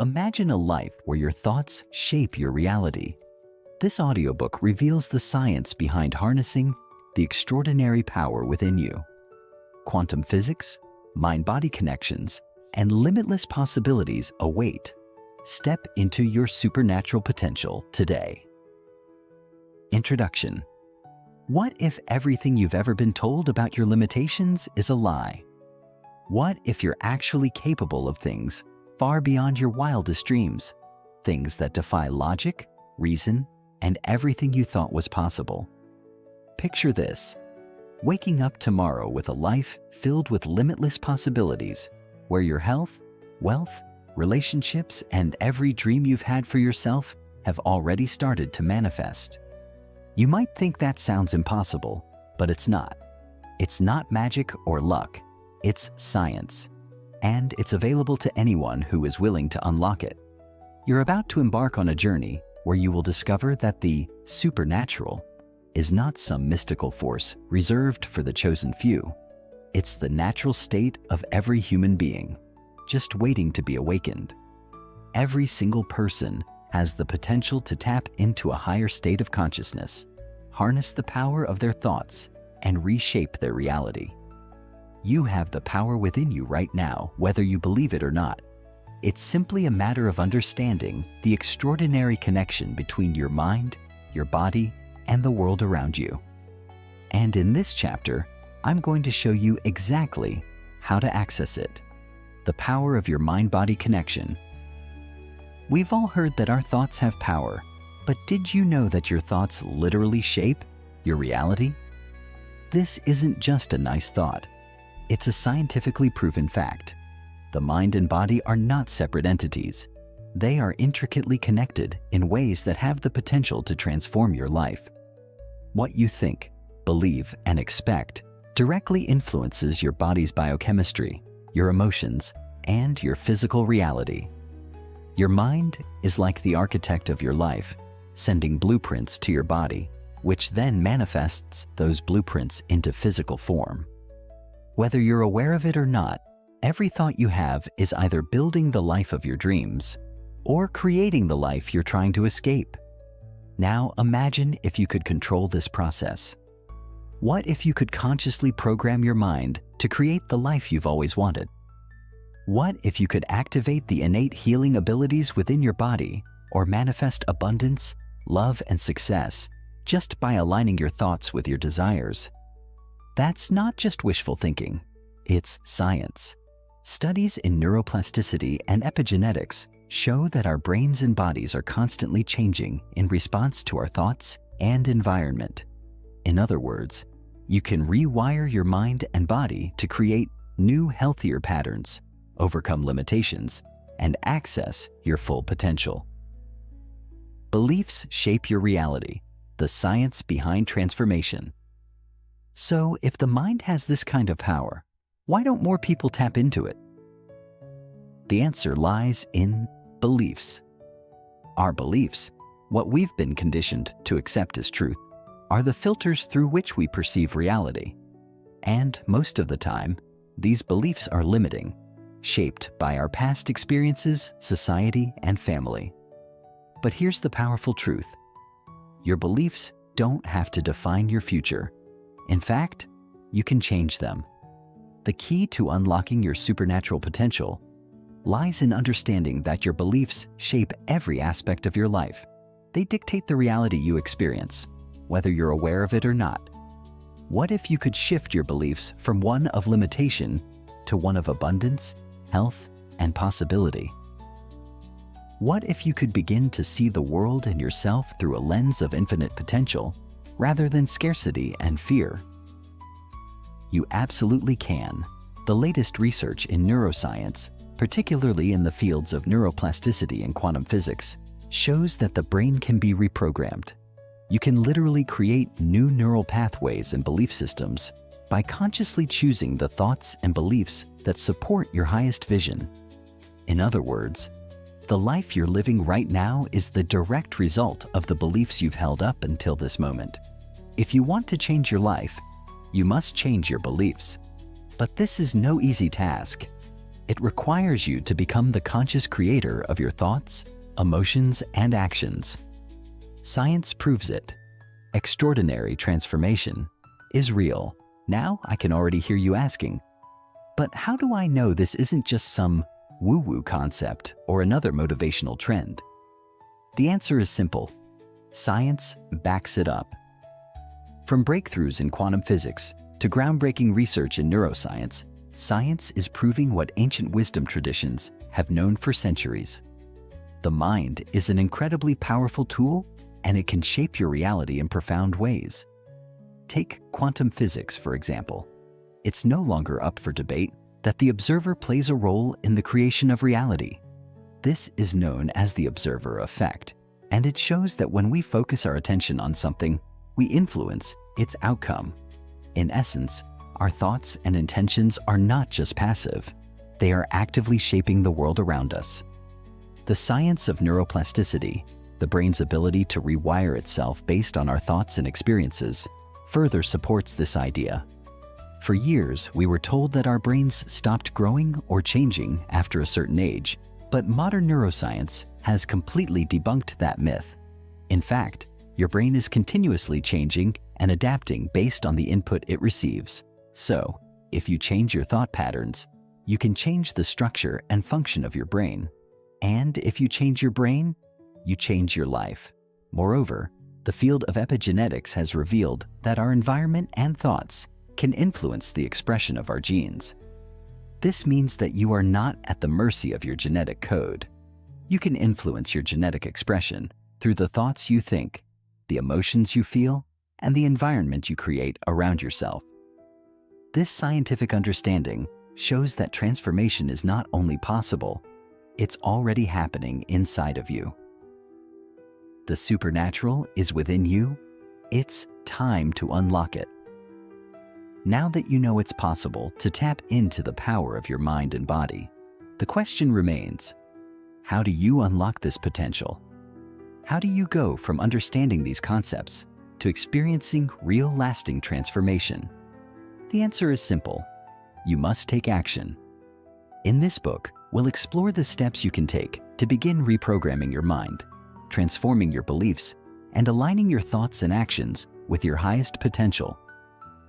Imagine a life where your thoughts shape your reality. This audiobook reveals the science behind harnessing the extraordinary power within you. Quantum physics, mind-body connections, and limitless possibilities await. Step into your supernatural potential today. Introduction. What if everything you've ever been told about your limitations is a lie? What if you're actually capable of things far beyond your wildest dreams? Things that defy logic, reason, and everything you thought was possible. Picture this: waking up tomorrow with a life filled with limitless possibilities, where your health, wealth, relationships, and every dream you've had for yourself have already started to manifest. You might think that sounds impossible, but it's not. It's not magic or luck. It's science. And it's available to anyone who is willing to unlock it. You're about to embark on a journey where you will discover that the supernatural is not some mystical force reserved for the chosen few. It's the natural state of every human being, just waiting to be awakened. Every single person has the potential to tap into a higher state of consciousness, harness the power of their thoughts, and reshape their reality. You have the power within you right now, whether you believe it or not. It's simply a matter of understanding the extraordinary connection between your mind, your body, and the world around you. And in this chapter, I'm going to show you exactly how to access it. The power of your mind-body connection. We've all heard that our thoughts have power, but did you know that your thoughts literally shape your reality? This isn't just a nice thought. It's a scientifically proven fact. The mind and body are not separate entities. They are intricately connected in ways that have the potential to transform your life. What you think, believe, and expect directly influences your body's biochemistry, your emotions, and your physical reality. Your mind is like the architect of your life, sending blueprints to your body, which then manifests those blueprints into physical form. Whether you're aware of it or not, every thought you have is either building the life of your dreams or creating the life you're trying to escape. Now imagine if you could control this process. What if you could consciously program your mind to create the life you've always wanted? What if you could activate the innate healing abilities within your body or manifest abundance, love, and success just by aligning your thoughts with your desires? That's not just wishful thinking, it's science. Studies in neuroplasticity and epigenetics show that our brains and bodies are constantly changing in response to our thoughts and environment. In other words, you can rewire your mind and body to create new, healthier patterns, overcome limitations, and access your full potential. Beliefs shape your reality, the science behind transformation. So, if the mind has this kind of power, why don't more people tap into it? The answer lies in beliefs. Our beliefs, what we've been conditioned to accept as truth, are the filters through which we perceive reality. And most of the time, these beliefs are limiting, shaped by our past experiences, society, and family. But here's the powerful truth. Your beliefs don't have to define your future. In fact, you can change them. The key to unlocking your supernatural potential lies in understanding that your beliefs shape every aspect of your life. They dictate the reality you experience, whether you're aware of it or not. What if you could shift your beliefs from one of limitation to one of abundance, health, and possibility? What if you could begin to see the world and yourself through a lens of infinite potential rather than scarcity and fear? You absolutely can. The latest research in neuroscience, particularly in the fields of neuroplasticity and quantum physics, shows that the brain can be reprogrammed. You can literally create new neural pathways and belief systems by consciously choosing the thoughts and beliefs that support your highest vision. In other words, the life you're living right now is the direct result of the beliefs you've held up until this moment. If you want to change your life, you must change your beliefs. But this is no easy task. It requires you to become the conscious creator of your thoughts, emotions, and actions. Science proves it. Extraordinary transformation is real. Now I can already hear you asking, but how do I know this isn't just some woo-woo concept or another motivational trend? The answer is simple. Science backs it up. From breakthroughs in quantum physics to groundbreaking research in neuroscience, science is proving what ancient wisdom traditions have known for centuries. The mind is an incredibly powerful tool, and it can shape your reality in profound ways. Take quantum physics, for example. It's no longer up for debate that the observer plays a role in the creation of reality. This is known as the observer effect, and it shows that when we focus our attention on something, we influence its outcome. In essence, our thoughts and intentions are not just passive, they are actively shaping the world around us. The science of neuroplasticity, the brain's ability to rewire itself based on our thoughts and experiences, further supports this idea. For years, we were told that our brains stopped growing or changing after a certain age, but modern neuroscience has completely debunked that myth. In fact, your brain is continuously changing and adapting based on the input it receives. So, if you change your thought patterns, you can change the structure and function of your brain. And if you change your brain, you change your life. Moreover, the field of epigenetics has revealed that our environment and thoughts can influence the expression of our genes. This means that you are not at the mercy of your genetic code. You can influence your genetic expression through the thoughts you think, the emotions you feel, and the environment you create around yourself. This scientific understanding shows that transformation is not only possible, it's already happening inside of you. The supernatural is within you. It's time to unlock it. Now that you know it's possible to tap into the power of your mind and body, the question remains, how do you unlock this potential? How do you go from understanding these concepts to experiencing real lasting transformation? The answer is simple. You must take action. In this book, we'll explore the steps you can take to begin reprogramming your mind, transforming your beliefs, and aligning your thoughts and actions with your highest potential.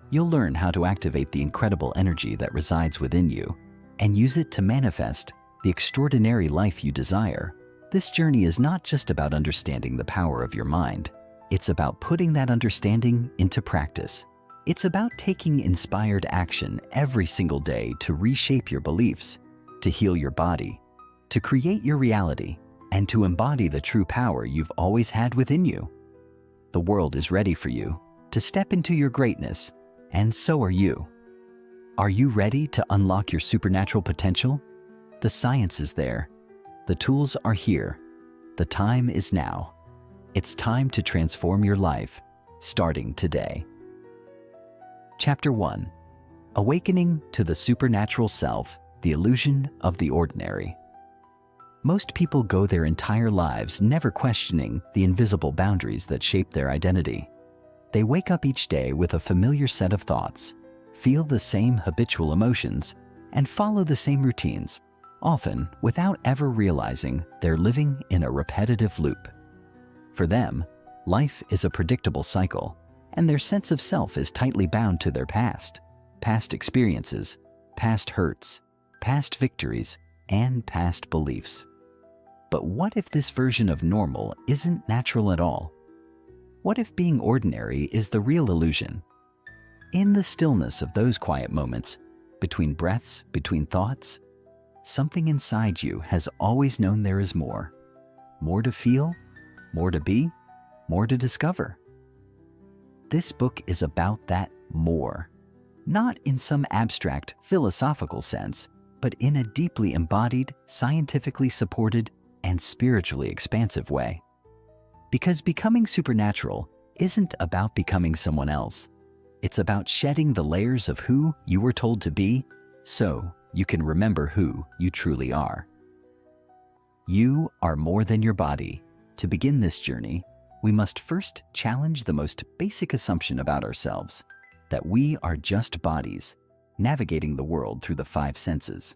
You'll learn how to activate the incredible energy that resides within you and use it to manifest the extraordinary life you desire. This journey is not just about understanding the power of your mind. It's about putting that understanding into practice. It's about taking inspired action every single day to reshape your beliefs, to heal your body, to create your reality, and to embody the true power you've always had within you. The world is ready for you to step into your greatness, and so are you. Are you ready to unlock your supernatural potential? The science is there. The tools are here. The time is now. It's time to transform your life, starting today. Chapter 1. Awakening to the Supernatural Self, the Illusion of the Ordinary. Most people go their entire lives never questioning the invisible boundaries that shape their identity. They wake up each day with a familiar set of thoughts, feel the same habitual emotions, and follow the same routines, often without ever realizing they're living in a repetitive loop. For them, life is a predictable cycle, and their sense of self is tightly bound to their past experiences, past hurts, past victories, and past beliefs. But what if this version of normal isn't natural at all? What if being ordinary is the real illusion? In the stillness of those quiet moments, between breaths, between thoughts, something inside you has always known there is more. More to feel, more to be, more to discover. This book is about that more. Not in some abstract philosophical sense, but in a deeply embodied, scientifically supported, and spiritually expansive way. Because becoming supernatural isn't about becoming someone else. It's about shedding the layers of who you were told to be so you can remember who you truly are. You are more than your body. To begin this journey, we must first challenge the most basic assumption about ourselves, that we are just bodies, navigating the world through the 5 senses.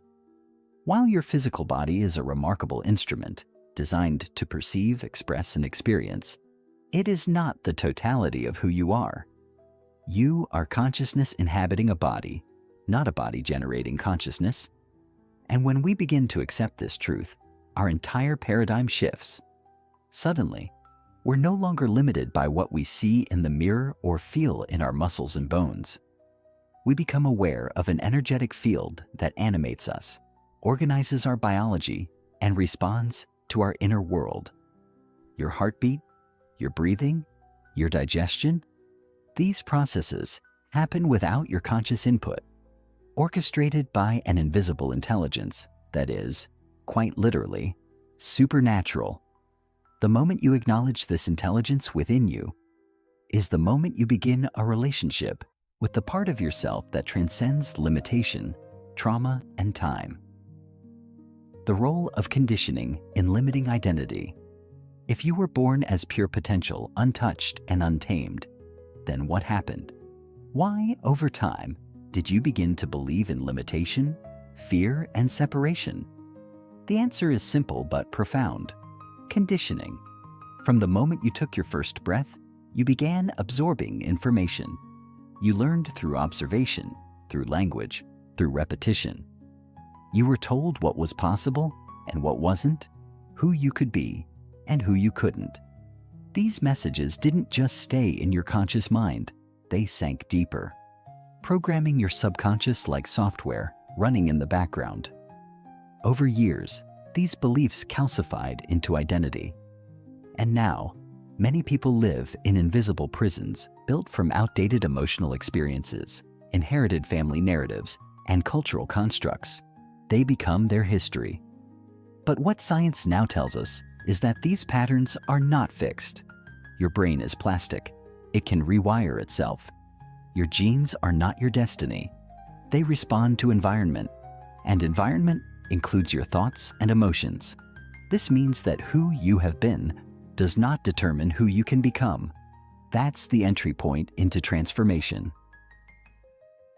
While your physical body is a remarkable instrument designed to perceive, express, and experience, it is not the totality of who you are. You are consciousness inhabiting a body, not a body generating consciousness. And when we begin to accept this truth, our entire paradigm shifts. Suddenly, we're no longer limited by what we see in the mirror or feel in our muscles and bones. We become aware of an energetic field that animates us, organizes our biology, and responds to our inner world. Your heartbeat, your breathing, your digestion, these processes happen without your conscious input, orchestrated by an invisible intelligence that is, quite literally, supernatural. The moment you acknowledge this intelligence within you is the moment you begin a relationship with the part of yourself that transcends limitation, trauma, and time. The role of conditioning in limiting identity. If you were born as pure potential, untouched and untamed, then what happened? Why, over time, did you begin to believe in limitation, fear, and separation? The answer is simple but profound. Conditioning. From the moment you took your first breath, you began absorbing information. You learned through observation, through language, through repetition. You were told what was possible and what wasn't, who you could be and who you couldn't. These messages didn't just stay in your conscious mind, they sank deeper, programming your subconscious like software running in the background. Over years, these beliefs calcified into identity. And now, many people live in invisible prisons built from outdated emotional experiences, inherited family narratives, and cultural constructs. They become their history. But what science now tells us is that these patterns are not fixed. Your brain is plastic. It can rewire itself. Your genes are not your destiny. They respond to environment, and environment includes your thoughts and emotions. This means that who you have been does not determine who you can become. That's the entry point into transformation.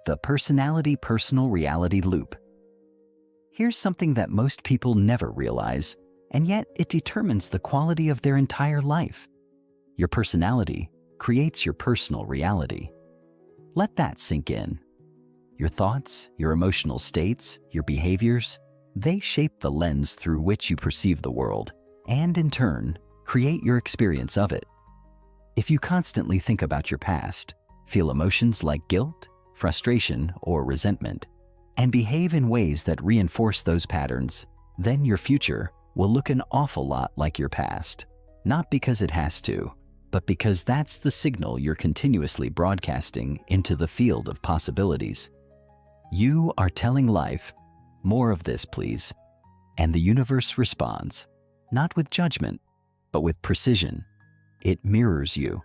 The personality-personal reality loop. Here's something that most people never realize, and yet it determines the quality of their entire life. Your personality creates your personal reality. Let that sink in. Your thoughts, your emotional states, your behaviors, they shape the lens through which you perceive the world, and in turn, create your experience of it. If you constantly think about your past, feel emotions like guilt, frustration, or resentment, and behave in ways that reinforce those patterns, then your future will look an awful lot like your past. Not because it has to, but because that's the signal you're continuously broadcasting into the field of possibilities. You are telling life, "More of this, please." And the universe responds, not with judgment, but with precision. It mirrors you.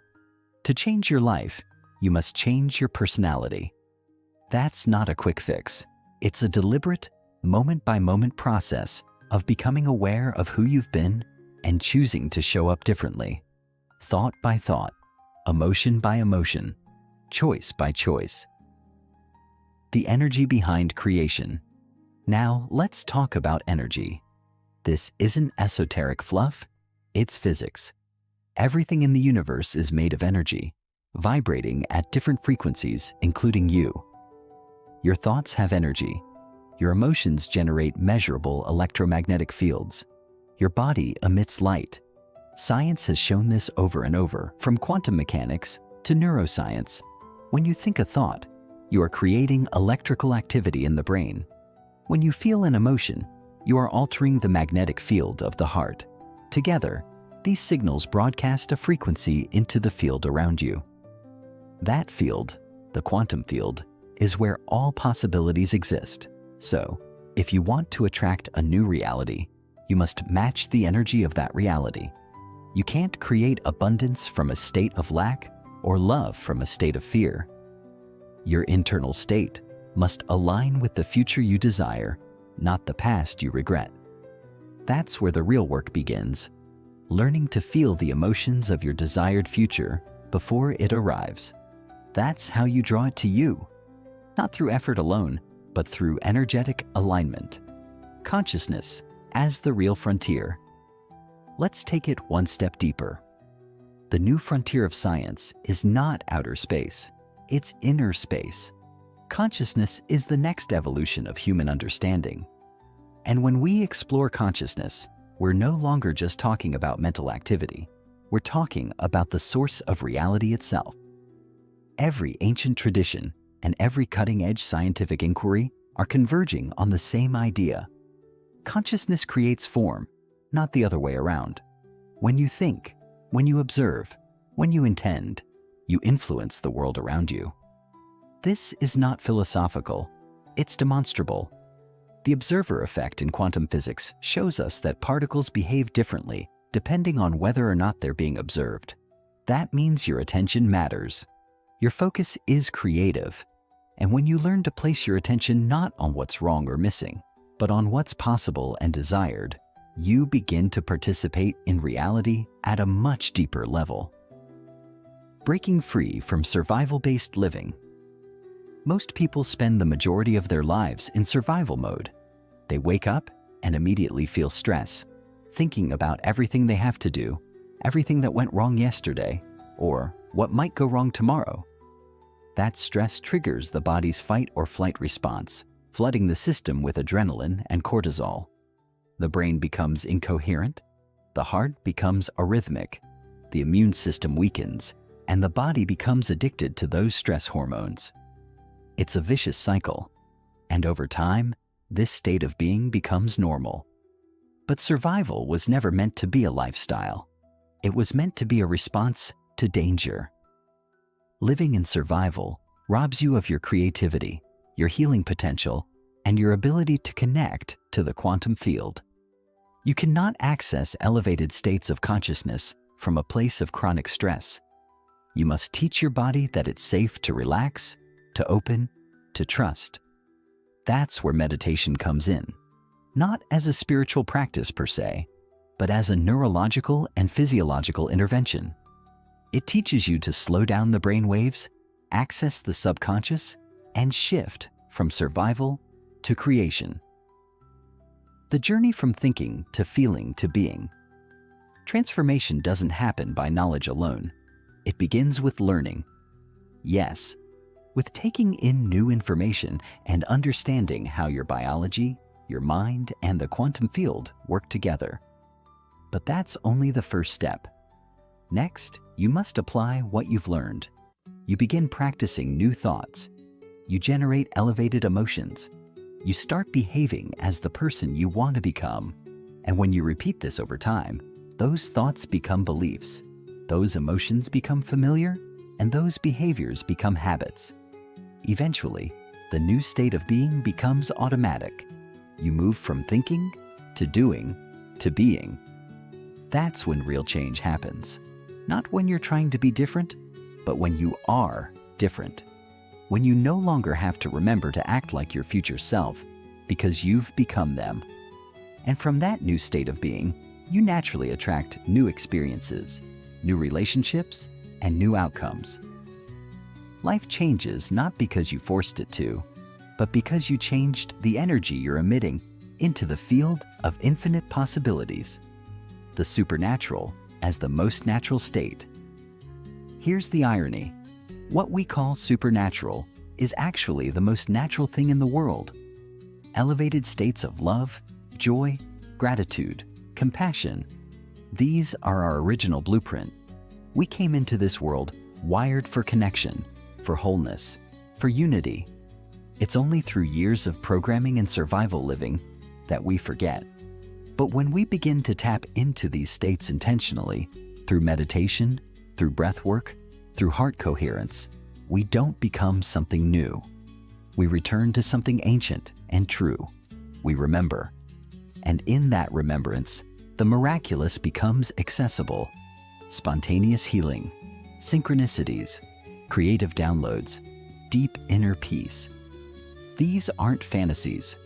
To change your life, you must change your personality. That's not a quick fix. It's a deliberate, moment-by-moment process of becoming aware of who you've been and choosing to show up differently. Thought by thought, emotion by emotion, choice by choice. The energy behind creation. Now, let's talk about energy. This isn't esoteric fluff, it's physics. Everything in the universe is made of energy, vibrating at different frequencies, including you. Your thoughts have energy. Your emotions generate measurable electromagnetic fields. Your body emits light. Science has shown this over and over, from quantum mechanics to neuroscience. When you think a thought, you are creating electrical activity in the brain. When you feel an emotion, you are altering the magnetic field of the heart. Together, these signals broadcast a frequency into the field around you. That field, the quantum field, is where all possibilities exist. So, if you want to attract a new reality, you must match the energy of that reality. You can't create abundance from a state of lack or love from a state of fear. Your internal state must align with the future you desire, not the past you regret. That's where the real work begins, learning to feel the emotions of your desired future before it arrives. That's how you draw it to you, not through effort alone, but through energetic alignment. consciousness as the real frontier. Let's take it one step deeper. The new frontier of science is not outer space, it's inner space. Consciousness is the next evolution of human understanding. And when we explore consciousness, we're no longer just talking about mental activity. We're talking about the source of reality itself. Every ancient tradition and every cutting-edge scientific inquiry are converging on the same idea. Consciousness creates form, not the other way around. When you think, when you observe, when you intend, you influence the world around you. This is not philosophical, it's demonstrable. The observer effect in quantum physics shows us that particles behave differently depending on whether or not they're being observed. That means your attention matters. Your focus is creative. And when you learn to place your attention not on what's wrong or missing, but on what's possible and desired, you begin to participate in reality at a much deeper level. Breaking free from survival-based living. Most people spend the majority of their lives in survival mode. They wake up and immediately feel stress, thinking about everything they have to do, everything that went wrong yesterday, or what might go wrong tomorrow. That stress triggers the body's fight or flight response, flooding the system with adrenaline and cortisol. The brain becomes incoherent, the heart becomes arrhythmic, the immune system weakens, and the body becomes addicted to those stress hormones. It's a vicious cycle, and over time, this state of being becomes normal. But survival was never meant to be a lifestyle. It was meant to be a response to danger. Living in survival robs you of your creativity, your healing potential, and your ability to connect to the quantum field. You cannot access elevated states of consciousness from a place of chronic stress. You must teach your body that it's safe to relax, to open, to trust. That's where meditation comes in, not as a spiritual practice per se, but as a neurological and physiological intervention. It teaches you to slow down the brain waves, access the subconscious, and shift from survival to creation. The journey from thinking to feeling to being. Transformation doesn't happen by knowledge alone. It begins with learning. Yes, with taking in new information and understanding how your biology, your mind, and the quantum field work together. But that's only the first step. Next, you must apply what you've learned. You begin practicing new thoughts. You generate elevated emotions. You start behaving as the person you want to become. And when you repeat this over time, those thoughts become beliefs, those emotions become familiar, and those behaviors become habits. Eventually, the new state of being becomes automatic. You move from thinking to doing to being. That's when real change happens. Not when you're trying to be different, but when you are different. When you no longer have to remember to act like your future self because you've become them. And from that new state of being, you naturally attract new experiences, new relationships, and new outcomes. Life changes not because you forced it to, but because you changed the energy you're emitting into the field of infinite possibilities. The supernatural as the most natural state. Here's the irony. What we call supernatural is actually the most natural thing in the world. Elevated states of love, joy, gratitude, compassion. These are our original blueprint. We came into this world wired for connection, for wholeness, for unity. It's only through years of programming and survival living that we forget. But when we begin to tap into these states intentionally, through meditation, through breath work, through heart coherence, we don't become something new. We return to something ancient and true. We remember. And in that remembrance, the miraculous becomes accessible. Spontaneous healing, synchronicities, creative downloads, deep inner peace. These aren't fantasies.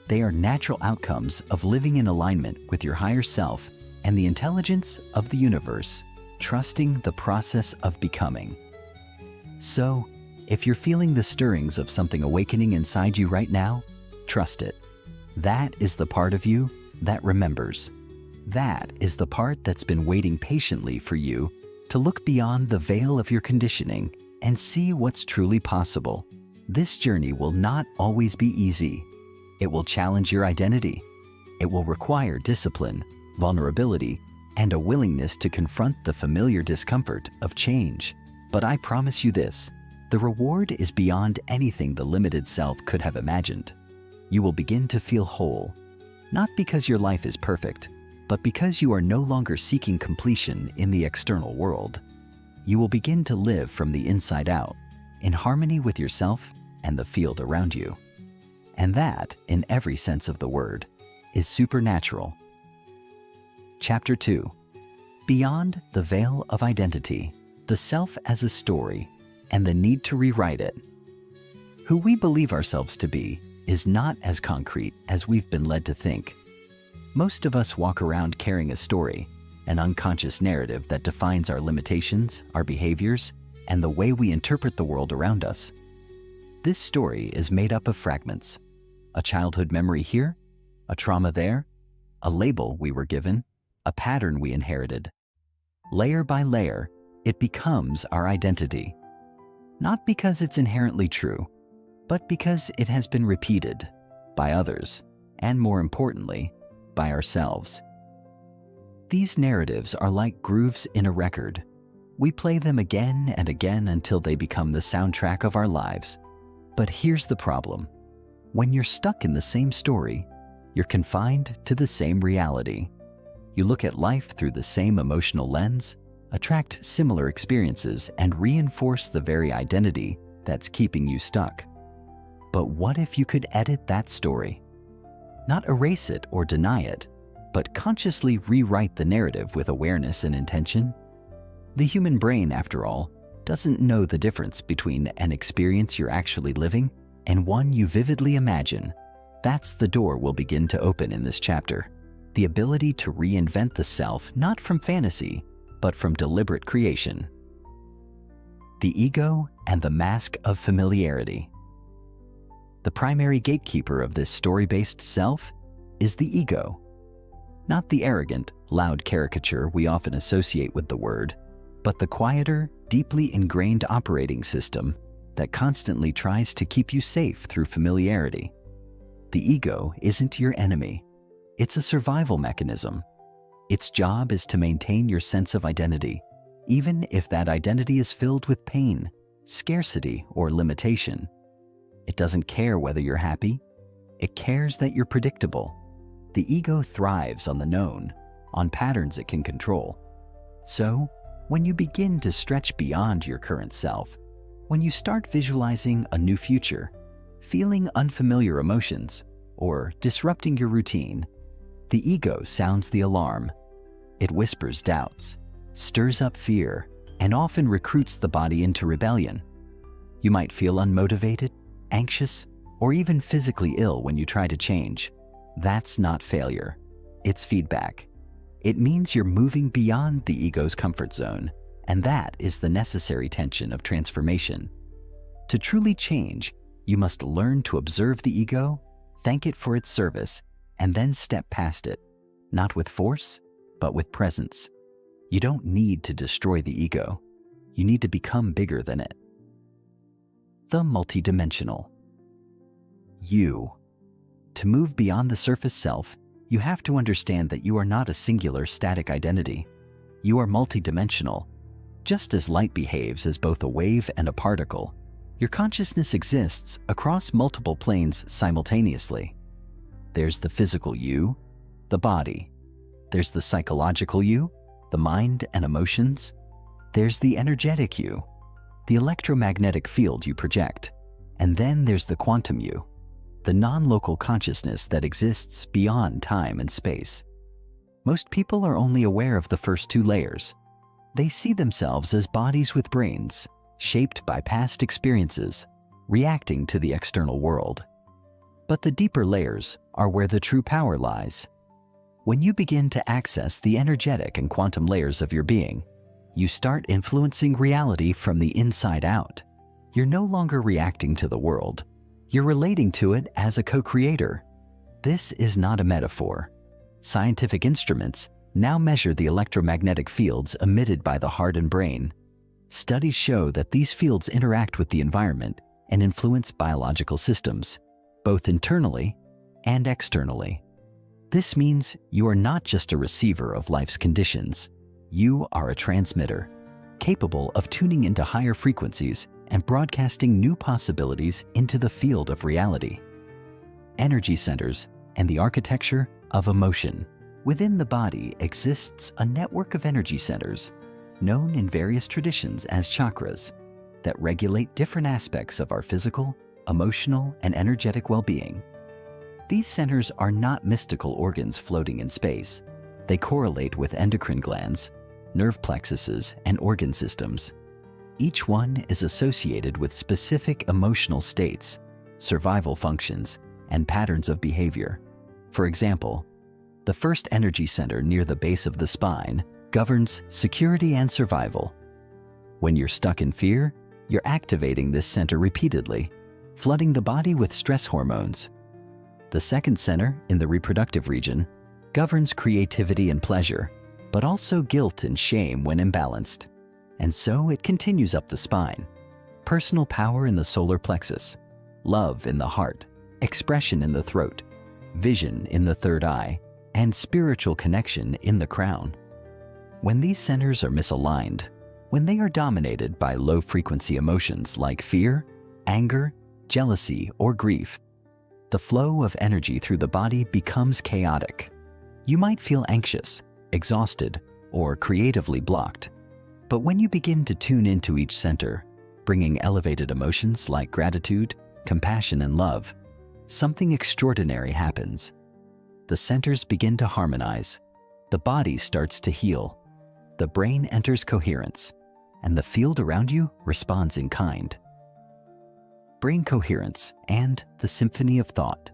They are natural outcomes of living in alignment with your higher self and the intelligence of the universe, trusting the process of becoming. So, if you're feeling the stirrings of something awakening inside you right now, trust it. That is the part of you that remembers. That is the part that's been waiting patiently for you to look beyond the veil of your conditioning and see what's truly possible. This journey will not always be easy. It will challenge your identity. It will require discipline, vulnerability, and a willingness to confront the familiar discomfort of change. But I promise you this, the reward is beyond anything the limited self could have imagined. You will begin to feel whole, not because your life is perfect, but because you are no longer seeking completion in the external world. You will begin to live from the inside out, in harmony with yourself and the field around you. And that, in every sense of the word, is supernatural. Chapter 2. Beyond the veil of identity, the self as a story, and the need to rewrite it. Who we believe ourselves to be is not as concrete as we've been led to think. Most of us walk around carrying a story, an unconscious narrative that defines our limitations, our behaviors, and the way we interpret the world around us. This story is made up of fragments. A childhood memory here, a trauma there, a label we were given, a pattern we inherited. Layer by layer, it becomes our identity. Not because it's inherently true, but because it has been repeated by others, and more importantly, by ourselves. These narratives are like grooves in a record. We play them again and again until they become the soundtrack of our lives. But here's the problem. When you're stuck in the same story, you're confined to the same reality. You look at life through the same emotional lens, attract similar experiences, and reinforce the very identity that's keeping you stuck. But what if you could edit that story? Not erase it or deny it, but consciously rewrite the narrative with awareness and intention? The human brain, after all, doesn't know the difference between an experience you're actually living and one you vividly imagine. That's the door we'll begin to open in this chapter. The ability to reinvent the self, not from fantasy, but from deliberate creation. The ego and the mask of familiarity. The primary gatekeeper of this story-based self is the ego. Not the arrogant, loud caricature we often associate with the word, but the quieter, deeply ingrained operating system that constantly tries to keep you safe through familiarity. The ego isn't your enemy. It's a survival mechanism. Its job is to maintain your sense of identity, even if that identity is filled with pain, scarcity, or limitation. It doesn't care whether you're happy. It cares that you're predictable. The ego thrives on the known, on patterns it can control. So, when you begin to stretch beyond your current self, when you start visualizing a new future, feeling unfamiliar emotions, or disrupting your routine, the ego sounds the alarm. It whispers doubts, stirs up fear, and often recruits the body into rebellion. You might feel unmotivated, anxious, or even physically ill when you try to change. That's not failure. It's feedback. It means you're moving beyond the ego's comfort zone, and that is the necessary tension of transformation. To truly change, you must learn to observe the ego, thank it for its service, and then step past it, not with force, but with presence. You don't need to destroy the ego. You need to become bigger than it. The multidimensional. You. To move beyond the surface self, you have to understand that you are not a singular static identity. You are multidimensional. Just as light behaves as both a wave and a particle, your consciousness exists across multiple planes simultaneously. There's the physical you, the body. There's the psychological you, the mind and emotions. There's the energetic you, the electromagnetic field you project. And then there's the quantum you, the non-local consciousness that exists beyond time and space. Most people are only aware of the first two layers. They see themselves as bodies with brains, shaped by past experiences, reacting to the external world. But the deeper layers are where the true power lies. When you begin to access the energetic and quantum layers of your being, you start influencing reality from the inside out. You're no longer reacting to the world. You're relating to it as a co-creator. This is not a metaphor. Scientific instruments now measure the electromagnetic fields emitted by the heart and brain. Studies show that these fields interact with the environment and influence biological systems, both internally and externally. This means you are not just a receiver of life's conditions. You are a transmitter, capable of tuning into higher frequencies and broadcasting new possibilities into the field of reality. Energy centers and the architecture of emotion. Within the body exists a network of energy centers, known in various traditions as chakras, that regulate different aspects of our physical, emotional, and energetic well-being. These centers are not mystical organs floating in space. They correlate with endocrine glands, nerve plexuses, and organ systems. Each one is associated with specific emotional states, survival functions, and patterns of behavior. For example, the first energy center near the base of the spine governs security and survival. When you're stuck in fear, you're activating this center repeatedly, flooding the body with stress hormones. The second center, in the reproductive region, governs creativity and pleasure, but also guilt and shame when imbalanced. And so it continues up the spine. Personal power in the solar plexus, love in the heart, expression in the throat, vision in the third eye, and spiritual connection in the crown. When these centers are misaligned, when they are dominated by low-frequency emotions like fear, anger, jealousy, or grief, the flow of energy through the body becomes chaotic. You might feel anxious, exhausted, or creatively blocked. But when you begin to tune into each center, bringing elevated emotions like gratitude, compassion, and love, something extraordinary happens. The centers begin to harmonize. The body starts to heal. The brain enters coherence, and the field around you responds in kind. Brain coherence and the symphony of thought.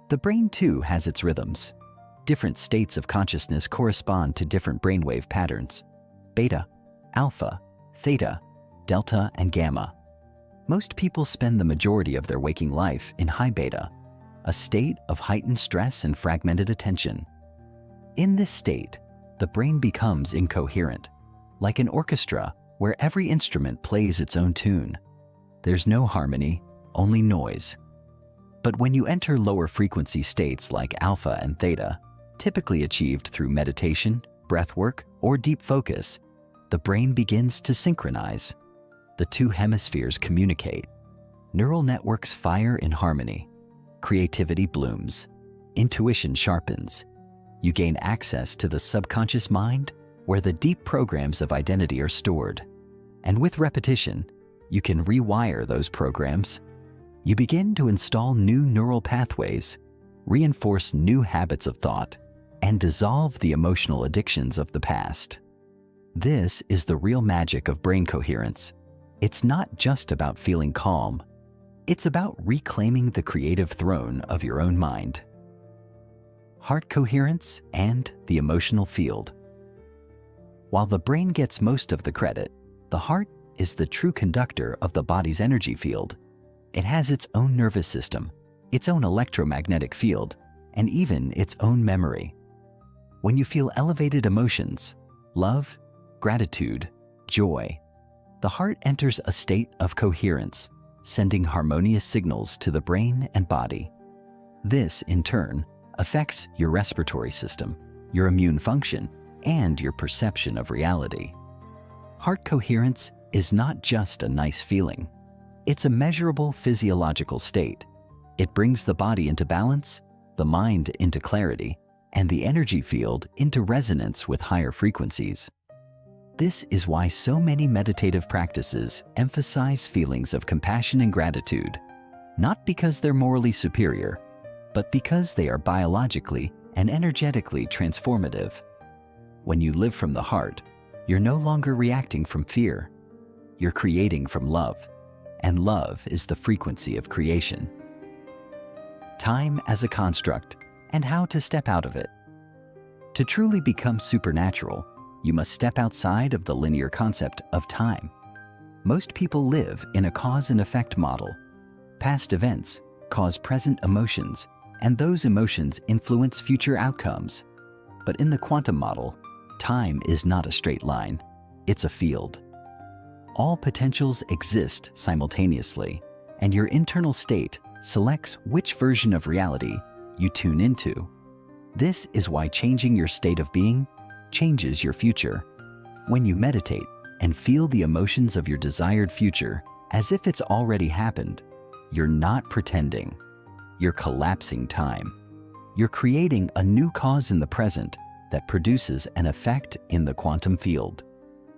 The brain, too, has its rhythms. Different states of consciousness correspond to different brainwave patterns: beta, alpha, theta, delta, and gamma. Most people spend the majority of their waking life in high beta, a state of heightened stress and fragmented attention. In this state, the brain becomes incoherent, like an orchestra where every instrument plays its own tune. There's no harmony, only noise. But when you enter lower frequency states like alpha and theta, typically achieved through meditation, breath work, or deep focus, the brain begins to synchronize. The two hemispheres communicate. Neural networks fire in harmony. Creativity blooms. Intuition sharpens. You gain access to the subconscious mind, where the deep programs of identity are stored. And with repetition, you can rewire those programs. You begin to install new neural pathways, reinforce new habits of thought, and dissolve the emotional addictions of the past. This is the real magic of brain coherence. It's not just about feeling calm. It's about reclaiming the creative throne of your own mind. Heart coherence and the emotional field. While the brain gets most of the credit, the heart is the true conductor of the body's energy field. It has its own nervous system, its own electromagnetic field, and even its own memory. When you feel elevated emotions, love, gratitude, joy, the heart enters a state of coherence, sending harmonious signals to the brain and body. This, in turn, affects your respiratory system, your immune function, and your perception of reality. Heart coherence is not just a nice feeling. It's a measurable physiological state. It brings the body into balance, the mind into clarity, and the energy field into resonance with higher frequencies. This is why so many meditative practices emphasize feelings of compassion and gratitude, not because they're morally superior, but because they are biologically and energetically transformative. When you live from the heart, you're no longer reacting from fear. You're creating from love, and love is the frequency of creation. Time as a construct, and how to step out of it. To truly become supernatural, you must step outside of the linear concept of time. Most people live in a cause and effect model. Past events cause present emotions, and those emotions influence future outcomes. But in the quantum model, time is not a straight line, it's a field. All potentials exist simultaneously, and your internal state selects which version of reality you tune into. This is why changing your state of being changes your future. When you meditate and feel the emotions of your desired future as if it's already happened, you're not pretending. You're collapsing time. You're creating a new cause in the present that produces an effect in the quantum field.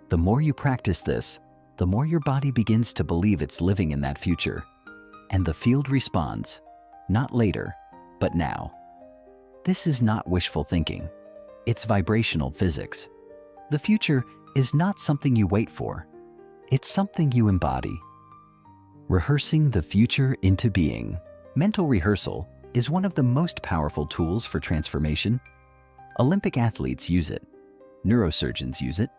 The more you practice this, the more your body begins to believe it's living in that future. And the field responds, not later, but now. This is not wishful thinking. It's vibrational physics. The future is not something you wait for. It's something you embody. Rehearsing the future into being. Mental rehearsal is one of the most powerful tools for transformation. Olympic athletes use it. Neurosurgeons use it.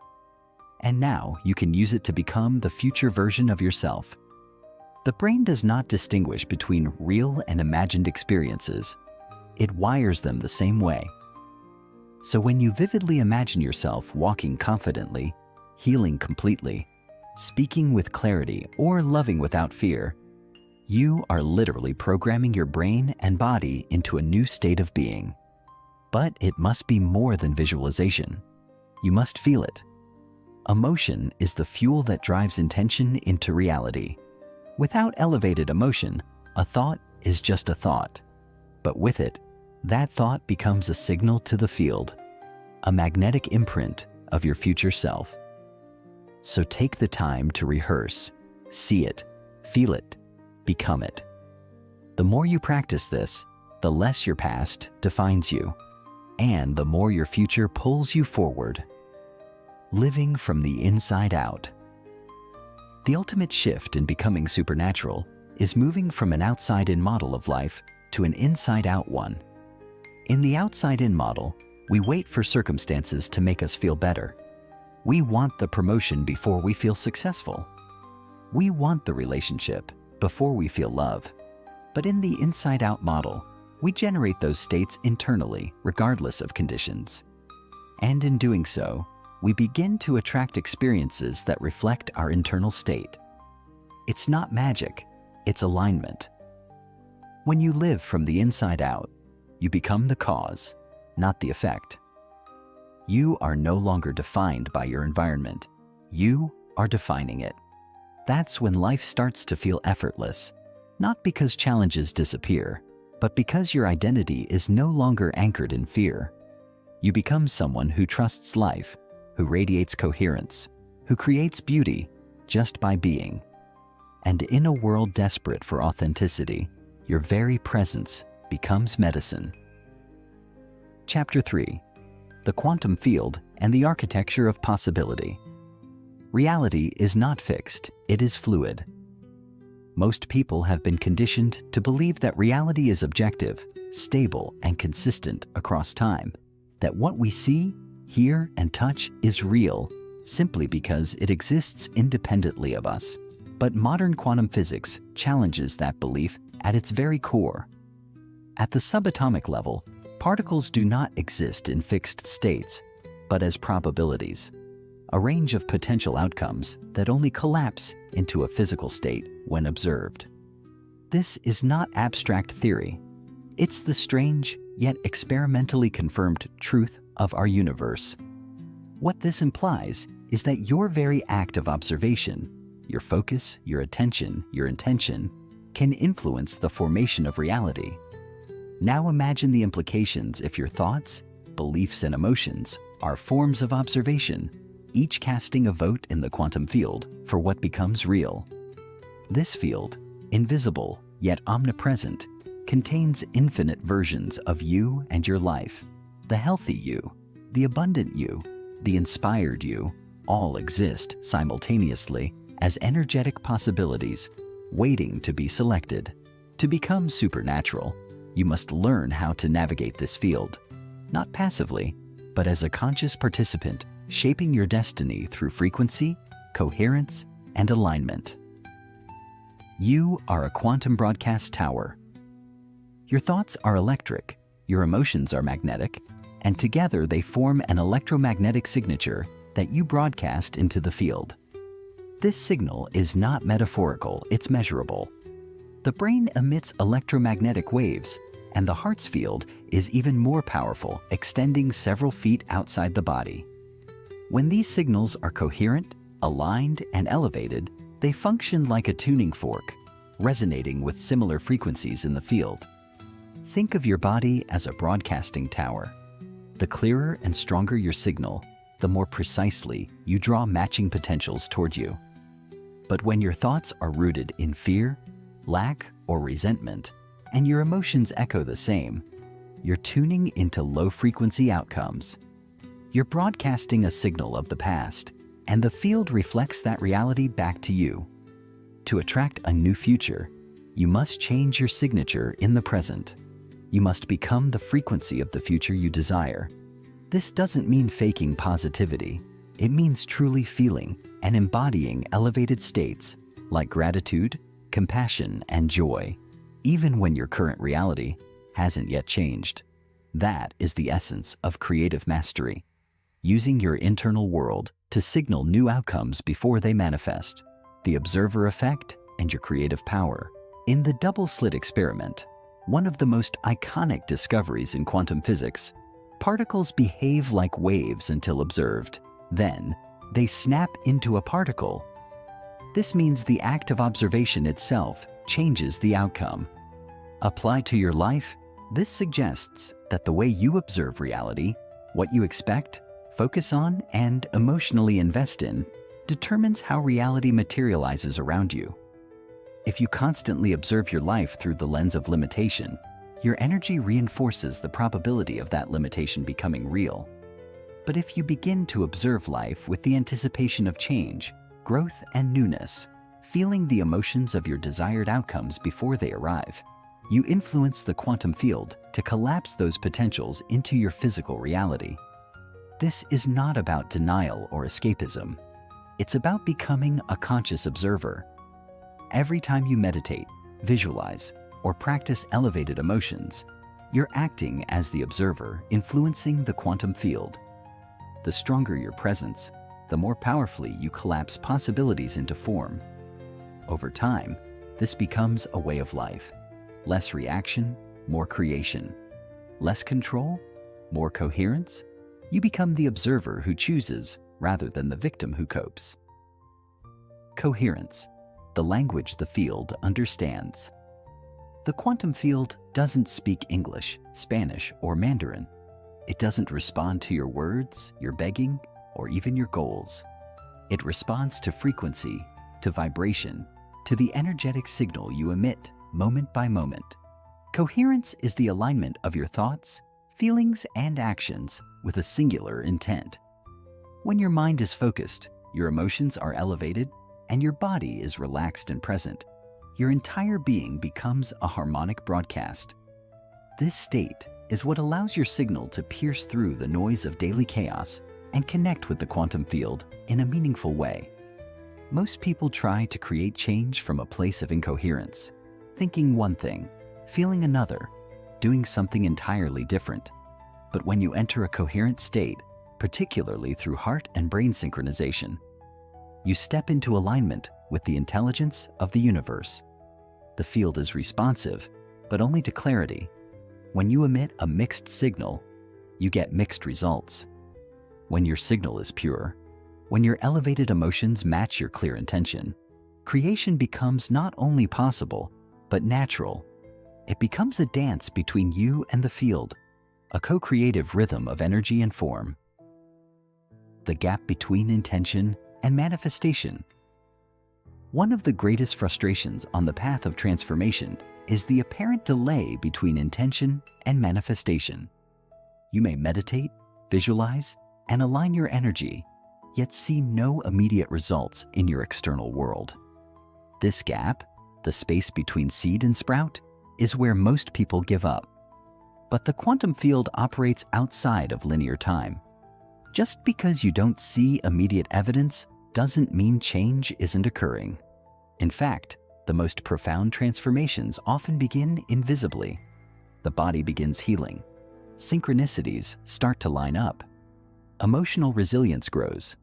And now you can use it to become the future version of yourself. The brain does not distinguish between real and imagined experiences. It wires them the same way. So when you vividly imagine yourself walking confidently, healing completely, speaking with clarity, or loving without fear, you are literally programming your brain and body into a new state of being. But it must be more than visualization. You must feel it. Emotion is the fuel that drives intention into reality. Without elevated emotion, a thought is just a thought. But with it, that thought becomes a signal to the field, a magnetic imprint of your future self. So take the time to rehearse, see it, feel it, become it. The more you practice this, the less your past defines you, and the more your future pulls you forward. Living from the inside out. The ultimate shift in becoming supernatural is moving from an outside-in model of life to an inside-out one. In the outside-in model, we wait for circumstances to make us feel better. We want the promotion before we feel successful. We want the relationship before we feel love. But in the inside-out model, we generate those states internally, regardless of conditions. And in doing so, we begin to attract experiences that reflect our internal state. It's not magic, it's alignment. When you live from the inside out, you become the cause, not the effect. You are no longer defined by your environment. You are defining it. That's when life starts to feel effortless, not because challenges disappear, but because your identity is no longer anchored in fear. You become someone who trusts life, who radiates coherence, who creates beauty just by being. And in a world desperate for authenticity, your very presence becomes medicine. Chapter 3. The Quantum Field and the Architecture of Possibility. Reality is not fixed, it is fluid. Most people have been conditioned to believe that reality is objective, stable, and consistent across time, that what we see, hear, and touch is real simply because it exists independently of us. But modern quantum physics challenges that belief at its very core. At the subatomic level, particles do not exist in fixed states, but as probabilities, a range of potential outcomes that only collapse into a physical state when observed. This is not abstract theory. It's the strange, yet experimentally confirmed truth of our universe. What this implies is that your very act of observation, your focus, your attention, your intention, can influence the formation of reality. Now imagine the implications if your thoughts, beliefs, and emotions are forms of observation, each casting a vote in the quantum field for what becomes real. This field, invisible yet omnipresent, contains infinite versions of you and your life. The healthy you, the abundant you, the inspired you, all exist simultaneously as energetic possibilities, waiting to be selected. To become supernatural, you must learn how to navigate this field, not passively, but as a conscious participant, shaping your destiny through frequency, coherence, and alignment. You are a quantum broadcast tower. Your thoughts are electric, your emotions are magnetic, and together they form an electromagnetic signature that you broadcast into the field. This signal is not metaphorical, it's measurable. The brain emits electromagnetic waves, and the heart's field is even more powerful, extending several feet outside the body. When these signals are coherent, aligned, and elevated, they function like a tuning fork, resonating with similar frequencies in the field. Think of your body as a broadcasting tower. The clearer and stronger your signal, the more precisely you draw matching potentials toward you. But when your thoughts are rooted in fear, lack, or resentment, and your emotions echo the same, you're tuning into low-frequency outcomes. You're broadcasting a signal of the past, and the field reflects that reality back to you. To attract a new future, you must change your signature in the present. You must become the frequency of the future you desire. This doesn't mean faking positivity. It means truly feeling and embodying elevated states like gratitude, compassion, and joy, even when your current reality hasn't yet changed. That is the essence of creative mastery, using your internal world to signal new outcomes before they manifest. The observer effect and your creative power. In the double-slit experiment, one of the most iconic discoveries in quantum physics, particles behave like waves until observed. Then, they snap into a particle. This means the act of observation itself changes the outcome. Applied to your life, this suggests that the way you observe reality, what you expect, focus on, and emotionally invest in, determines how reality materializes around you. If you constantly observe your life through the lens of limitation, your energy reinforces the probability of that limitation becoming real. But if you begin to observe life with the anticipation of change, growth, and newness, feeling the emotions of your desired outcomes before they arrive, you influence the quantum field to collapse those potentials into your physical reality. This is not about denial or escapism. It's about becoming a conscious observer. Every time you meditate, visualize, or practice elevated emotions, you're acting as the observer, influencing the quantum field. The stronger your presence, the more powerfully you collapse possibilities into form. Over time, this becomes a way of life. Less reaction, more creation. Less control, more coherence. You become the observer who chooses rather than the victim who copes. Coherence, the language the field understands. The quantum field doesn't speak English, Spanish, or Mandarin. It doesn't respond to your words, your begging, or even your goals. It responds to frequency, to vibration, to the energetic signal you emit moment by moment. Coherence is the alignment of your thoughts, feelings, and actions with a singular intent. When your mind is focused, your emotions are elevated, and your body is relaxed and present, your entire being becomes a harmonic broadcast. This state is what allows your signal to pierce through the noise of daily chaos and connect with the quantum field in a meaningful way. Most people try to create change from a place of incoherence, thinking one thing, feeling another, doing something entirely different. But when you enter a coherent state, particularly through heart and brain synchronization, you step into alignment with the intelligence of the universe. The field is responsive, but only to clarity. When you emit a mixed signal, you get mixed results. When your signal is pure, when your elevated emotions match your clear intention, creation becomes not only possible, but natural. It becomes a dance between you and the field, a co-creative rhythm of energy and form. The gap between intention and manifestation. One of the greatest frustrations on the path of transformation is the apparent delay between intention and manifestation. You may meditate, visualize, and align your energy, yet see no immediate results in your external world. This gap, the space between seed and sprout, is where most people give up. But the quantum field operates outside of linear time. Just because you don't see immediate evidence doesn't mean change isn't occurring. In fact, the most profound transformations often begin invisibly. the body begins healing. Synchronicities start to line up. Emotional resilience grows.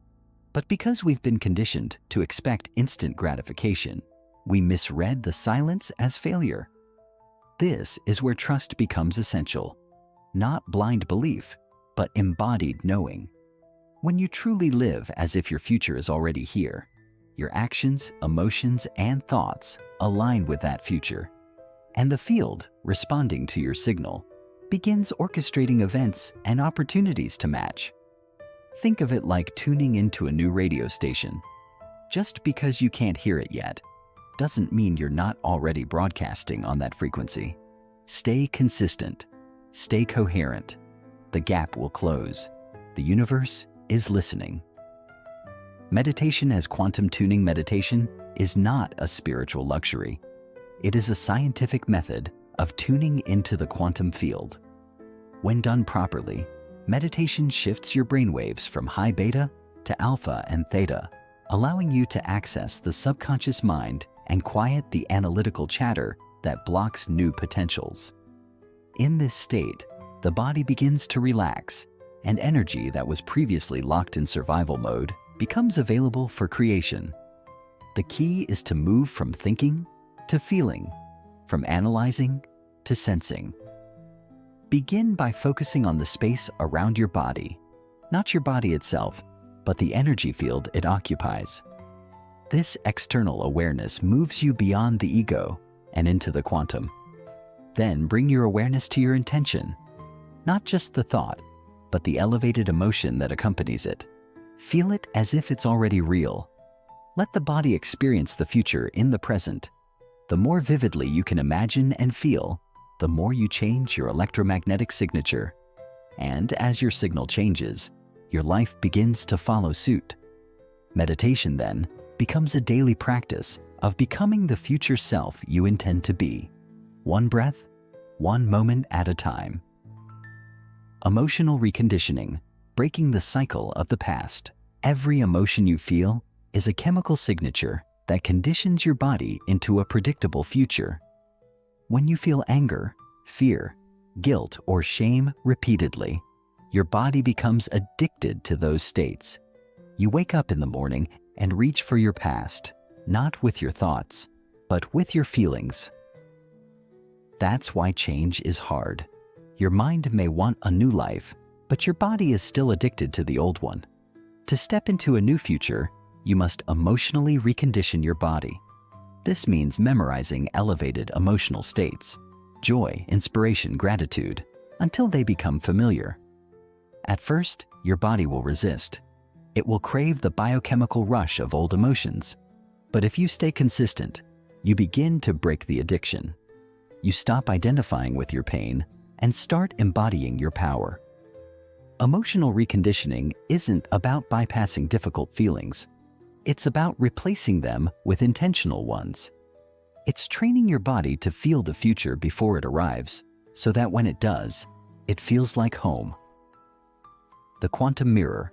But because we've been conditioned to expect instant gratification, we misread the silence as failure. This is where trust becomes essential. Not blind belief, but embodied knowing. When you truly live as if your future is already here, your actions, emotions, and thoughts align with that future. And the field, responding to your signal, begins orchestrating events and opportunities to match. Think of it like tuning into a new radio station. Just because you can't hear it yet doesn't mean you're not already broadcasting on that frequency. Stay consistent. Stay coherent. The gap will close. The universe is listening. Meditation as quantum tuning meditation is not a spiritual luxury. It is a scientific method of tuning into the quantum field. When done properly, meditation shifts your brainwaves from high beta to alpha and theta, allowing you to access the subconscious mind and quiet the analytical chatter that blocks new potentials. In this state, the body begins to relax, and energy that was previously locked in survival mode becomes available for creation. The key is to move from thinking to feeling, from analyzing to sensing. Begin by focusing on the space around your body, not your body itself, but the energy field it occupies. This external awareness moves you beyond the ego and into the quantum. Then bring your awareness to your intention, not just the thought, but the elevated emotion that accompanies it. Feel it as if it's already real. Let the body experience the future in the present. The more vividly you can imagine and feel, the more you change your electromagnetic signature. And as your signal changes, your life begins to follow suit. Meditation, then, becomes a daily practice of becoming the future self you intend to be. One breath, one moment at a time. Emotional reconditioning, breaking the cycle of the past. Every emotion you feel is a chemical signature that conditions your body into a predictable future. When you feel anger, fear, guilt, or shame repeatedly, your body becomes addicted to those states. You wake up in the morning and reach for your past, not with your thoughts, but with your feelings. That's why change is hard. Your mind may want a new life, but your body is still addicted to the old one. To step into a new future, you must emotionally recondition your body. This means memorizing elevated emotional states, joy, inspiration, gratitude, until they become familiar. At first, your body will resist. It will crave the biochemical rush of old emotions. But if you stay consistent, you begin to break the addiction. You stop identifying with your pain and start embodying your power. Emotional reconditioning isn't about bypassing difficult feelings. It's about replacing them with intentional ones. It's training your body to feel the future before it arrives, so that when it does, it feels like home. The quantum mirror.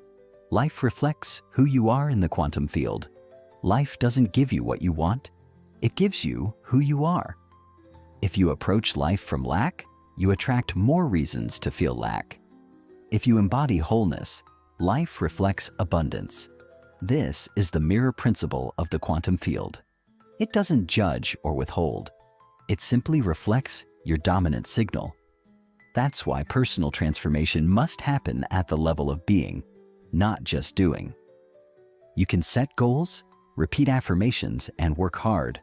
Life reflects who you are in the quantum field. Life doesn't give you what you want. It gives you who you are. If you approach life from lack, you attract more reasons to feel lack. If you embody wholeness, life reflects abundance. This is the mirror principle of the quantum field. It doesn't judge or withhold. It simply reflects your dominant signal. That's why personal transformation must happen at the level of being, not just doing. You can set goals, repeat affirmations, and work hard.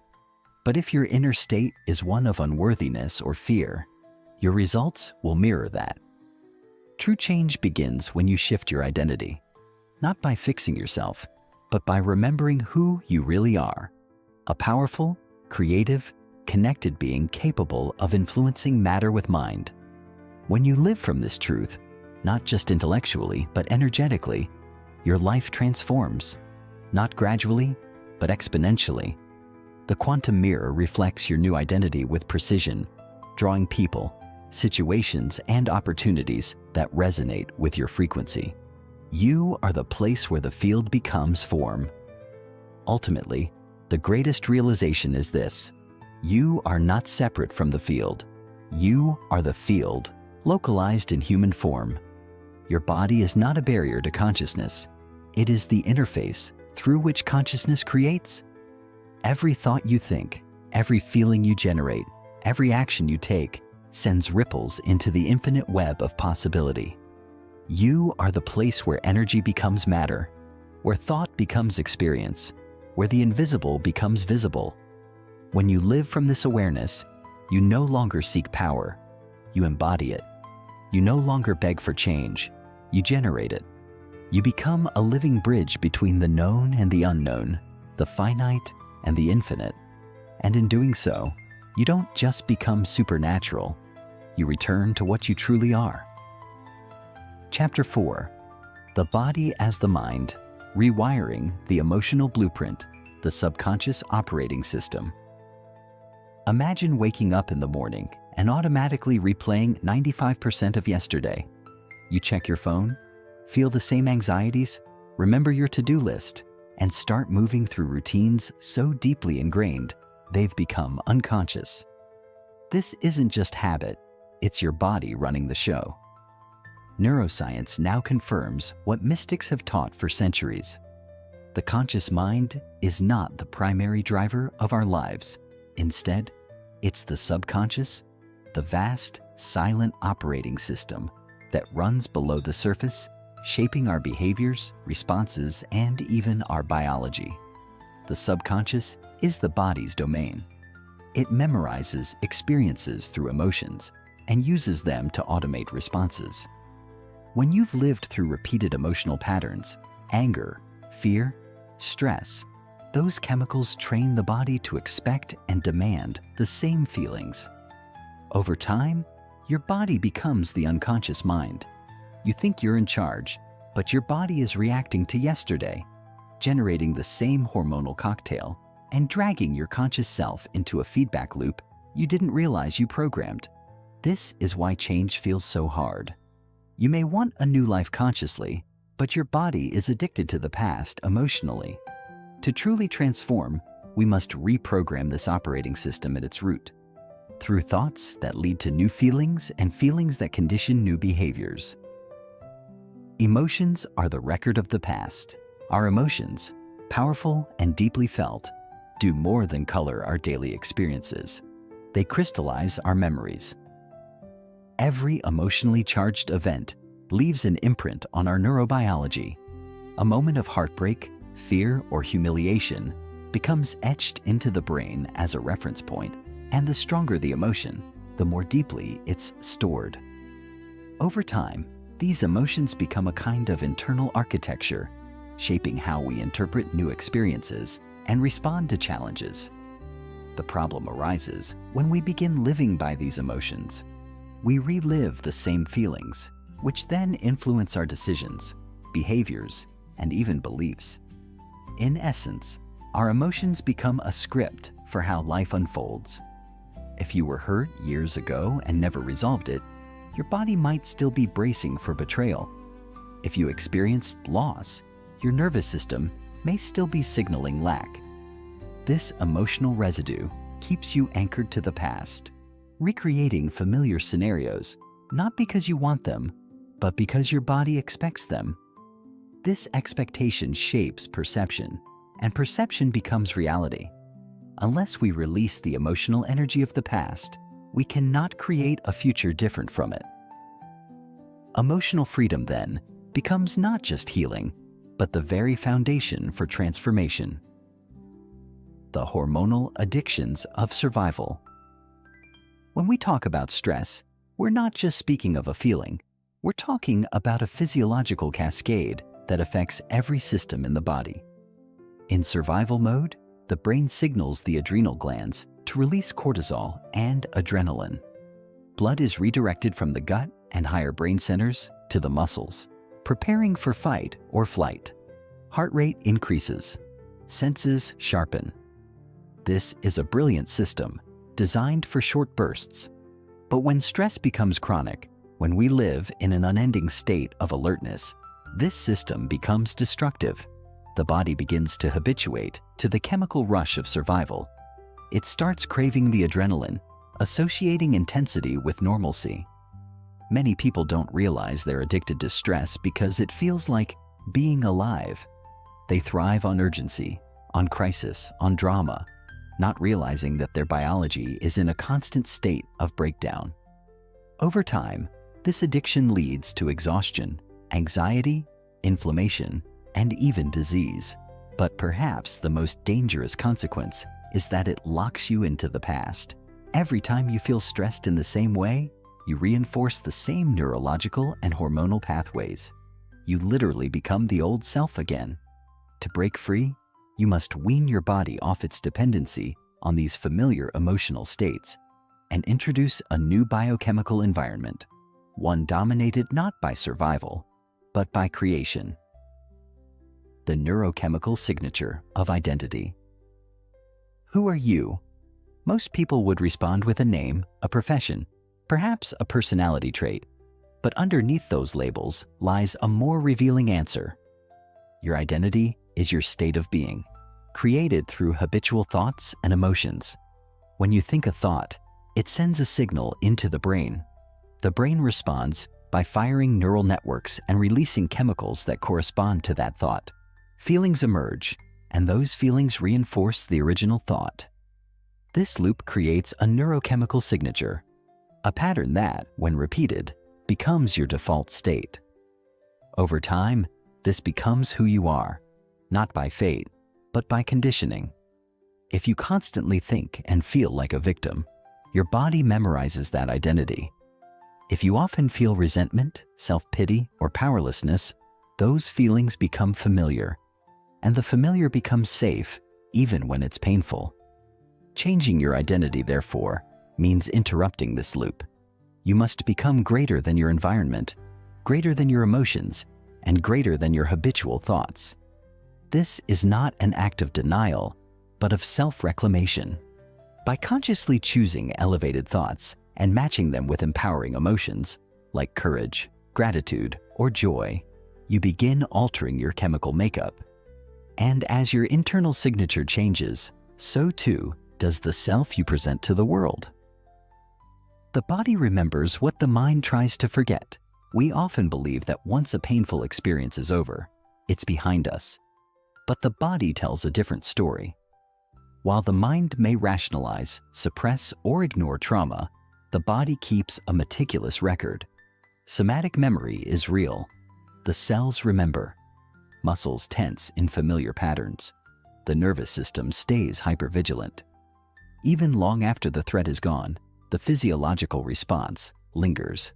But if your inner state is one of unworthiness or fear, your results will mirror that. True change begins when you shift your identity, not by fixing yourself, but by remembering who you really are. A powerful, creative, connected being capable of influencing matter with mind. When you live from this truth, not just intellectually, but energetically, your life transforms, not gradually, but exponentially. The quantum mirror reflects your new identity with precision, drawing people, situations, and opportunities that resonate with your frequency. You are the place where the field becomes form. Ultimately, the greatest realization is this: you are not separate from the field. You are the field, localized in human form. Your body is not a barrier to consciousness. It is the interface through which consciousness creates. Every thought you think, every feeling you generate, every action you take sends ripples into the infinite web of possibility. You are the place where energy becomes matter, where thought becomes experience, where the invisible becomes visible. When you live from this awareness, you no longer seek power, you embody it. You no longer beg for change, you generate it. You become a living bridge between the known and the unknown, the finite and the infinite. And in doing so, you don't just become supernatural, you return to what you truly are. Chapter 4. The Body as the Mind, Rewiring the Emotional Blueprint, the Subconscious Operating System. Imagine waking up in the morning and automatically replaying 95% of yesterday. You check your phone, feel the same anxieties, remember your to-do list, and start moving through routines so deeply ingrained they've become unconscious. This isn't just habit, it's your body running the show. Neuroscience now confirms what mystics have taught for centuries. The conscious mind is not the primary driver of our lives. Instead, it's the subconscious, the vast, silent operating system that runs below the surface, shaping our behaviors, responses, and even our biology. The subconscious is the body's domain. It memorizes experiences through emotions and uses them to automate responses. When you've lived through repeated emotional patterns, anger, fear, stress, those chemicals train the body to expect and demand the same feelings. Over time, your body becomes the unconscious mind. You think you're in charge, but your body is reacting to yesterday, generating the same hormonal cocktail and dragging your conscious self into a feedback loop you didn't realize you programmed. This is why change feels so hard. You may want a new life consciously, but your body is addicted to the past emotionally. To truly transform, we must reprogram this operating system at its root, through thoughts that lead to new feelings and feelings that condition new behaviors. Emotions are the record of the past. Our emotions, powerful and deeply felt, do more than color our daily experiences. They crystallize our memories. Every emotionally charged event leaves an imprint on our neurobiology. A moment of heartbreak, fear, or humiliation becomes etched into the brain as a reference point, and the stronger the emotion, the more deeply it's stored. Over time, these emotions become a kind of internal architecture, shaping how we interpret new experiences and respond to challenges. The problem arises when we begin living by these emotions. We relive the same feelings, which then influence our decisions, behaviors, and even beliefs. In essence, our emotions become a script for how life unfolds. If you were hurt years ago and never resolved it, your body might still be bracing for betrayal. If you experienced loss, your nervous system may still be signaling lack. This emotional residue keeps you anchored to the past, recreating familiar scenarios, not because you want them, but because your body expects them. This expectation shapes perception, and perception becomes reality. Unless we release the emotional energy of the past, we cannot create a future different from it. Emotional freedom, then, becomes not just healing, but the very foundation for transformation. The hormonal addictions of survival. When we talk about stress, we're not just speaking of a feeling, we're talking about a physiological cascade that affects every system in the body. In survival mode, the brain signals the adrenal glands to release cortisol and adrenaline. Blood is redirected from the gut and higher brain centers to the muscles, preparing for fight or flight. Heart rate increases, senses sharpen. This is a brilliant system, designed for short bursts. But when stress becomes chronic, when we live in an unending state of alertness, this system becomes destructive. The body begins to habituate to the chemical rush of survival. It starts craving the adrenaline, associating intensity with normalcy. Many people don't realize they're addicted to stress because it feels like being alive. They thrive on urgency, on crisis, on drama, not realizing that their biology is in a constant state of breakdown. Over time, this addiction leads to exhaustion, anxiety, inflammation, and even disease. But perhaps the most dangerous consequence is that it locks you into the past. Every time you feel stressed in the same way, you reinforce the same neurological and hormonal pathways. You literally become the old self again. To break free, you must wean your body off its dependency on these familiar emotional states and introduce a new biochemical environment, one dominated not by survival, but by creation. The neurochemical signature of identity. Who are you? Most people would respond with a name, a profession, perhaps a personality trait. But underneath those labels lies a more revealing answer. Your identity is your state of being, created through habitual thoughts and emotions. When you think a thought, it sends a signal into the brain. The brain responds by firing neural networks and releasing chemicals that correspond to that thought. Feelings emerge, and those feelings reinforce the original thought. This loop creates a neurochemical signature, a pattern that, when repeated, becomes your default state. Over time, this becomes who you are, not by fate, but by conditioning. If you constantly think and feel like a victim, your body memorizes that identity. If you often feel resentment, self-pity, or powerlessness, those feelings become familiar, and the familiar becomes safe, even when it's painful. Changing your identity, therefore, means interrupting this loop. You must become greater than your environment, greater than your emotions, and greater than your habitual thoughts. This is not an act of denial, but of self-reclamation. By consciously choosing elevated thoughts and matching them with empowering emotions, like courage, gratitude, or joy, you begin altering your chemical makeup. And as your internal signature changes, so too does the self you present to the world. The body remembers what the mind tries to forget. We often believe that once a painful experience is over, it's behind us. But the body tells a different story. While the mind may rationalize, suppress, or ignore trauma, the body keeps a meticulous record. Somatic memory is real. The cells remember. Muscles tense in familiar patterns. The nervous system stays hypervigilant. Even long after the threat is gone, the physiological response lingers.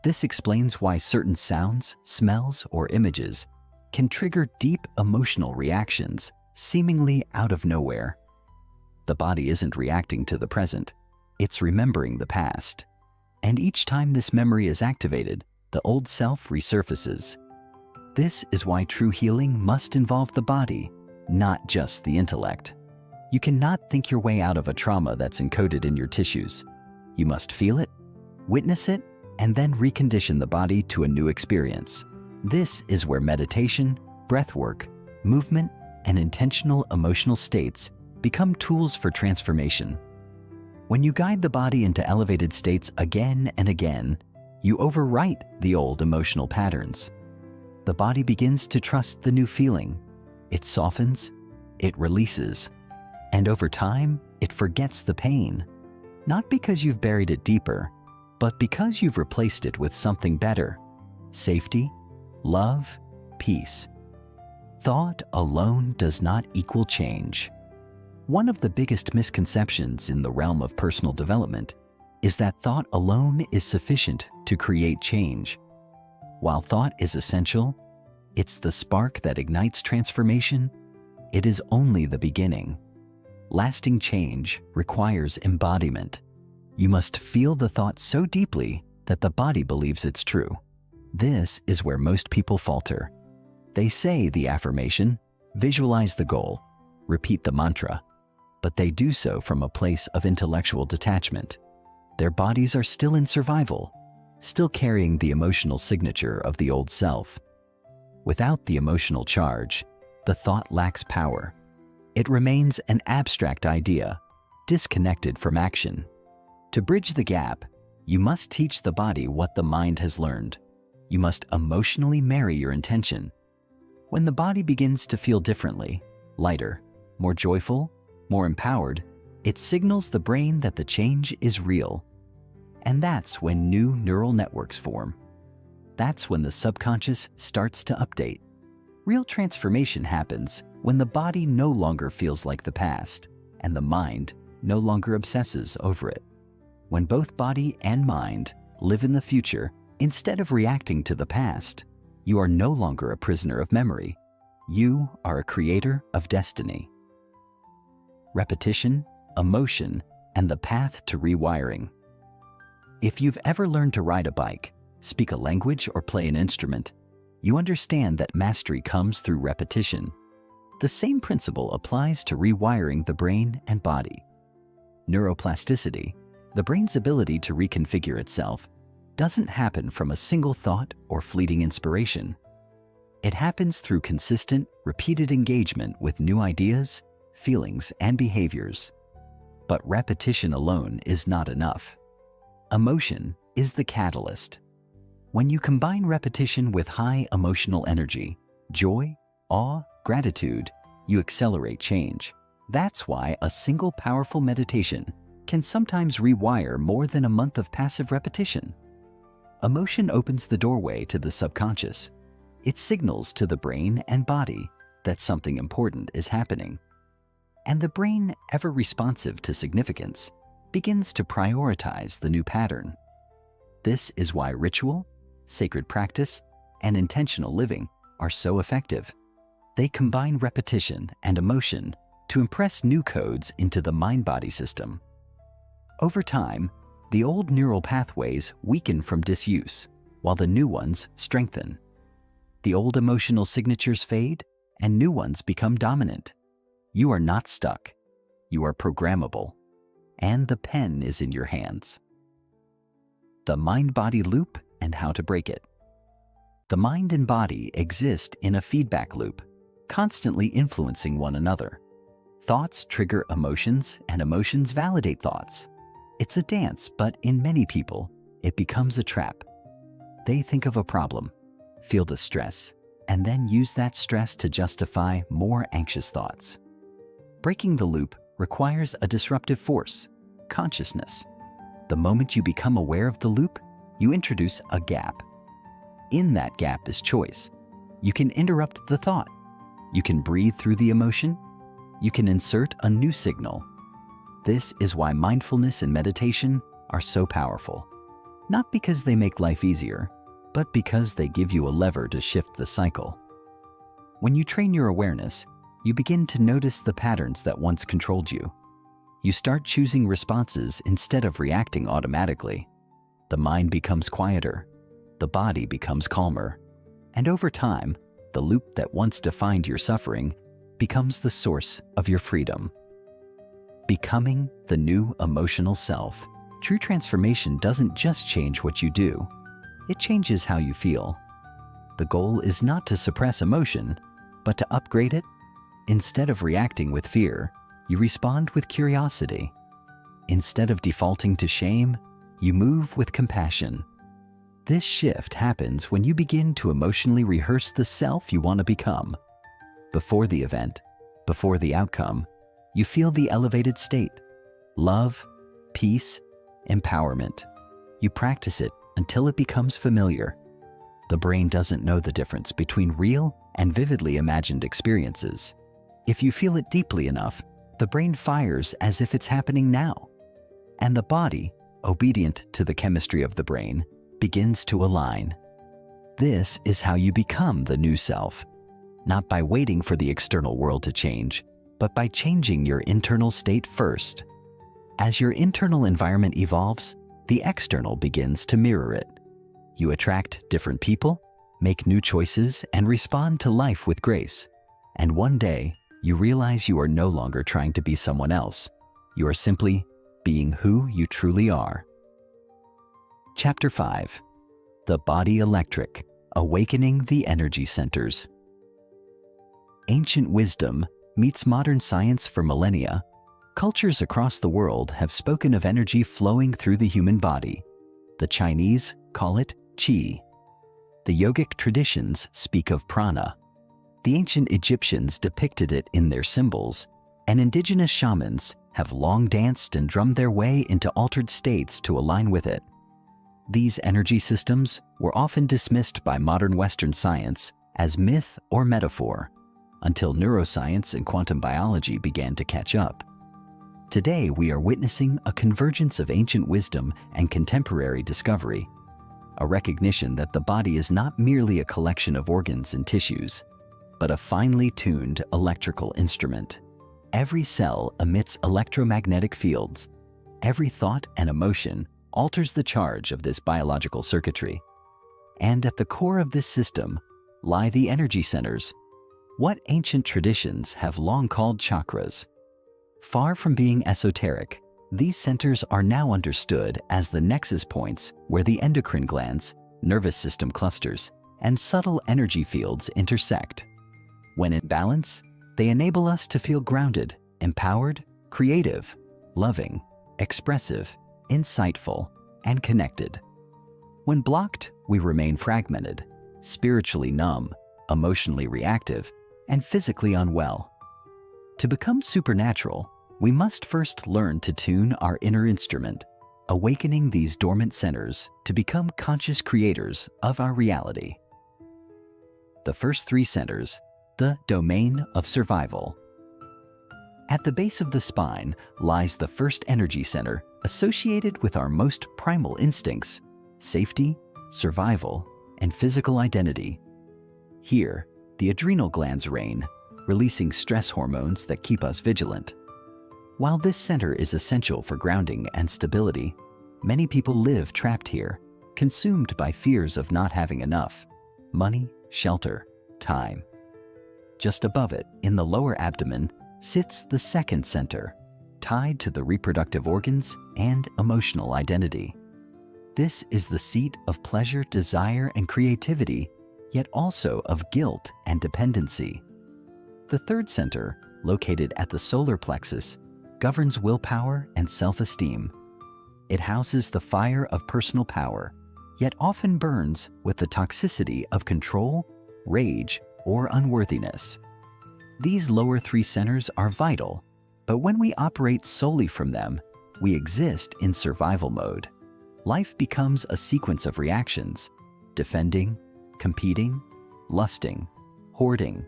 This explains why certain sounds, smells, or images can trigger deep emotional reactions, seemingly out of nowhere. The body isn't reacting to the present, it's remembering the past. And each time this memory is activated, the old self resurfaces. This is why true healing must involve the body, not just the intellect. You cannot think your way out of a trauma that's encoded in your tissues. You must feel it, witness it, and then recondition the body to a new experience. This is where meditation, breathwork, movement, and intentional emotional states become tools for transformation. When you guide the body into elevated states again and again, you overwrite the old emotional patterns. The body begins to trust the new feeling. It softens, it releases, and over time, it forgets the pain. Not because you've buried it deeper, but because you've replaced it with something better: safety, love, peace. Thought alone does not equal change. One of the biggest misconceptions in the realm of personal development is that thought alone is sufficient to create change. While thought is essential, it's the spark that ignites transformation. It is only the beginning. Lasting change requires embodiment. You must feel the thought so deeply that the body believes it's true. This is where most people falter. They say the affirmation, visualize the goal, repeat the mantra, but they do so from a place of intellectual detachment. Their bodies are still in survival, still carrying the emotional signature of the old self. Without the emotional charge, the thought lacks power. It remains an abstract idea, disconnected from action. To bridge the gap, you must teach the body what the mind has learned. You must emotionally marry your intention. When the body begins to feel differently, lighter, more joyful, more empowered, it signals the brain that the change is real. And that's when new neural networks form. That's when the subconscious starts to update. Real transformation happens when the body no longer feels like the past, and the mind no longer obsesses over it. When both body and mind live in the future instead of reacting to the past, you are no longer a prisoner of memory. You are a creator of destiny. Repetition, emotion, and the path to rewiring. If you've ever learned to ride a bike, speak a language, or play an instrument, you understand that mastery comes through repetition. The same principle applies to rewiring the brain and body. Neuroplasticity, the brain's ability to reconfigure itself, doesn't happen from a single thought or fleeting inspiration. It happens through consistent, repeated engagement with new ideas, feelings, and behaviors. But repetition alone is not enough. Emotion is the catalyst. When you combine repetition with high emotional energy, joy, awe, gratitude, you accelerate change. That's why a single powerful meditation can sometimes rewire more than a month of passive repetition. Emotion opens the doorway to the subconscious. It signals to the brain and body that something important is happening. And the brain, ever responsive to significance, begins to prioritize the new pattern. This is why ritual, sacred practice, and intentional living are so effective. They combine repetition and emotion to impress new codes into the mind-body system. Over time, the old neural pathways weaken from disuse, while the new ones strengthen. The old emotional signatures fade, and new ones become dominant. You are not stuck. You are programmable. And the pen is in your hands. The mind-body loop and how to break it. The mind and body exist in a feedback loop, constantly influencing one another. Thoughts trigger emotions, and emotions validate thoughts. It's a dance, but in many people, it becomes a trap. They think of a problem, feel the stress, and then use that stress to justify more anxious thoughts. Breaking the loop requires a disruptive force, consciousness. The moment you become aware of the loop, you introduce a gap. In that gap is choice. You can interrupt the thought. You can breathe through the emotion. You can insert a new signal. This is why mindfulness and meditation are so powerful. Not because they make life easier, but because they give you a lever to shift the cycle. When you train your awareness, you begin to notice the patterns that once controlled you. You start choosing responses instead of reacting automatically. The mind becomes quieter, the body becomes calmer, and over time, the loop that once defined your suffering becomes the source of your freedom. Becoming the new emotional self. True transformation doesn't just change what you do, it changes how you feel. The goal is not to suppress emotion, but to upgrade it. Instead of reacting with fear, you respond with curiosity. Instead of defaulting to shame, you move with compassion. This shift happens when you begin to emotionally rehearse the self you want to become. Before the event, before the outcome, you feel the elevated state, love, peace, empowerment. You practice it until it becomes familiar. The brain doesn't know the difference between real and vividly imagined experiences. If you feel it deeply enough, the brain fires as if it's happening now. And the body, obedient to the chemistry of the brain, begins to align. This is how you become the new self, not by waiting for the external world to change, but by changing your internal state first. As your internal environment evolves, the external begins to mirror it. You attract different people, make new choices, and respond to life with grace. And one day, you realize you are no longer trying to be someone else. You are simply being who you truly are. Chapter 5. The Body Electric, Awakening the Energy Centers. Ancient wisdom meets modern science for millennia. Cultures across the world have spoken of energy flowing through the human body. The Chinese call it qi. The yogic traditions speak of prana. The ancient Egyptians depicted it in their symbols, and indigenous shamans have long danced and drummed their way into altered states to align with it. These energy systems were often dismissed by modern Western science as myth or metaphor, until neuroscience and quantum biology began to catch up. Today, we are witnessing a convergence of ancient wisdom and contemporary discovery, a recognition that the body is not merely a collection of organs and tissues, but a finely tuned electrical instrument. Every cell emits electromagnetic fields. Every thought and emotion alters the charge of this biological circuitry. And at the core of this system lie the energy centers, what ancient traditions have long called chakras. Far from being esoteric, these centers are now understood as the nexus points where the endocrine glands, nervous system clusters, and subtle energy fields intersect. When in balance, they enable us to feel grounded, empowered, creative, loving, expressive, insightful, and connected. When blocked, we remain fragmented, spiritually numb, emotionally reactive, and physically unwell. To become supernatural, we must first learn to tune our inner instrument, awakening these dormant centers to become conscious creators of our reality. The first three centers, the domain of survival. At the base of the spine lies the first energy center associated with our most primal instincts, safety, survival, and physical identity. Here, the adrenal glands reign, releasing stress hormones that keep us vigilant. While this center is essential for grounding and stability, many people live trapped here, consumed by fears of not having enough money, shelter, time. Just above it, in the lower abdomen, sits the second center, tied to the reproductive organs and emotional identity. This is the seat of pleasure, desire, and creativity, yet also of guilt and dependency. The third center, located at the solar plexus, governs willpower and self-esteem. It houses the fire of personal power, yet often burns with the toxicity of control, rage, or unworthiness. These lower three centers are vital, but when we operate solely from them, we exist in survival mode. Life becomes a sequence of reactions: defending, competing, lusting, hoarding.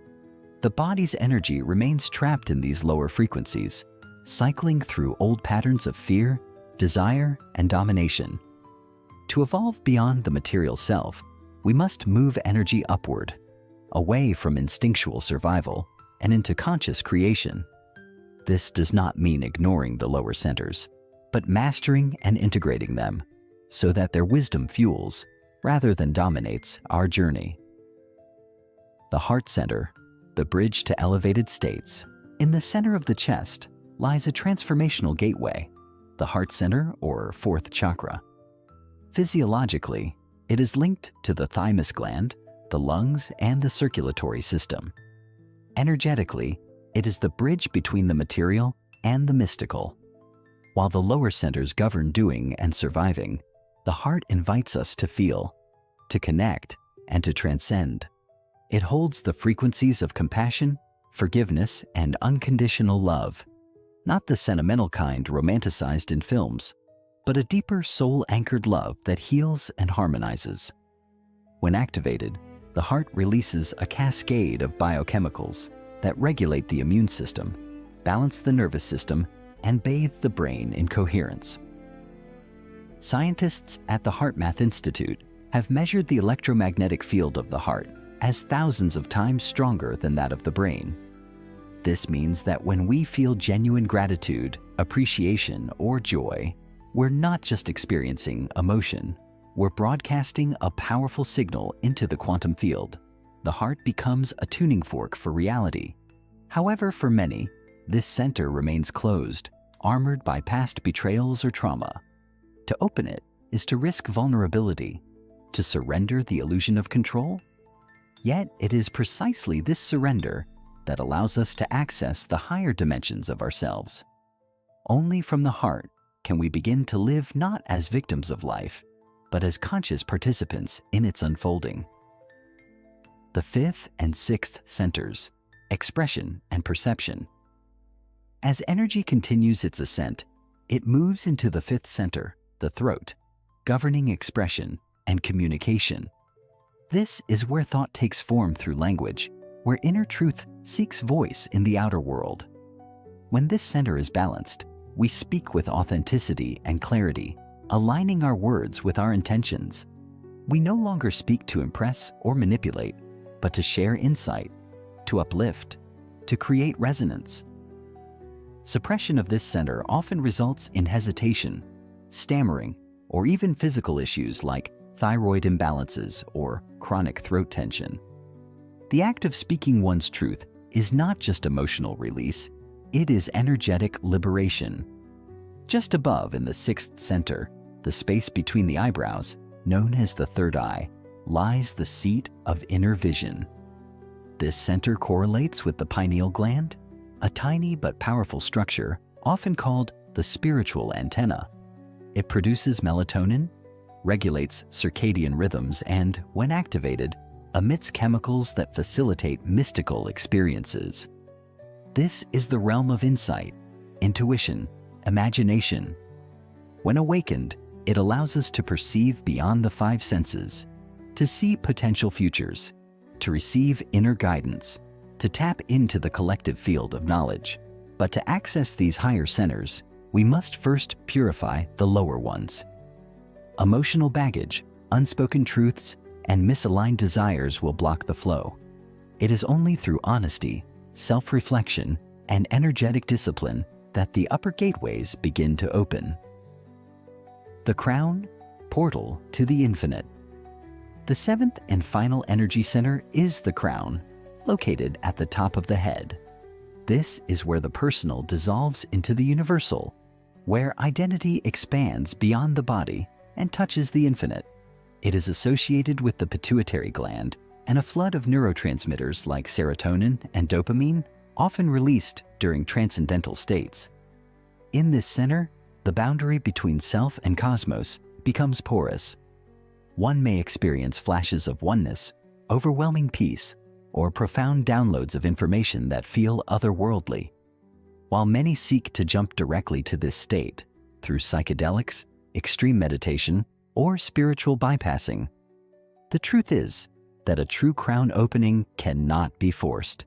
The body's energy remains trapped in these lower frequencies, cycling through old patterns of fear, desire, and domination. To evolve beyond the material self, we must move energy upward, away from instinctual survival and into conscious creation. This does not mean ignoring the lower centers, but mastering and integrating them so that their wisdom fuels, rather than dominates, our journey. The heart center, the bridge to elevated states. In the center of the chest lies a transformational gateway, the heart center or fourth chakra. Physiologically, it is linked to the thymus gland, the lungs, and the circulatory system. Energetically, it is the bridge between the material and the mystical. While the lower centers govern doing and surviving, the heart invites us to feel, to connect, and to transcend. It holds the frequencies of compassion, forgiveness, and unconditional love, not the sentimental kind romanticized in films, but a deeper soul-anchored love that heals and harmonizes. When activated, the heart releases a cascade of biochemicals that regulate the immune system, balance the nervous system, and bathe the brain in coherence. Scientists at the HeartMath Institute have measured the electromagnetic field of the heart as thousands of times stronger than that of the brain. This means that when we feel genuine gratitude, appreciation, or joy, we're not just experiencing emotion, we're broadcasting a powerful signal into the quantum field. The heart becomes a tuning fork for reality. However, for many, this center remains closed, armored by past betrayals or trauma. To open it is to risk vulnerability, to surrender the illusion of control. Yet it is precisely this surrender that allows us to access the higher dimensions of ourselves. Only from the heart can we begin to live not as victims of life, but as conscious participants in its unfolding. The fifth and sixth centers, expression and perception. As energy continues its ascent, it moves into the fifth center, the throat, governing expression and communication. This is where thought takes form through language, where inner truth seeks voice in the outer world. When this center is balanced, we speak with authenticity and clarity, aligning our words with our intentions. We no longer speak to impress or manipulate, but to share insight, to uplift, to create resonance. Suppression of this center often results in hesitation, stammering, or even physical issues like thyroid imbalances or chronic throat tension. The act of speaking one's truth is not just emotional release, it is energetic liberation. Just above in the sixth center, the space between the eyebrows, known as the third eye, lies the seat of inner vision. This center correlates with the pineal gland, a tiny but powerful structure often called the spiritual antenna. It produces melatonin, regulates circadian rhythms, and, when activated, emits chemicals that facilitate mystical experiences. This is the realm of insight, intuition, imagination. When awakened, it allows us to perceive beyond the five senses, to see potential futures, to receive inner guidance, to tap into the collective field of knowledge. But to access these higher centers, we must first purify the lower ones. Emotional baggage, unspoken truths, and misaligned desires will block the flow. It is only through honesty, self-reflection, and energetic discipline that the upper gateways begin to open. The crown, portal to the infinite. The seventh and final energy center is the crown, located at the top of the head. This is where the personal dissolves into the universal, where identity expands beyond the body and touches the infinite. It is associated with the pituitary gland and a flood of neurotransmitters like serotonin and dopamine, often released during transcendental states. In this center, the boundary between self and cosmos becomes porous. One may experience flashes of oneness, overwhelming peace, or profound downloads of information that feel otherworldly. While many seek to jump directly to this state through psychedelics, extreme meditation, or spiritual bypassing, the truth is that a true crown opening cannot be forced.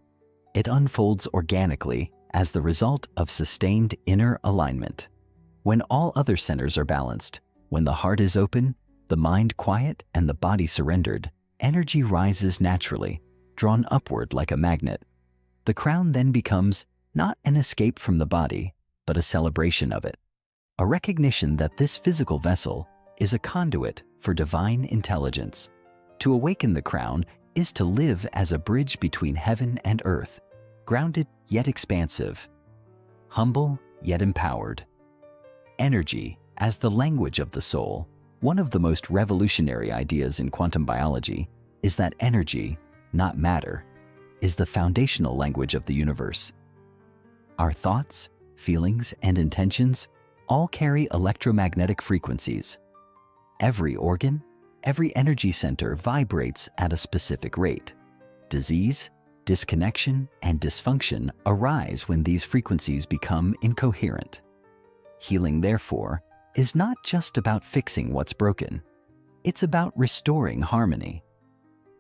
It unfolds organically as the result of sustained inner alignment. When all other centers are balanced, when the heart is open, the mind quiet, and the body surrendered, energy rises naturally, drawn upward like a magnet. The crown then becomes not an escape from the body, but a celebration of it, a recognition that this physical vessel is a conduit for divine intelligence. To awaken the crown is to live as a bridge between heaven and earth, grounded yet expansive, humble yet empowered. Energy as the language of the soul. One of the most revolutionary ideas in quantum biology is that energy, not matter, is the foundational language of the universe. Our thoughts, feelings, and intentions all carry electromagnetic frequencies. Every organ, every energy center vibrates at a specific rate. Disease, disconnection, and dysfunction arise when these frequencies become incoherent. Healing, therefore, is not just about fixing what's broken. It's about restoring harmony.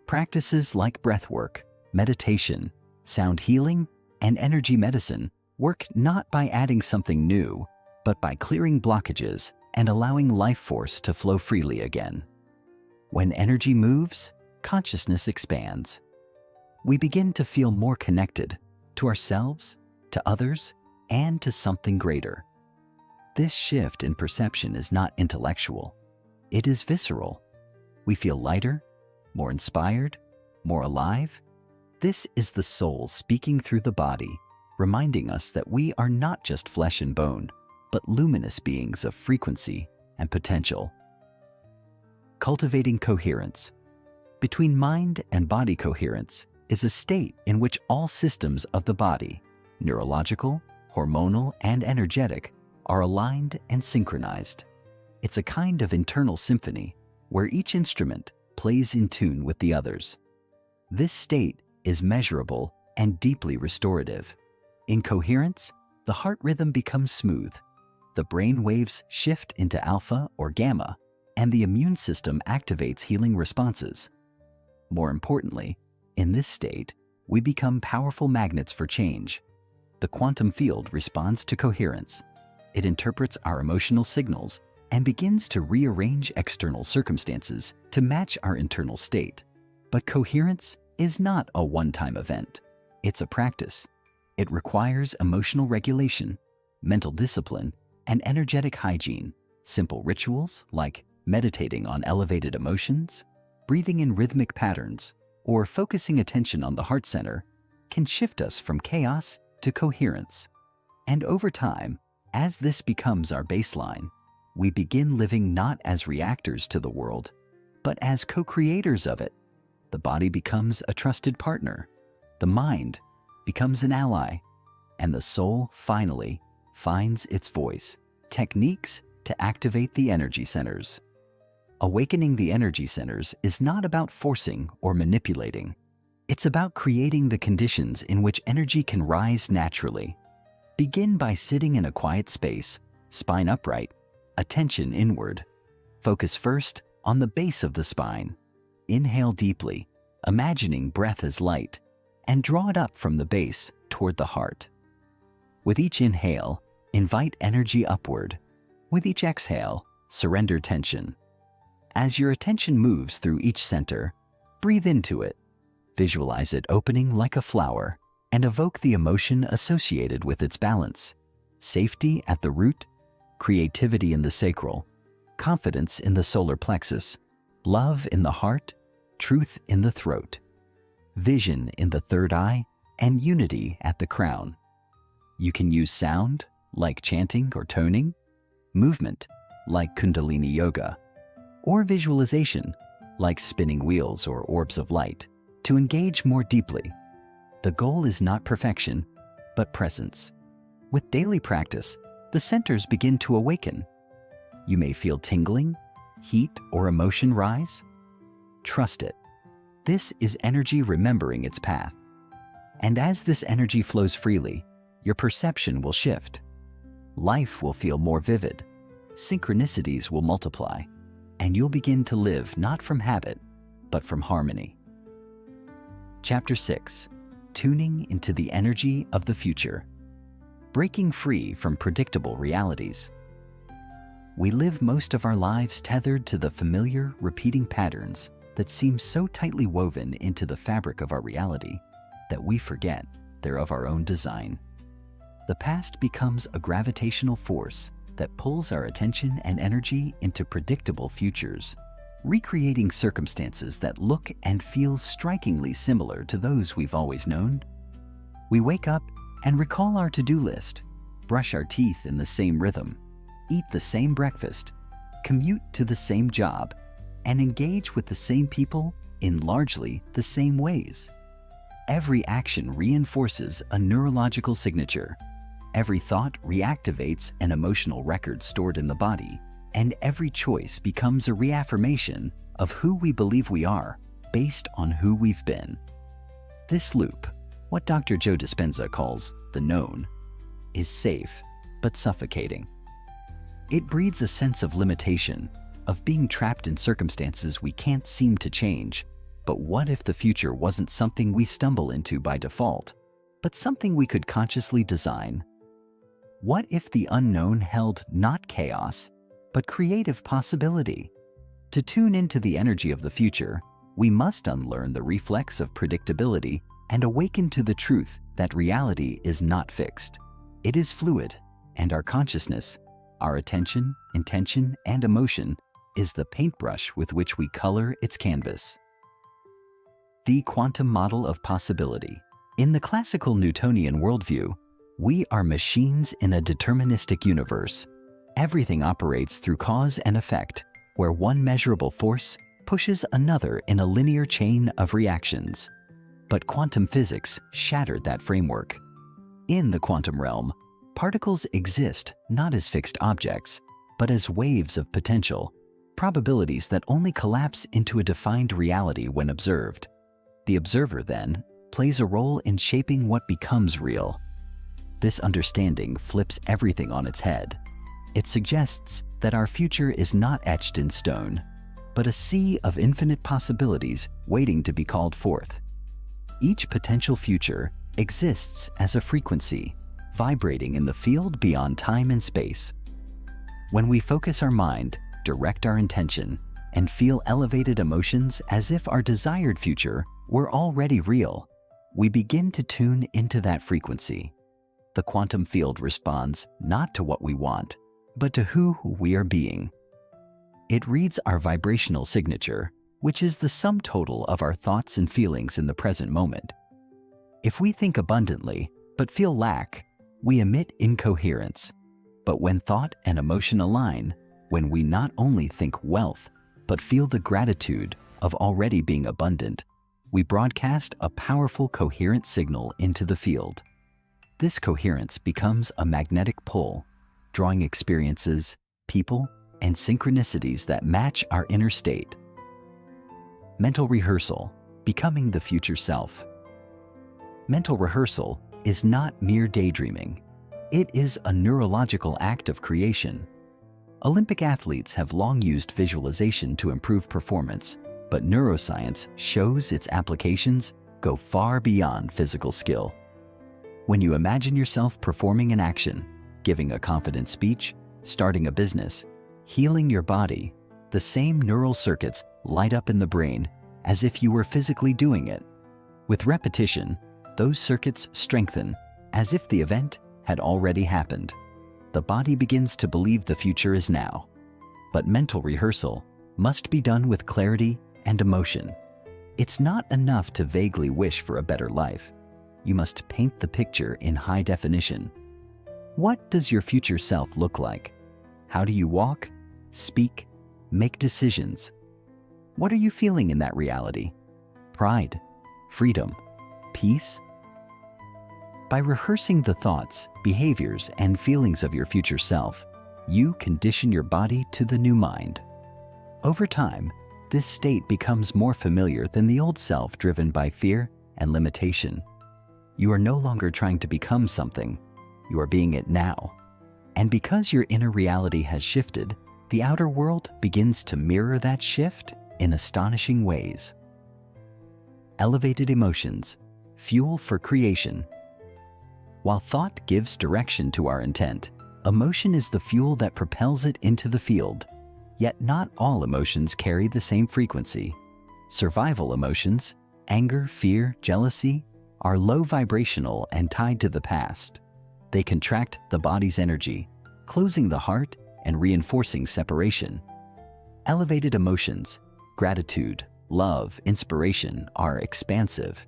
Practices like breathwork, meditation, sound healing, and energy medicine work not by adding something new, but by clearing blockages and allowing life force to flow freely again. When energy moves, consciousness expands. We begin to feel more connected to ourselves, to others, and to something greater. This shift in perception is not intellectual. It is visceral. We feel lighter, more inspired, more alive. This is the soul speaking through the body, reminding us that we are not just flesh and bone, but luminous beings of frequency and potential. Cultivating coherence. Between mind and body coherence is a state in which all systems of the body, neurological, hormonal, and energetic, are aligned and synchronized. It's a kind of internal symphony where each instrument plays in tune with the others. This state is measurable and deeply restorative. In coherence, the heart rhythm becomes smooth, the brain waves shift into alpha or gamma, and the immune system activates healing responses. More importantly, in this state, we become powerful magnets for change. The quantum field responds to coherence. It interprets our emotional signals and begins to rearrange external circumstances to match our internal state. But coherence is not a one-time event. It's a practice. It requires emotional regulation, mental discipline, and energetic hygiene. Simple rituals like meditating on elevated emotions, breathing in rhythmic patterns, or focusing attention on the heart center can shift us from chaos to coherence. And over time, as this becomes our baseline, we begin living not as reactors to the world, but as co-creators of it. The body becomes a trusted partner, the mind becomes an ally, and the soul finally finds its voice. Techniques to activate the energy centers. Awakening the energy centers is not about forcing or manipulating. It's about creating the conditions in which energy can rise naturally. Begin by sitting in a quiet space, spine upright, attention inward. Focus first on the base of the spine. Inhale deeply, imagining breath as light, and draw it up from the base toward the heart. With each inhale, invite energy upward. With each exhale, surrender tension. As your attention moves through each center, breathe into it. Visualize it opening like a flower and evoke the emotion associated with its balance. Safety at the root, creativity in the sacral, confidence in the solar plexus, love in the heart, truth in the throat, vision in the third eye, and unity at the crown. You can use sound, like chanting or toning, movement, like Kundalini Yoga, or visualization, like spinning wheels or orbs of light, to engage more deeply. The goal is not perfection, but presence. With daily practice, the centers begin to awaken. You may feel tingling, heat, or emotion rise. Trust it. This is energy remembering its path. And as this energy flows freely, your perception will shift. Life will feel more vivid. Synchronicities will multiply, and you'll begin to live not from habit, but from harmony. Chapter 6. Tuning into the energy of the future. Breaking free from predictable realities. We live most of our lives tethered to the familiar, repeating patterns that seem so tightly woven into the fabric of our reality that we forget they're of our own design. The past becomes a gravitational force that pulls our attention and energy into predictable futures, recreating circumstances that look and feel strikingly similar to those we've always known. We wake up and recall our to-do list, brush our teeth in the same rhythm, eat the same breakfast, commute to the same job, and engage with the same people in largely the same ways. Every action reinforces a neurological signature. Every thought reactivates an emotional record stored in the body, and every choice becomes a reaffirmation of who we believe we are based on who we've been. This loop, what Dr. Joe Dispenza calls the known, is safe but suffocating. It breeds a sense of limitation, of being trapped in circumstances we can't seem to change. But what if the future wasn't something we stumble into by default, but something we could consciously design? What if the unknown held not chaos, but creative possibility? To tune into the energy of the future, we must unlearn the reflex of predictability and awaken to the truth that reality is not fixed. It is fluid, and our consciousness, our attention, intention, and emotion is the paintbrush with which we color its canvas. The quantum model of possibility. In the classical Newtonian worldview, we are machines in a deterministic universe. Everything operates through cause and effect, where one measurable force pushes another in a linear chain of reactions. But quantum physics shattered that framework. In the quantum realm, Particles exist not as fixed objects, but as waves of potential, probabilities that only collapse into a defined reality when observed. The observer, then, plays a role in shaping what becomes real. This understanding flips everything on its head. It suggests that our future is not etched in stone, but a sea of infinite possibilities waiting to be called forth. Each potential future exists as a frequency, vibrating in the field beyond time and space. When we focus our mind, direct our intention, and feel elevated emotions as if our desired future were already real, we begin to tune into that frequency. The quantum field responds not to what we want, but to who we are being. It reads our vibrational signature, which is the sum total of our thoughts and feelings in the present moment. If we think abundantly, but feel lack, we emit incoherence. But when thought and emotion align, when we not only think wealth, but feel the gratitude of already being abundant, we broadcast a powerful coherent signal into the field. This coherence becomes a magnetic pull, drawing experiences, people, and synchronicities that match our inner state. Mental rehearsal, becoming the future self. Mental rehearsal is not mere daydreaming. It is a neurological act of creation. Olympic athletes have long used visualization to improve performance, but neuroscience shows its applications go far beyond physical skill. When you imagine yourself performing an action, giving a confident speech, starting a business, healing your body, the same neural circuits light up in the brain as if you were physically doing it. With repetition, those circuits strengthen as if the event had already happened. The body begins to believe the future is now. But mental rehearsal must be done with clarity and emotion. It's not enough to vaguely wish for a better life. You must paint the picture in high definition. What does your future self look like? How do you walk, speak, make decisions? What are you feeling in that reality? Pride, freedom, peace? By rehearsing the thoughts, behaviors, and feelings of your future self, you condition your body to the new mind. Over time, this state becomes more familiar than the old self driven by fear and limitation. You are no longer trying to become something, you are being it now. And because your inner reality has shifted, the outer world begins to mirror that shift in astonishing ways. Elevated emotions, fuel for creation. While thought gives direction to our intent, emotion is the fuel that propels it into the field. Yet not all emotions carry the same frequency. Survival emotions, anger, fear, jealousy, are low vibrational and tied to the past. They contract the body's energy, closing the heart and reinforcing separation. Elevated emotions, gratitude, love, inspiration, are expansive.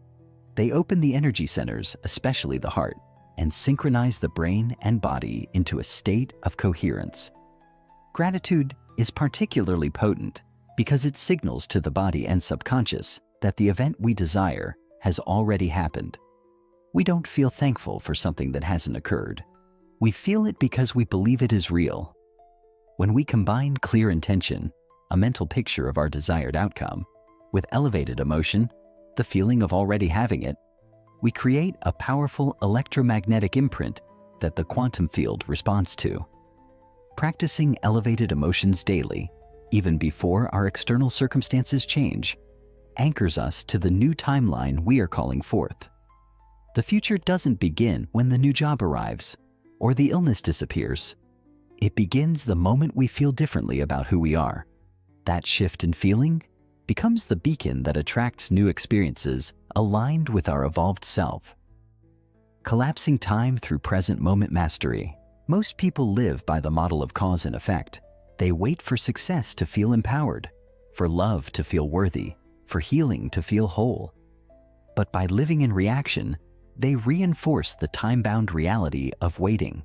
They open the energy centers, especially the heart, and synchronize the brain and body into a state of coherence. Gratitude is particularly potent because it signals to the body and subconscious that the event we desire has already happened. We don't feel thankful for something that hasn't occurred. We feel it because we believe it is real. When we combine clear intention, a mental picture of our desired outcome, with elevated emotion, the feeling of already having it, we create a powerful electromagnetic imprint that the quantum field responds to. Practicing elevated emotions daily, even before our external circumstances change, anchors us to the new timeline we are calling forth. The future doesn't begin when the new job arrives or the illness disappears. It begins the moment we feel differently about who we are. That shift in feeling becomes the beacon that attracts new experiences aligned with our evolved self. Collapsing time through present moment mastery. Most people live by the model of cause and effect. They wait for success to feel empowered, for love to feel worthy, for healing to feel whole. But by living in reaction, they reinforce the time-bound reality of waiting.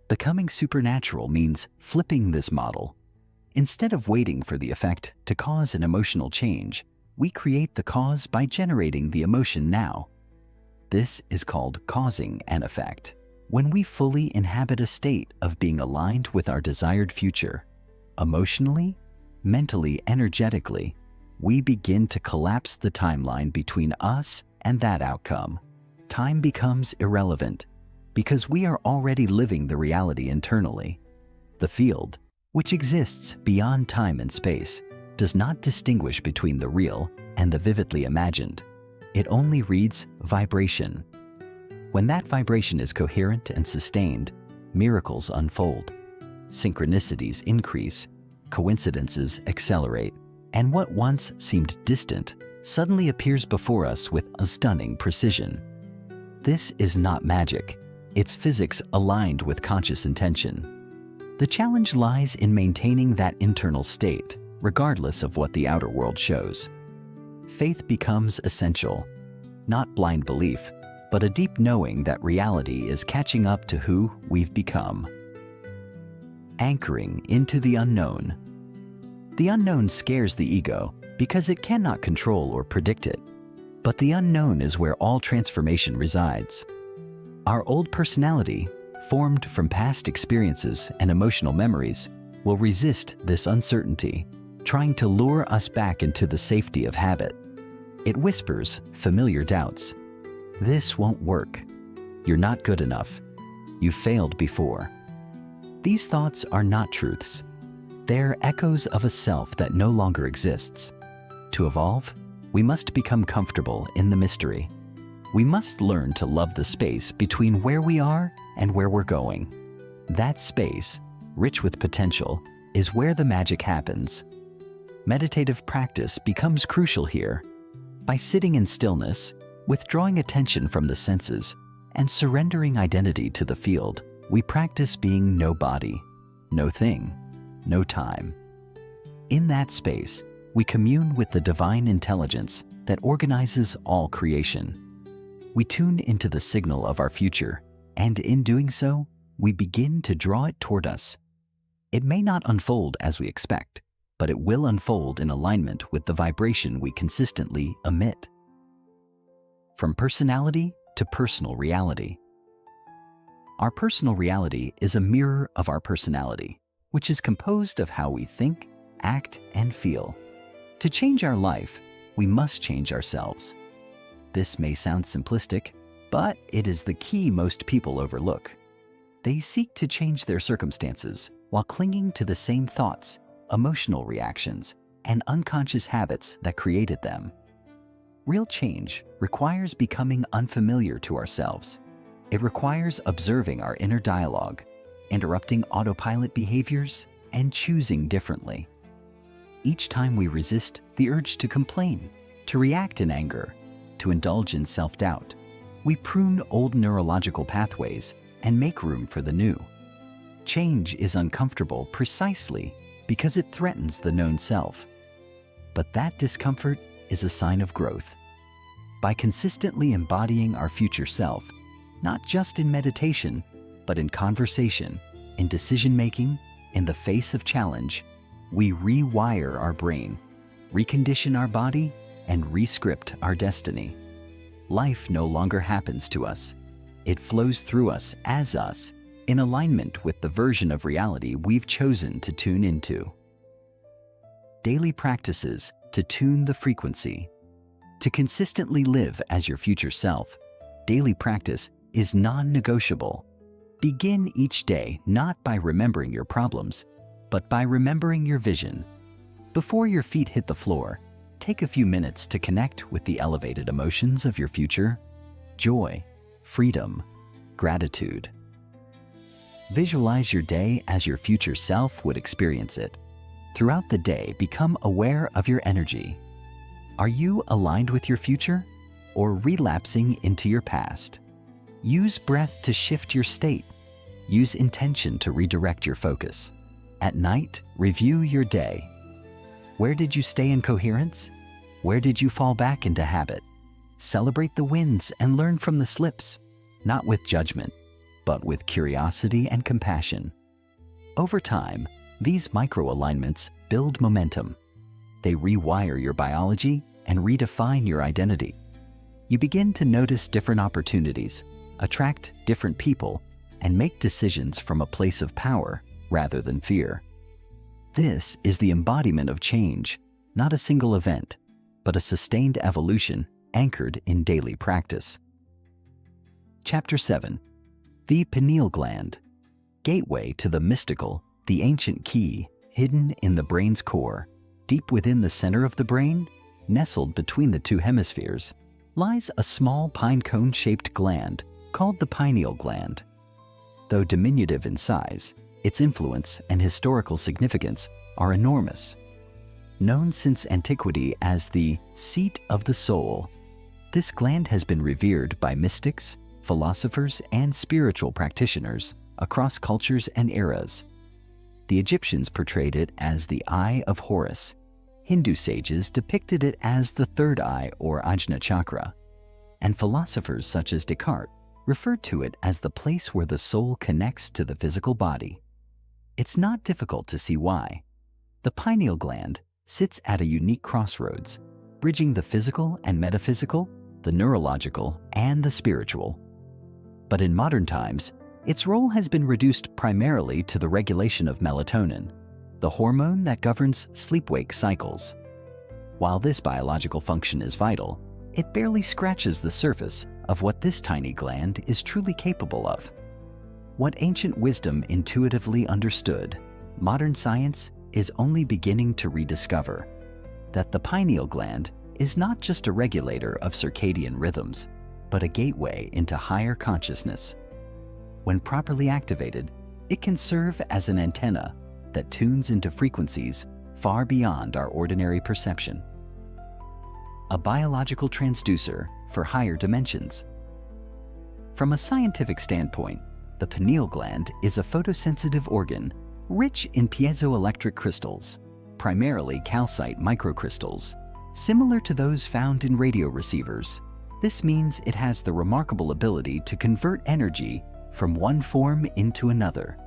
Becoming supernatural means flipping this model. Instead of waiting for the effect to cause an emotional change, we create the cause by generating the emotion now. This is called causing an effect. When we fully inhabit a state of being aligned with our desired future, emotionally, mentally, energetically, we begin to collapse the timeline between us and that outcome. Time becomes irrelevant because we are already living the reality internally. The field, which exists beyond time and space, does not distinguish between the real and the vividly imagined. It only reads vibration. When that vibration is coherent and sustained, miracles unfold. Synchronicities increase, coincidences accelerate, and what once seemed distant suddenly appears before us with a stunning precision. This is not magic. It's physics aligned with conscious intention. The challenge lies in maintaining that internal state, regardless of what the outer world shows. Faith becomes essential, not blind belief, but a deep knowing that reality is catching up to who we've become. Anchoring into the unknown. The unknown scares the ego because it cannot control or predict it. But the unknown is where all transformation resides. Our old personality, formed from past experiences and emotional memories, will resist this uncertainty, trying to lure us back into the safety of habit. It whispers familiar doubts. This won't work. You're not good enough. You failed before. These thoughts are not truths. They're echoes of a self that no longer exists. To evolve, we must become comfortable in the mystery. We must learn to love the space between where we are and where we're going. That space, rich with potential, is where the magic happens. Meditative practice becomes crucial here. By sitting in stillness, withdrawing attention from the senses, and surrendering identity to the field, we practice being no body, no thing, no time. In that space, we commune with the divine intelligence that organizes all creation. We tune into the signal of our future, and in doing so, we begin to draw it toward us. It may not unfold as we expect, but it will unfold in alignment with the vibration we consistently emit. From personality to personal reality. Our personal reality is a mirror of our personality, which is composed of how we think, act, and feel. To change our life, we must change ourselves. This may sound simplistic, but it is the key most people overlook. They seek to change their circumstances while clinging to the same thoughts, emotional reactions, and unconscious habits that created them. Real change requires becoming unfamiliar to ourselves. It requires observing our inner dialogue, interrupting autopilot behaviors, and choosing differently. Each time we resist the urge to complain, to react in anger, to indulge in self-doubt, we prune old neurological pathways and make room for the new. Change is uncomfortable precisely because it threatens the known self. But that discomfort is a sign of growth. By consistently embodying our future self, not just in meditation, but in conversation, in decision-making, in the face of challenge, we rewire our brain, recondition our body, and rescript our destiny. Life no longer happens to us. It flows through us as us, in alignment with the version of reality we've chosen to tune into. Daily practices to tune the frequency. To consistently live as your future self, daily practice is non-negotiable. Begin each day not by remembering your problems, but by remembering your vision. Before your feet hit the floor, take a few minutes to connect with the elevated emotions of your future: joy, freedom, gratitude. Visualize your day as your future self would experience it. Throughout the day, become aware of your energy. Are you aligned with your future or relapsing into your past? Use breath to shift your state. Use intention to redirect your focus. At night, review your day. Where did you stay in coherence? Where did you fall back into habit? Celebrate the wins and learn from the slips, not with judgment, but with curiosity and compassion. Over time, these micro-alignments build momentum. They rewire your biology and redefine your identity. You begin to notice different opportunities, attract different people, and make decisions from a place of power rather than fear. This is the embodiment of change, not a single event, but a sustained evolution anchored in daily practice. Chapter 7. The Pineal Gland. Gateway to the mystical, the ancient key, hidden in the brain's core, deep within the center of the brain, nestled between the two hemispheres, lies a small pine cone-shaped gland called the pineal gland. Though diminutive in size, its influence and historical significance are enormous. Known since antiquity as the seat of the soul, this gland has been revered by mystics, philosophers, and spiritual practitioners across cultures and eras. The Egyptians portrayed it as the Eye of Horus. Hindu sages depicted it as the third eye or Ajna chakra, and philosophers such as Descartes referred to it as the place where the soul connects to the physical body. It's not difficult to see why. The pineal gland sits at a unique crossroads, bridging the physical and metaphysical, the neurological and the spiritual. But in modern times, its role has been reduced primarily to the regulation of melatonin, the hormone that governs sleep-wake cycles. While this biological function is vital, it barely scratches the surface of what this tiny gland is truly capable of. What ancient wisdom intuitively understood, modern science is only beginning to rediscover. That the pineal gland is not just a regulator of circadian rhythms, but a gateway into higher consciousness. When properly activated, it can serve as an antenna that tunes into frequencies far beyond our ordinary perception. A biological transducer for higher dimensions. From a scientific standpoint, the pineal gland is a photosensitive organ rich in piezoelectric crystals, primarily calcite microcrystals, similar to those found in radio receivers. This means it has the remarkable ability to convert energy from one form into another.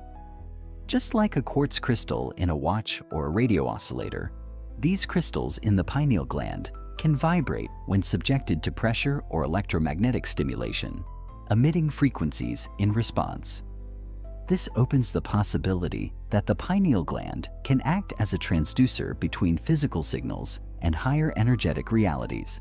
Just like a quartz crystal in a watch or a radio oscillator, these crystals in the pineal gland can vibrate when subjected to pressure or electromagnetic stimulation, emitting frequencies in response. This opens the possibility that the pineal gland can act as a transducer between physical signals and higher energetic realities.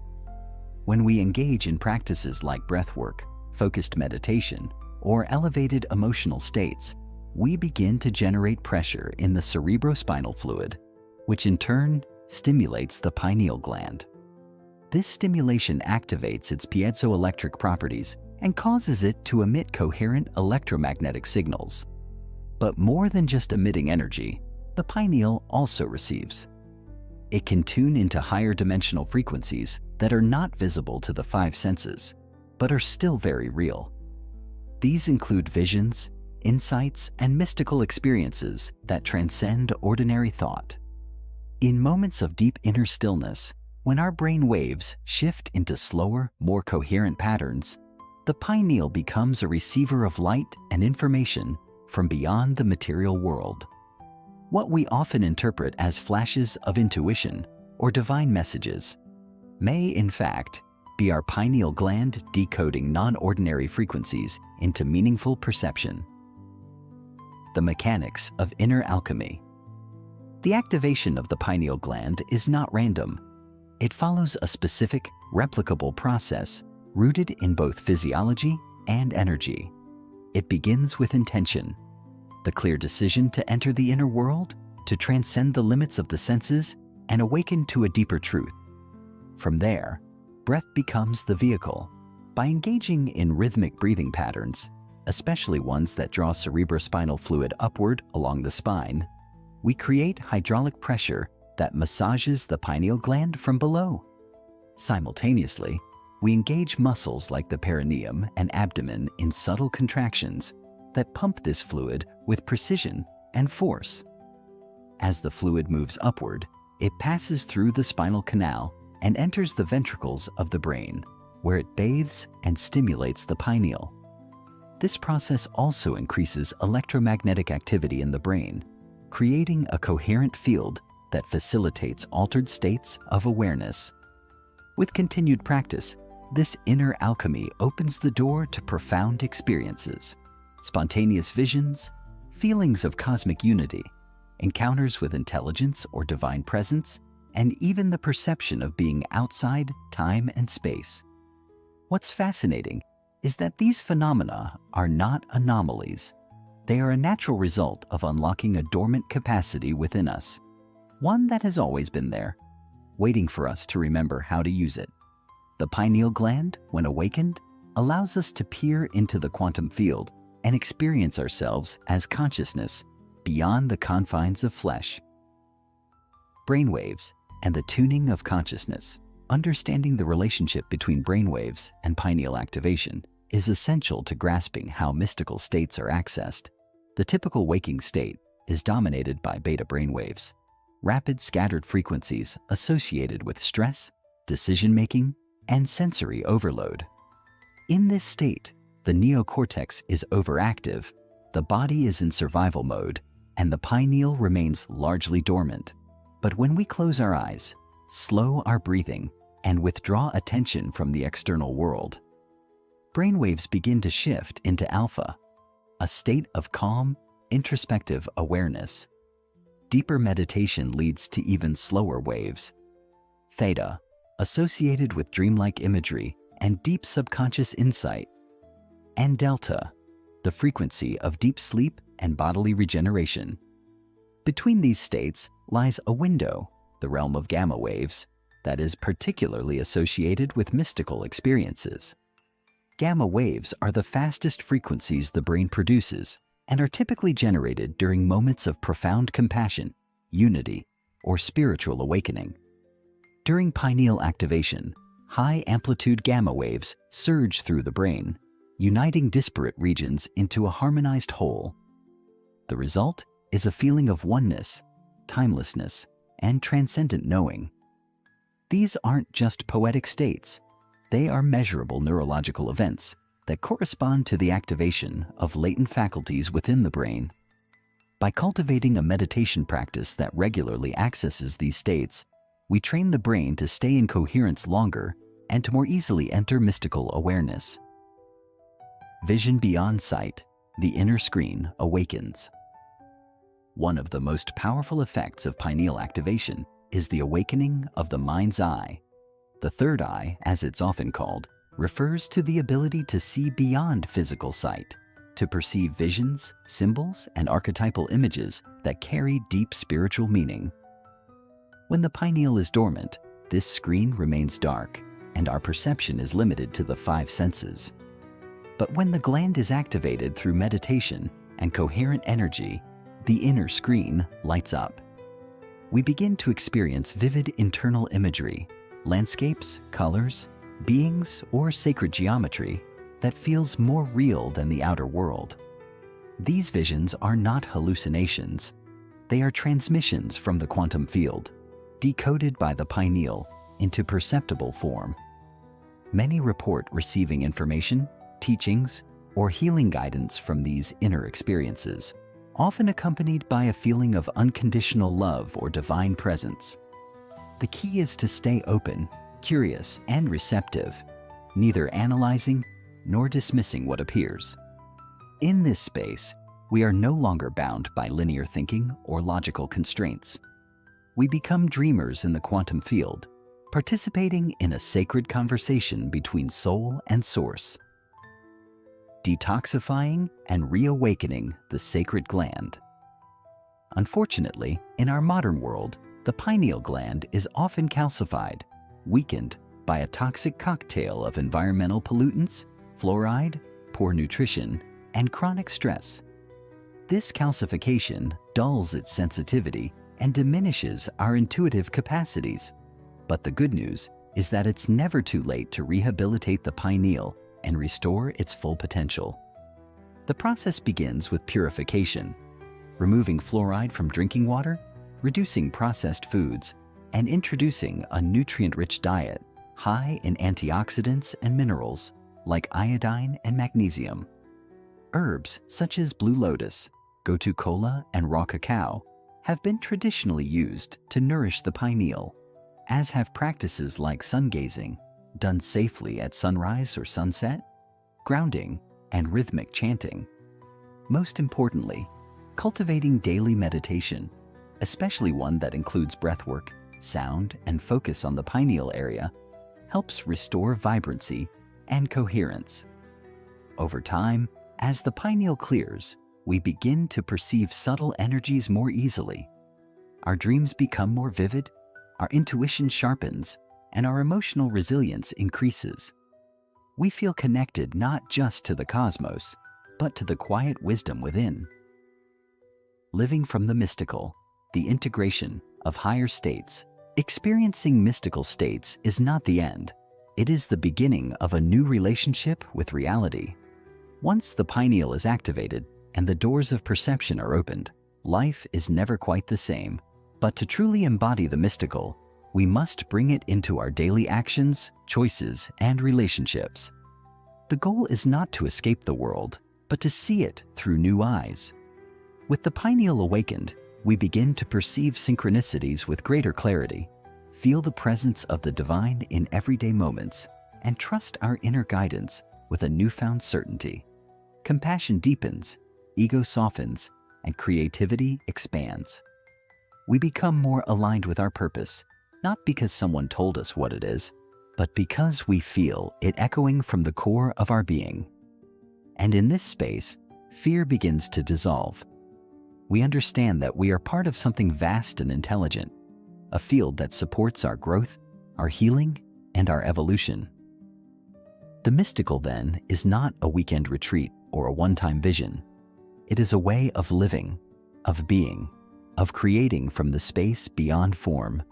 When we engage in practices like breathwork, focused meditation, or elevated emotional states, we begin to generate pressure in the cerebrospinal fluid, which in turn stimulates the pineal gland. This stimulation activates its piezoelectric properties and causes it to emit coherent electromagnetic signals. But more than just emitting energy, the pineal also receives. It can tune into higher dimensional frequencies that are not visible to the five senses, but are still very real. These include visions, insights, and mystical experiences that transcend ordinary thought. In moments of deep inner stillness, when our brain waves shift into slower, more coherent patterns, the pineal becomes a receiver of light and information from beyond the material world. What we often interpret as flashes of intuition or divine messages may, in fact, be our pineal gland decoding non-ordinary frequencies into meaningful perception. The mechanics of inner alchemy. The activation of the pineal gland is not random. It follows a specific, replicable process rooted in both physiology and energy. It begins with intention, the clear decision to enter the inner world, to transcend the limits of the senses, and awaken to a deeper truth. From there, breath becomes the vehicle. By engaging in rhythmic breathing patterns, especially ones that draw cerebrospinal fluid upward along the spine, we create hydraulic pressure that massages the pineal gland from below. Simultaneously, we engage muscles like the perineum and abdomen in subtle contractions that pump this fluid with precision and force. As the fluid moves upward, it passes through the spinal canal and enters the ventricles of the brain, where it bathes and stimulates the pineal. This process also increases electromagnetic activity in the brain, creating a coherent field that facilitates altered states of awareness. With continued practice, this inner alchemy opens the door to profound experiences. spontaneous visions, feelings of cosmic unity, encounters with intelligence or divine presence, and even the perception of being outside time and space. What's fascinating is that these phenomena are not anomalies. They are a natural result of unlocking a dormant capacity within us, one that has always been there, waiting for us to remember how to use it. The pineal gland, when awakened, allows us to peer into the quantum field and experience ourselves as consciousness beyond the confines of flesh. Brainwaves and the tuning of consciousness. Understanding the relationship between brainwaves and pineal activation is essential to grasping how mystical states are accessed. The typical waking state is dominated by beta brainwaves, rapid scattered frequencies associated with stress, decision-making, and sensory overload. In this state, the neocortex is overactive, the body is in survival mode, and the pineal remains largely dormant. But when we close our eyes, slow our breathing, and withdraw attention from the external world, brainwaves begin to shift into alpha, a state of calm, introspective awareness. Deeper meditation leads to even slower waves. Theta, associated with dreamlike imagery and deep subconscious insight. And delta, the frequency of deep sleep and bodily regeneration. Between these states lies a window, the realm of gamma waves, that is particularly associated with mystical experiences. Gamma waves are the fastest frequencies the brain produces and are typically generated during moments of profound compassion, unity, or spiritual awakening. During pineal activation, high-amplitude gamma waves surge through the brain, uniting disparate regions into a harmonized whole. The result is a feeling of oneness, timelessness, and transcendent knowing. These aren't just poetic states. They are measurable neurological events that correspond to the activation of latent faculties within the brain. By cultivating a meditation practice that regularly accesses these states, we train the brain to stay in coherence longer and to more easily enter mystical awareness. Vision beyond sight, the inner screen awakens. One of the most powerful effects of pineal activation is the awakening of the mind's eye. The third eye, as it's often called, refers to the ability to see beyond physical sight, to perceive visions, symbols, and archetypal images that carry deep spiritual meaning. When the pineal is dormant, this screen remains dark, and our perception is limited to the five senses. But when the gland is activated through meditation and coherent energy, the inner screen lights up. We begin to experience vivid internal imagery, landscapes, colors, beings, or sacred geometry that feels more real than the outer world. These visions are not hallucinations. They are transmissions from the quantum field, decoded by the pineal into perceptible form. Many report receiving information, teachings, or healing guidance from these inner experiences, often accompanied by a feeling of unconditional love or divine presence. The key is to stay open, curious, and receptive, neither analyzing nor dismissing what appears. In this space, we are no longer bound by linear thinking or logical constraints. We become dreamers in the quantum field, participating in a sacred conversation between soul and source. Detoxifying and reawakening the sacred gland. Unfortunately, in our modern world, the pineal gland is often calcified, weakened by a toxic cocktail of environmental pollutants, fluoride, poor nutrition, and chronic stress. This calcification dulls its sensitivity and diminishes our intuitive capacities. But the good news is that it's never too late to rehabilitate the pineal and restore its full potential. The process begins with purification, removing fluoride from drinking water, reducing processed foods, and introducing a nutrient-rich diet high in antioxidants and minerals like iodine and magnesium. Herbs such as blue lotus, gotu kola, and raw cacao have been traditionally used to nourish the pineal, as have practices like sun gazing, done safely at sunrise or sunset, grounding, and rhythmic chanting. Most importantly, cultivating daily meditation, especially one that includes breathwork, sound, and focus on the pineal area, helps restore vibrancy and coherence. Over time, as the pineal clears, we begin to perceive subtle energies more easily. Our dreams become more vivid, our intuition sharpens, and our emotional resilience increases. We feel connected not just to the cosmos, but to the quiet wisdom within. Living from the mystical, the integration of higher states. Experiencing mystical states is not the end. It is the beginning of a new relationship with reality. Once the pineal is activated and the doors of perception are opened, life is never quite the same. But to truly embody the mystical, we must bring it into our daily actions, choices, and relationships. The goal is not to escape the world, but to see it through new eyes. With the pineal awakened, we begin to perceive synchronicities with greater clarity, feel the presence of the divine in everyday moments, and trust our inner guidance with a newfound certainty. Compassion deepens, ego softens, and creativity expands. We become more aligned with our purpose, not because someone told us what it is, but because we feel it echoing from the core of our being. And in this space, fear begins to dissolve. We understand that we are part of something vast and intelligent, a field that supports our growth, our healing, and our evolution. The mystical, then, is not a weekend retreat or a one-time vision. It is a way of living, of being, of creating from the space beyond form.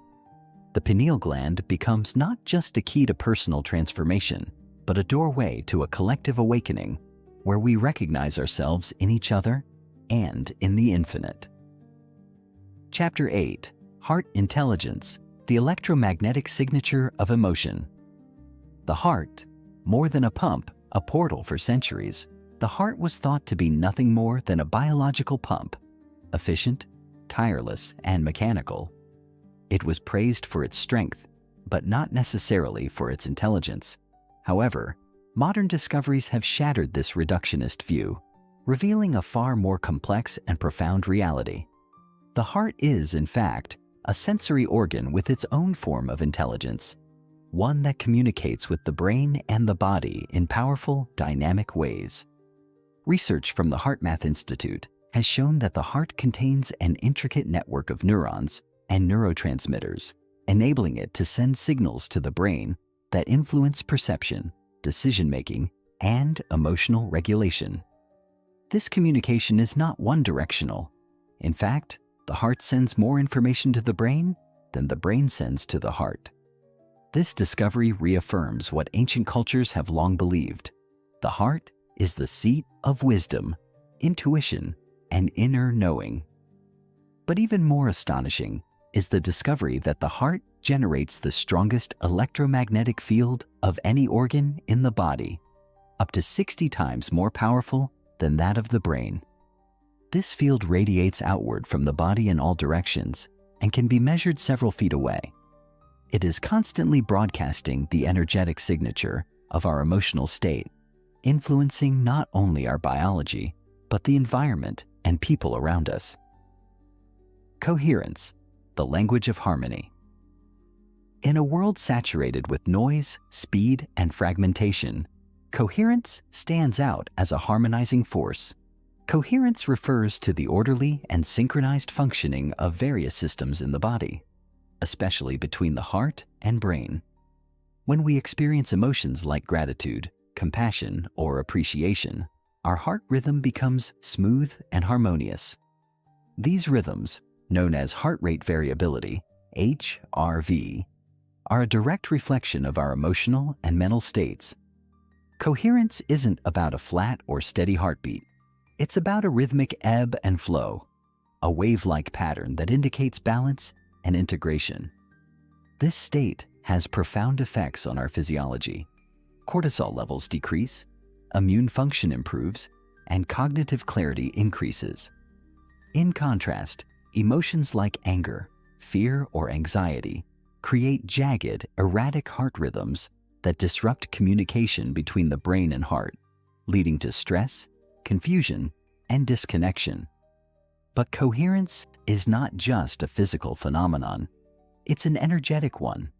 The pineal gland becomes not just a key to personal transformation, but a doorway to a collective awakening where we recognize ourselves in each other and in the infinite. Chapter 8: Heart Intelligence, the Electromagnetic Signature of Emotion. The heart, more than a pump, a portal for centuries, the heart was thought to be nothing more than a biological pump, efficient, tireless, and mechanical. It was praised for its strength, but not necessarily for its intelligence. However, modern discoveries have shattered this reductionist view, revealing a far more complex and profound reality. The heart is, in fact, a sensory organ with its own form of intelligence, one that communicates with the brain and the body in powerful, dynamic ways. Research from the HeartMath Institute has shown that the heart contains an intricate network of neurons and neurotransmitters, enabling it to send signals to the brain that influence perception, decision-making, and emotional regulation. This communication is not one-directional. In fact, the heart sends more information to the brain than the brain sends to the heart. This discovery reaffirms what ancient cultures have long believed. The heart is the seat of wisdom, intuition, and inner knowing. But even more astonishing is the discovery that the heart generates the strongest electromagnetic field of any organ in the body, up to 60 times more powerful than that of the brain. This field radiates outward from the body in all directions and can be measured several feet away. It is constantly broadcasting the energetic signature of our emotional state, influencing not only our biology, but the environment and people around us. Coherence, the language of harmony. In a world saturated with noise, speed, and fragmentation, coherence stands out as a harmonizing force. Coherence refers to the orderly and synchronized functioning of various systems in the body, especially between the heart and brain. When we experience emotions like gratitude, compassion, or appreciation, our heart rhythm becomes smooth and harmonious. These rhythms, known as heart rate variability, HRV, are a direct reflection of our emotional and mental states. Coherence isn't about a flat or steady heartbeat. It's about a rhythmic ebb and flow, a wave-like pattern that indicates balance and integration. This state has profound effects on our physiology. Cortisol levels decrease, immune function improves, and cognitive clarity increases. In contrast, emotions like anger, fear, or anxiety create jagged, erratic heart rhythms that disrupt communication between the brain and heart, leading to stress, confusion, and disconnection. But coherence is not just a physical phenomenon, it's an energetic one.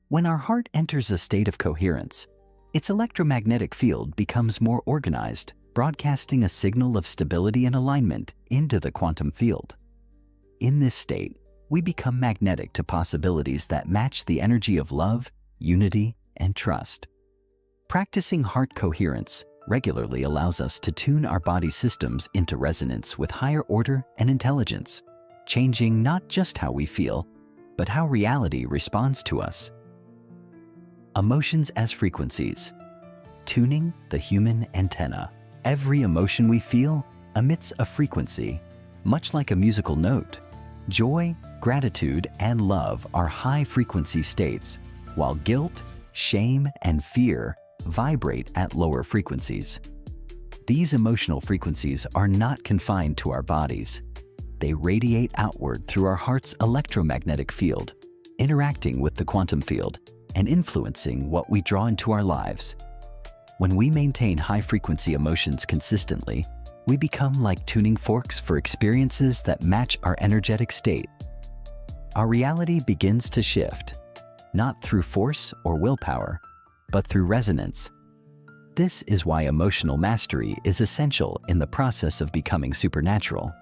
When our heart enters a state of coherence, its electromagnetic field becomes more organized, broadcasting a signal of stability and alignment into the quantum field. In this state, we become magnetic to possibilities that match the energy of love, unity, and trust. Practicing heart coherence regularly allows us to tune our body systems into resonance with higher order and intelligence, changing not just how we feel, but how reality responds to us. Emotions as frequencies. Tuning the human antenna. Every emotion we feel emits a frequency, much like a musical note. Joy, gratitude, and love are high-frequency states, while guilt, shame, and fear vibrate at lower frequencies. These emotional frequencies are not confined to our bodies. They radiate outward through our heart's electromagnetic field, interacting with the quantum field and influencing what we draw into our lives. When we maintain high-frequency emotions consistently, we become like tuning forks for experiences that match our energetic state. Our reality begins to shift, not through force or willpower, but through resonance. This is why emotional mastery is essential in the process of becoming supernatural.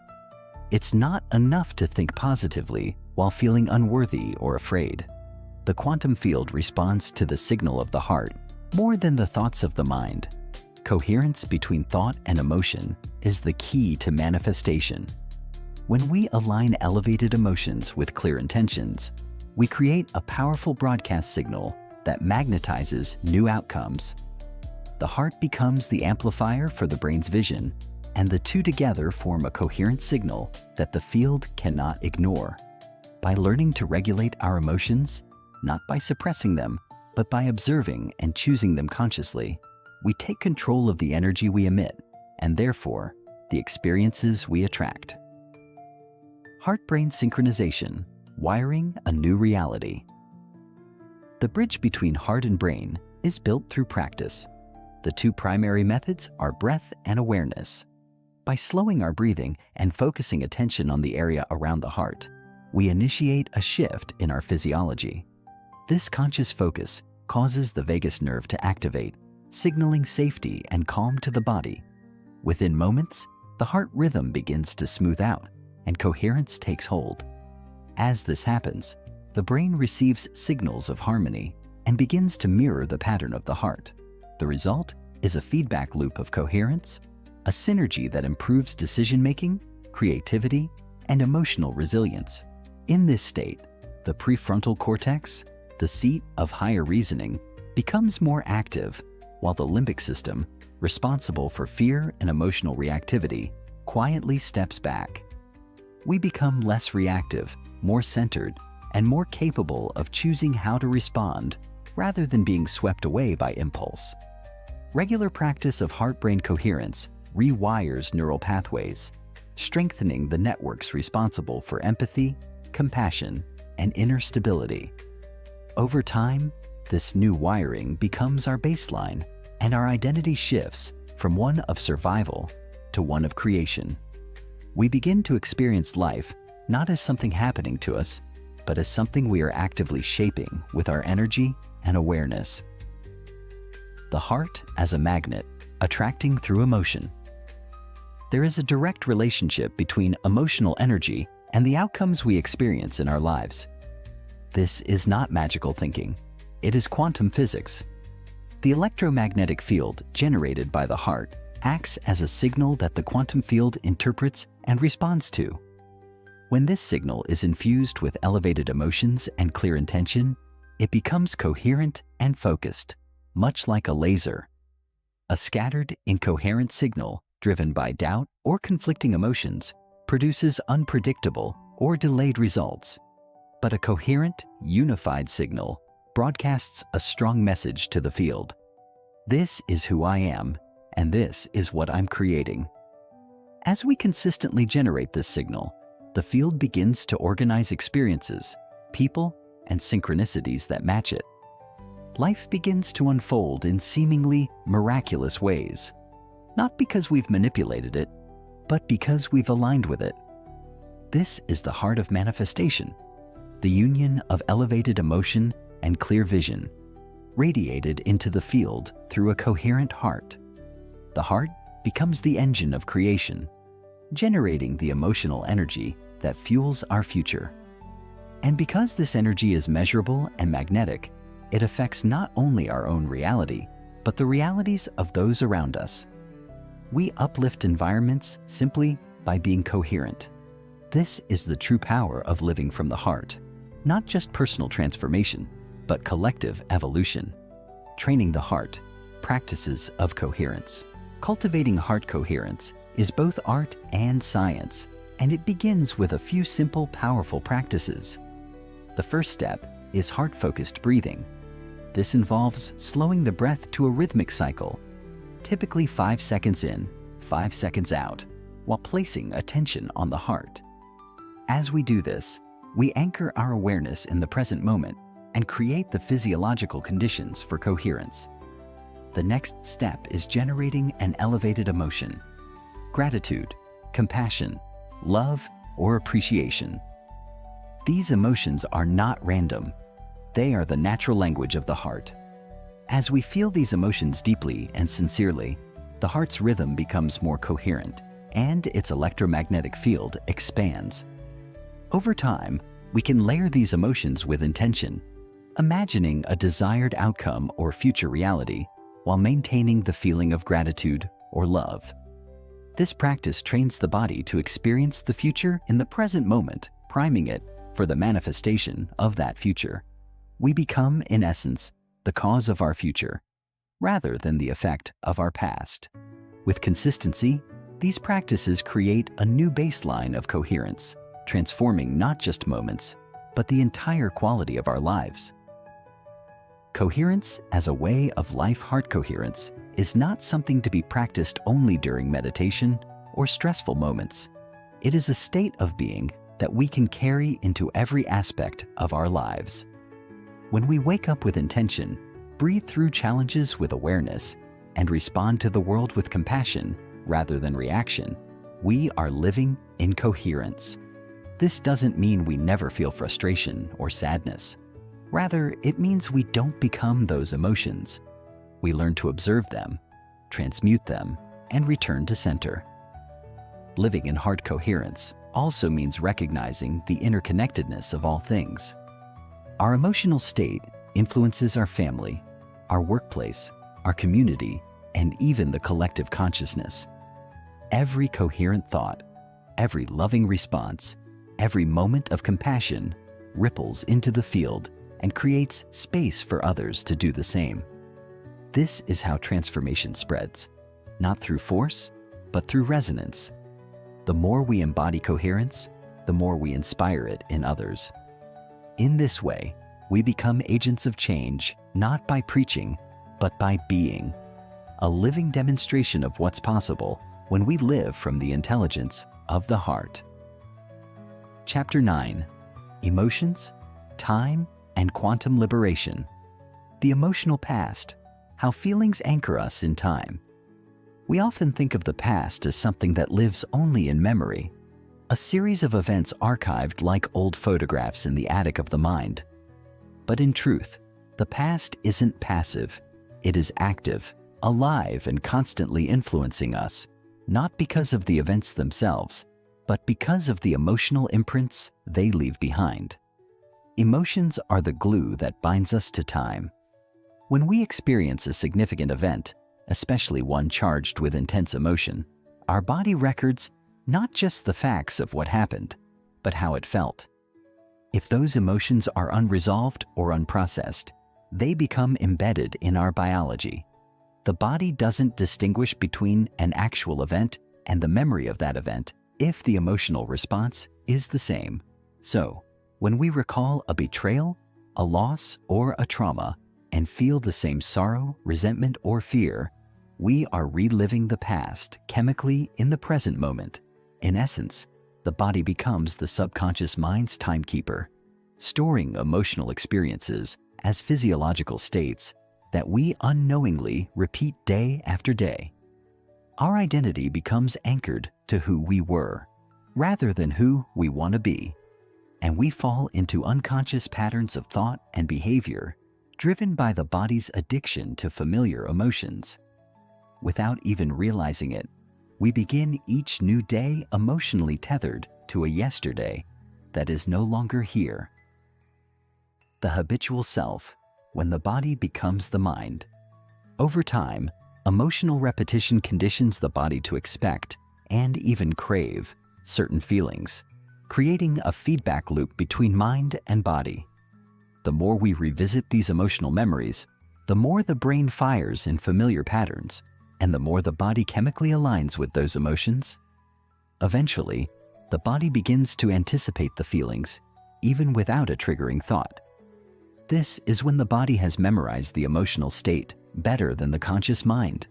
It's not enough to think positively while feeling unworthy or afraid. The quantum field responds to the signal of the heart more than the thoughts of the mind. Coherence between thought and emotion is the key to manifestation. When we align elevated emotions with clear intentions, we create a powerful broadcast signal that magnetizes new outcomes. The heart becomes the amplifier for the brain's vision, and the two together form a coherent signal that the field cannot ignore. By learning to regulate our emotions, not by suppressing them, but by observing and choosing them consciously, we take control of the energy we emit, and therefore, the experiences we attract. Heart-brain synchronization, wiring a new reality. The bridge between heart and brain is built through practice. The two primary methods are breath and awareness. By slowing our breathing and focusing attention on the area around the heart, we initiate a shift in our physiology. This conscious focus causes the vagus nerve to activate, signaling safety and calm to the body. Within moments, the heart rhythm begins to smooth out and coherence takes hold. As this happens, the brain receives signals of harmony and begins to mirror the pattern of the heart. The result is a feedback loop of coherence, a synergy that improves decision-making, creativity, and emotional resilience. In this state, the prefrontal cortex, the seat of higher reasoning, becomes more active, while the limbic system, responsible for fear and emotional reactivity, quietly steps back. We become less reactive, more centered, and more capable of choosing how to respond rather than being swept away by impulse. Regular practice of heart-brain coherence rewires neural pathways, strengthening the networks responsible for empathy, compassion, and inner stability. Over time, this new wiring becomes our baseline, and our identity shifts from one of survival to one of creation. We begin to experience life not as something happening to us, but as something we are actively shaping with our energy and awareness. The heart as a magnet, attracting through emotion. There is a direct relationship between emotional energy and the outcomes we experience in our lives. This is not magical thinking. It is quantum physics. The electromagnetic field generated by the heart acts as a signal that the quantum field interprets and responds to. When this signal is infused with elevated emotions and clear intention, it becomes coherent and focused, much like a laser. A scattered, incoherent signal driven by doubt or conflicting emotions produces unpredictable or delayed results. But a coherent, unified signal broadcasts a strong message to the field. This is who I am, and this is what I'm creating. As we consistently generate this signal, the field begins to organize experiences, people, and synchronicities that match it. Life begins to unfold in seemingly miraculous ways, not because we've manipulated it, but because we've aligned with it. This is the heart of manifestation, the union of elevated emotion and clear vision, radiated into the field through a coherent heart. The heart becomes the engine of creation, generating the emotional energy that fuels our future. And because this energy is measurable and magnetic, it affects not only our own reality, but the realities of those around us. We uplift environments simply by being coherent. This is the true power of living from the heart, not just personal transformation, but collective evolution. Training the heart, practices of coherence. Cultivating heart coherence is both art and science, and it begins with a few simple, powerful practices. The first step is heart-focused breathing. This involves slowing the breath to a rhythmic cycle, typically 5 seconds in, 5 seconds out, while placing attention on the heart. As we do this, we anchor our awareness in the present moment and create the physiological conditions for coherence. The next step is generating an elevated emotion: gratitude, compassion, love, or appreciation. These emotions are not random. They are the natural language of the heart. As we feel these emotions deeply and sincerely, the heart's rhythm becomes more coherent, and its electromagnetic field expands. Over time, we can layer these emotions with intention, imagining a desired outcome or future reality, while maintaining the feeling of gratitude or love. This practice trains the body to experience the future in the present moment, priming it for the manifestation of that future. We become, in essence, the cause of our future, rather than the effect of our past. With consistency, these practices create a new baseline of coherence, transforming not just moments, but the entire quality of our lives. Coherence as a way of life. Heart coherence is not something to be practiced only during meditation or stressful moments. It is a state of being that we can carry into every aspect of our lives. When we wake up with intention, breathe through challenges with awareness, and respond to the world with compassion rather than reaction, we are living in coherence. This doesn't mean we never feel frustration or sadness. Rather, it means we don't become those emotions. We learn to observe them, transmute them, and return to center. Living in heart coherence also means recognizing the interconnectedness of all things. Our emotional state influences our family, our workplace, our community, and even the collective consciousness. Every coherent thought, every loving response, every moment of compassion ripples into the field and creates space for others to do the same. This is how transformation spreads, not through force, but through resonance. The more we embody coherence, the more we inspire it in others. In this way, we become agents of change, not by preaching, but by being. A living demonstration of what's possible when we live from the intelligence of the heart. Chapter 9: Emotions, Time, and Quantum Liberation. The emotional past: how feelings anchor us in time. We often think of the past as something that lives only in memory, a series of events archived like old photographs in the attic of the mind. But in truth, the past isn't passive. It is active, alive, and constantly influencing us, not because of the events themselves, but because of the emotional imprints they leave behind. Emotions are the glue that binds us to time. When we experience a significant event, especially one charged with intense emotion, our body records not just the facts of what happened, but how it felt. If those emotions are unresolved or unprocessed, they become embedded in our biology. The body doesn't distinguish between an actual event and the memory of that event if the emotional response is the same. So, when we recall a betrayal, a loss, or a trauma, and feel the same sorrow, resentment, or fear, we are reliving the past chemically in the present moment. In essence, the body becomes the subconscious mind's timekeeper, storing emotional experiences as physiological states that we unknowingly repeat day after day. our identity becomes anchored to who we were, rather than who we want to be. And we fall into unconscious patterns of thought and behavior driven by the body's addiction to familiar emotions. Without even realizing it, we begin each new day emotionally tethered to a yesterday that is no longer here. The habitual self, when the body becomes the mind. Over time, emotional repetition conditions the body to expect and even crave certain feelings, creating a feedback loop between mind and body. The more we revisit these emotional memories, the more the brain fires in familiar patterns, and the more the body chemically aligns with those emotions. Eventually, the body begins to anticipate the feelings, even without a triggering thought. This is when the body has memorized the emotional state better than the conscious mind.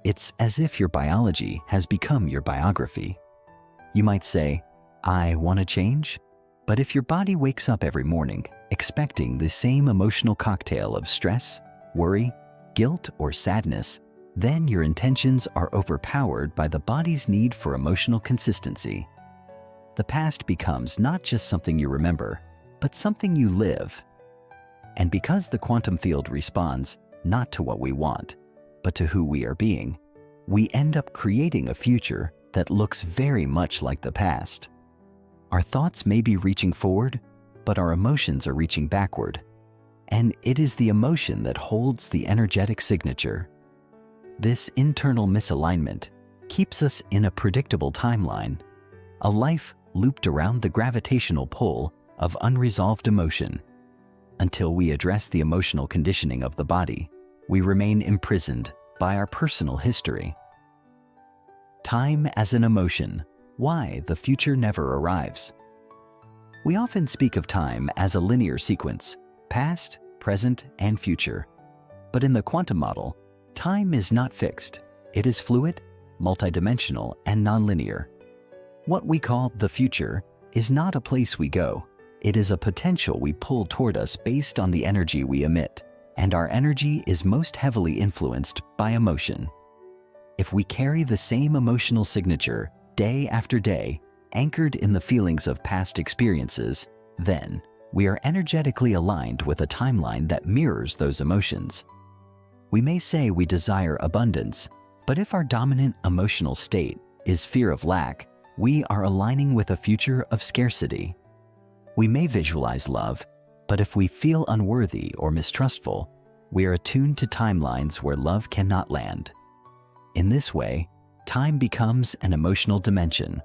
It's as if your biology has become your biography. You might say, "I want to change?" But if your body wakes up every morning expecting the same emotional cocktail of stress, worry, guilt, or sadness, then your intentions are overpowered by the body's need for emotional consistency. The past becomes not just something you remember, but something you live. And because the quantum field responds not to what we want, but to who we are being, we end up creating a future that looks very much like the past. Our thoughts may be reaching forward, but our emotions are reaching backward. And it is the emotion that holds the energetic signature. This internal misalignment keeps us in a predictable timeline, a life looped around the gravitational pull of unresolved emotion. Until we address the emotional conditioning of the body, we remain imprisoned by our personal history. Time as an emotion. Why the future never arrives. We often speak of time as a linear sequence, past, present, and future. But in the quantum model, time is not fixed. It is fluid, multidimensional, and nonlinear. What we call the future is not a place we go. It is a potential we pull toward us based on the energy we emit, and our energy is most heavily influenced by emotion. If we carry the same emotional signature day after day, anchored in the feelings of past experiences, then we are energetically aligned with a timeline that mirrors those emotions. We may say we desire abundance, but if our dominant emotional state is fear of lack, we are aligning with a future of scarcity. We may visualize love, but if we feel unworthy or mistrustful, we are attuned to timelines where love cannot land. In this way, time becomes an emotional dimension.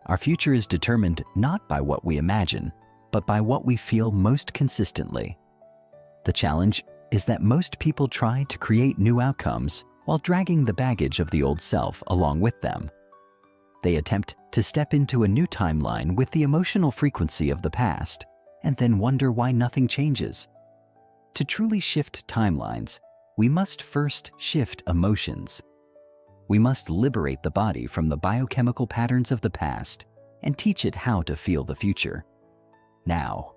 Our future is determined not by what we imagine, but by what we feel most consistently. The challenge is that most people try to create new outcomes while dragging the baggage of the old self along with them. They attempt to step into a new timeline with the emotional frequency of the past, and then wonder why nothing changes. To truly shift timelines, we must first shift emotions. We must liberate the body from the biochemical patterns of the past and teach it how to feel the future. Now,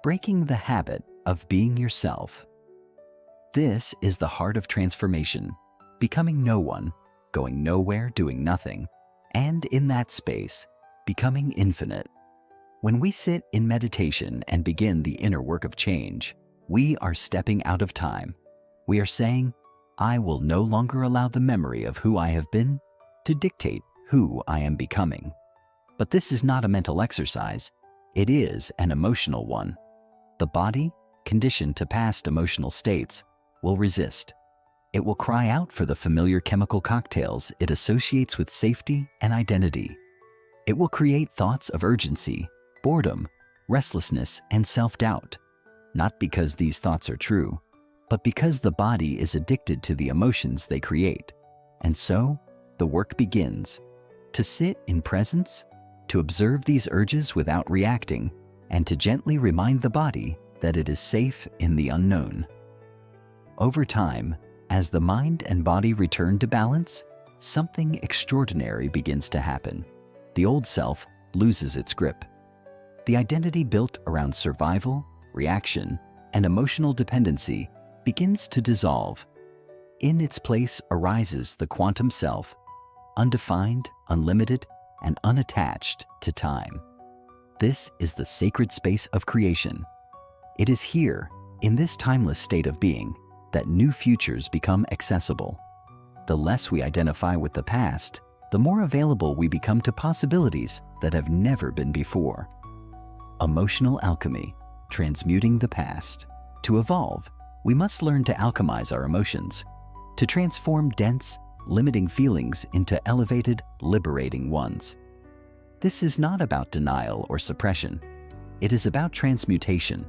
breaking the habit of being yourself. This is the heart of transformation, becoming no one, going nowhere, doing nothing, and in that space, becoming infinite. When we sit in meditation and begin the inner work of change, we are stepping out of time. We are saying, I will no longer allow the memory of who I have been to dictate who I am becoming. But this is not a mental exercise. It is an emotional one. The body, conditioned to past emotional states, will resist. It will cry out for the familiar chemical cocktails it associates with safety and identity. It will create thoughts of urgency, boredom, restlessness, and self-doubt, not because these thoughts are true, but because the body is addicted to the emotions they create. And so, the work begins. To sit in presence, to observe these urges without reacting, and to gently remind the body that it is safe in the unknown. Over time, as the mind and body return to balance, something extraordinary begins to happen. The old self loses its grip. The identity built around survival, reaction, and emotional dependency begins to dissolve. In its place arises the quantum self, undefined, unlimited, and unattached to time. This is the sacred space of creation. It is here, in this timeless state of being, that new futures become accessible. The less we identify with the past, the more available we become to possibilities that have never been before. Emotional alchemy, transmuting the past. To evolve, we must learn to alchemize our emotions, to transform dense, limiting feelings into elevated, liberating ones. This is not about denial or suppression. It is about transmutation.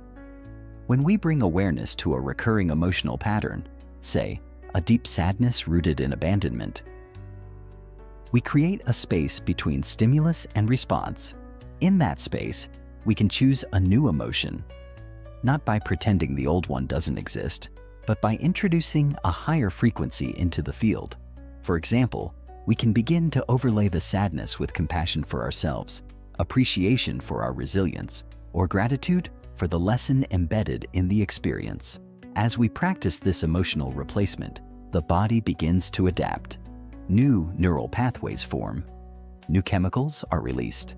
When we bring awareness to a recurring emotional pattern, say, a deep sadness rooted in abandonment, we create a space between stimulus and response. In that space, we can choose a new emotion, not by pretending the old one doesn't exist, but by introducing a higher frequency into the field. For example, we can begin to overlay the sadness with compassion for ourselves, appreciation for our resilience, or gratitude for the lesson embedded in the experience. As we practice this emotional replacement, the body begins to adapt. New neural pathways form. New chemicals are released.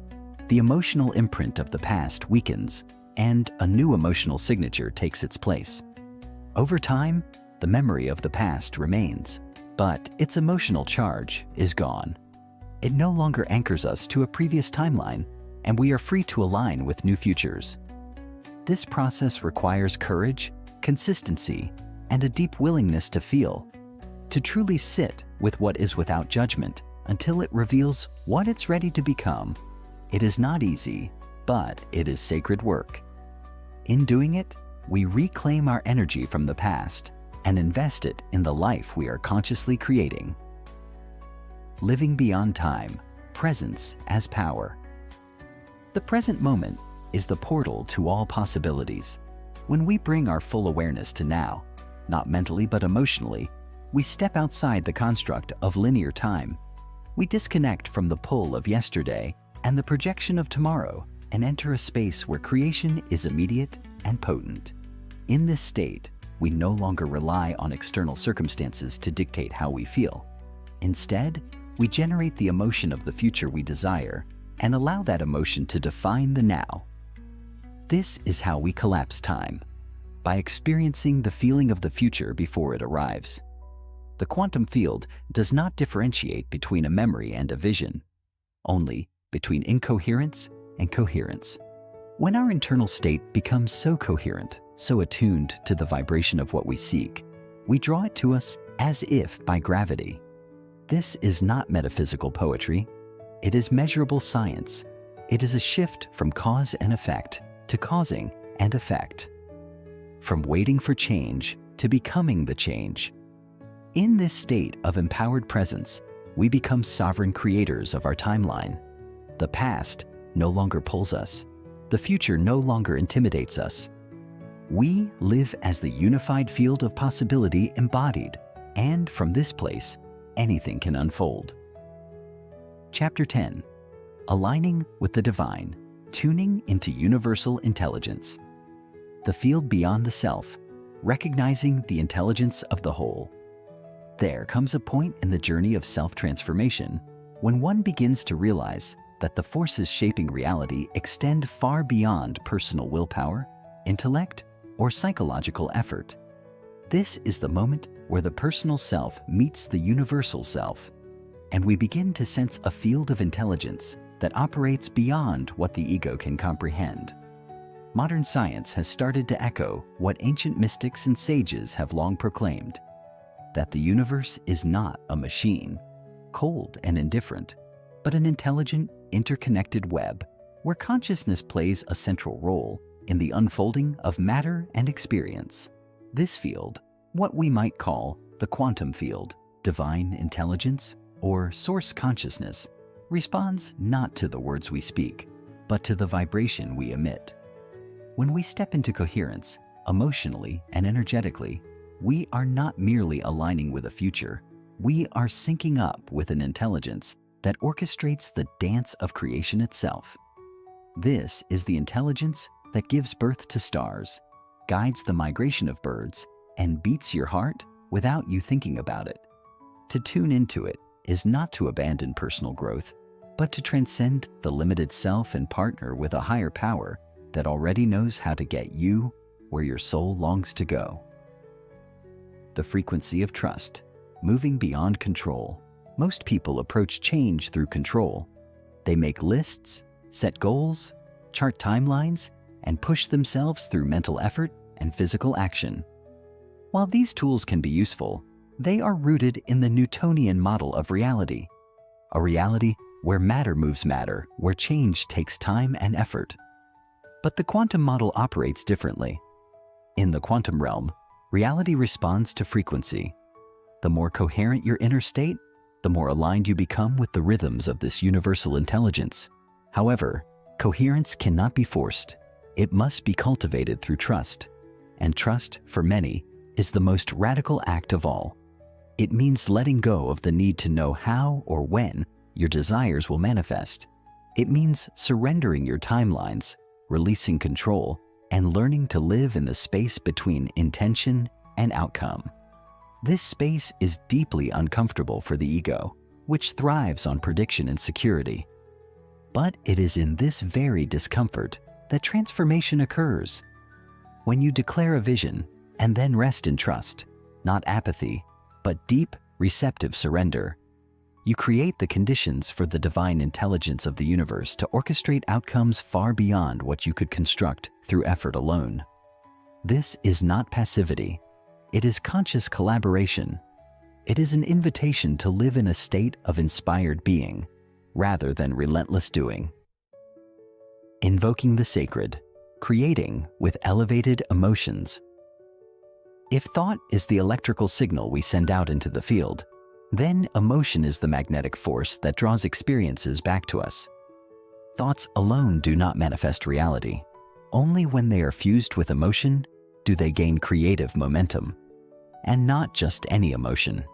The emotional imprint of the past weakens, and a new emotional signature takes its place. Over time, the memory of the past remains, but its emotional charge is gone. It no longer anchors us to a previous timeline, and we are free to align with new futures. This process requires courage, consistency, and a deep willingness to feel, to truly sit with what is without judgment until it reveals what it's ready to become. It is not easy, but it is sacred work. In doing it, we reclaim our energy from the past and invest it in the life we are consciously creating. Living beyond time, presence as power. The present moment is the portal to all possibilities. When we bring our full awareness to now, not mentally but emotionally, we step outside the construct of linear time. We disconnect from the pull of yesterday and the projection of tomorrow and enter a space where creation is immediate and potent. In this state, we no longer rely on external circumstances to dictate how we feel. Instead, we generate the emotion of the future we desire and allow that emotion to define the now. This is how we collapse time, by experiencing the feeling of the future before it arrives. The quantum field does not differentiate between a memory and a vision, only between incoherence and coherence. When our internal state becomes so coherent, so attuned to the vibration of what we seek, we draw it to us as if by gravity. This is not metaphysical poetry. It is measurable science. It is a shift from cause and effect to causing and effect, from waiting for change to becoming the change. In this state of empowered presence, we become sovereign creators of our timeline. The past no longer pulls us. The future no longer intimidates us. We live as the unified field of possibility embodied, and from this place, anything can unfold. Chapter 10. Aligning with the Divine, Tuning into Universal Intelligence. The field beyond the self, recognizing the intelligence of the whole. There comes a point in the journey of self-transformation when one begins to realize that the forces shaping reality extend far beyond personal willpower, intellect, or psychological effort. This is the moment where the personal self meets the universal self, and we begin to sense a field of intelligence that operates beyond what the ego can comprehend. Modern science has started to echo what ancient mystics and sages have long proclaimed, that the universe is not a machine, cold and indifferent, but an intelligent, interconnected web where consciousness plays a central role in the unfolding of matter and experience. This field, what we might call the quantum field, divine intelligence, or source consciousness, responds not to the words we speak, but to the vibration we emit. When we step into coherence, emotionally and energetically, we are not merely aligning with a future, we are syncing up with an intelligence that orchestrates the dance of creation itself. This is the intelligence that gives birth to stars, guides the migration of birds, and beats your heart without you thinking about it. To tune into it is not to abandon personal growth, but to transcend the limited self and partner with a higher power that already knows how to get you where your soul longs to go. The frequency of trust, moving beyond control. Most people approach change through control. They make lists, set goals, chart timelines, and push themselves through mental effort and physical action. While these tools can be useful, they are rooted in the Newtonian model of reality, a reality where matter moves matter, where change takes time and effort. But the quantum model operates differently. In the quantum realm, reality responds to frequency. The more coherent your inner state, the more aligned you become with the rhythms of this universal intelligence. However, coherence cannot be forced. It must be cultivated through trust. And trust, for many, is the most radical act of all. It means letting go of the need to know how or when your desires will manifest. It means surrendering your timelines, releasing control, and learning to live in the space between intention and outcome. This space is deeply uncomfortable for the ego, which thrives on prediction and security. But it is in this very discomfort that transformation occurs. When you declare a vision and then rest in trust, not apathy, but deep, receptive surrender, you create the conditions for the divine intelligence of the universe to orchestrate outcomes far beyond what you could construct through effort alone. This is not passivity. It is conscious collaboration. It is an invitation to live in a state of inspired being, rather than relentless doing. Invoking the sacred, creating with elevated emotions. If thought is the electrical signal we send out into the field, then emotion is the magnetic force that draws experiences back to us. Thoughts alone do not manifest reality. Only when they are fused with emotion do they gain creative momentum. And not just any emotion.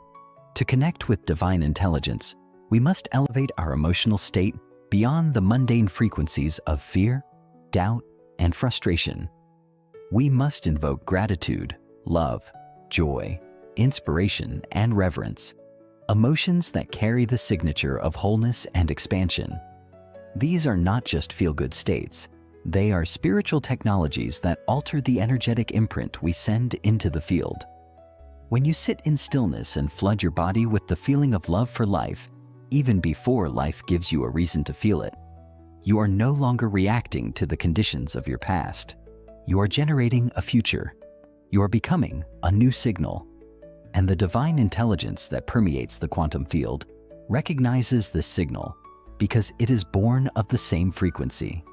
To connect with divine intelligence, we must elevate our emotional state beyond the mundane frequencies of fear, doubt, and frustration. We must invoke gratitude, love, joy, inspiration, and reverence, emotions that carry the signature of wholeness and expansion. These are not just feel-good states. They are spiritual technologies that alter the energetic imprint we send into the field. When you sit in stillness and flood your body with the feeling of love for life, even before life gives you a reason to feel it, you are no longer reacting to the conditions of your past. You are generating a future. You are becoming a new signal. And the divine intelligence that permeates the quantum field recognizes this signal because it is born of the same frequency.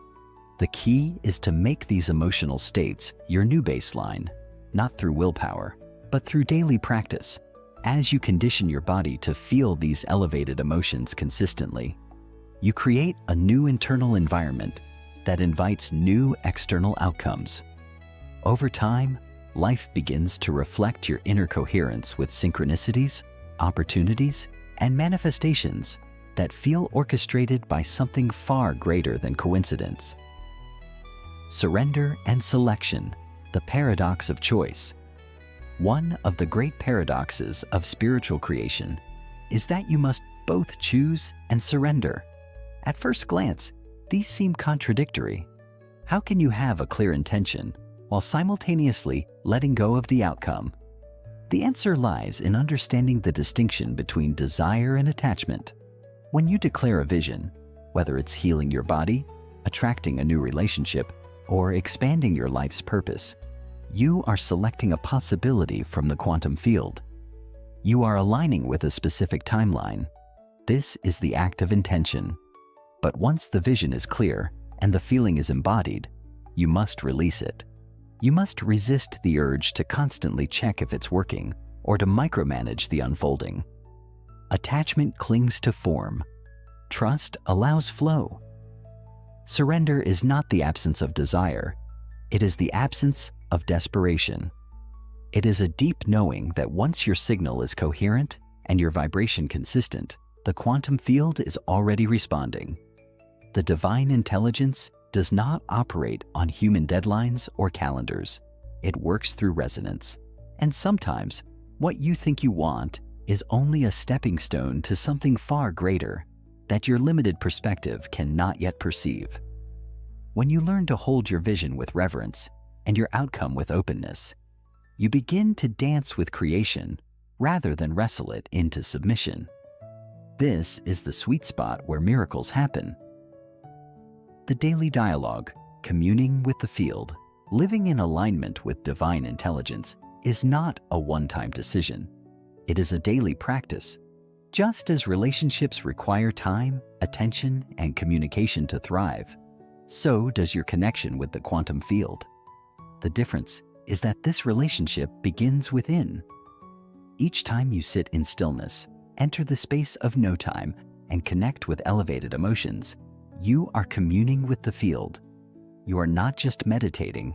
The key is to make these emotional states your new baseline, not through willpower, but through daily practice. As you condition your body to feel these elevated emotions consistently, you create a new internal environment that invites new external outcomes. Over time, life begins to reflect your inner coherence with synchronicities, opportunities, and manifestations that feel orchestrated by something far greater than coincidence. Surrender and selection, the paradox of choice. One of the great paradoxes of spiritual creation is that you must both choose and surrender. At first glance, these seem contradictory. How can you have a clear intention while simultaneously letting go of the outcome? The answer lies in understanding the distinction between desire and attachment. When you declare a vision, whether it's healing your body, attracting a new relationship, or expanding your life's purpose, you are selecting a possibility from the quantum field. You are aligning with a specific timeline. This is the act of intention. But once the vision is clear and the feeling is embodied, you must release it. You must resist the urge to constantly check if it's working or to micromanage the unfolding. Attachment clings to form. Trust allows flow. Surrender is not the absence of desire. It is the absence of desperation. It is a deep knowing that once your signal is coherent and your vibration consistent, the quantum field is already responding. The divine intelligence does not operate on human deadlines or calendars. It works through resonance. And sometimes, What you think you want is only a stepping stone to something far greater that your limited perspective cannot yet perceive. When you learn to hold your vision with reverence and your outcome with openness, you begin to dance with creation rather than wrestle it into submission. This is the sweet spot where miracles happen. The daily dialogue, communing with the field, living in alignment with divine intelligence, is not a one-time decision. It is a daily practice. Just as relationships require time, attention, and communication to thrive, so does your connection with the quantum field. The difference is that this relationship begins within. Each time you sit in stillness, enter the space of no time, and connect with elevated emotions, you are communing with the field. You are not just meditating,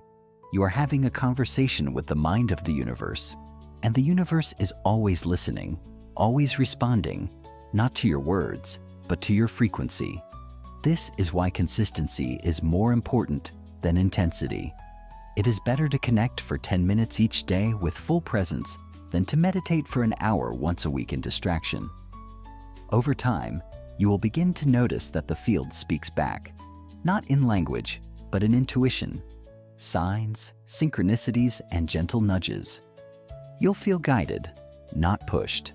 you are having a conversation with the mind of the universe. And the universe is always listening, always responding, not to your words, but to your frequency. This is why consistency is more important than intensity. It is better to connect for 10 minutes each day with full presence than to meditate for an hour once a week in distraction. Over time, you will begin to notice that the field speaks back, not in language, but in intuition, signs, synchronicities, and gentle nudges. You'll feel guided, not pushed,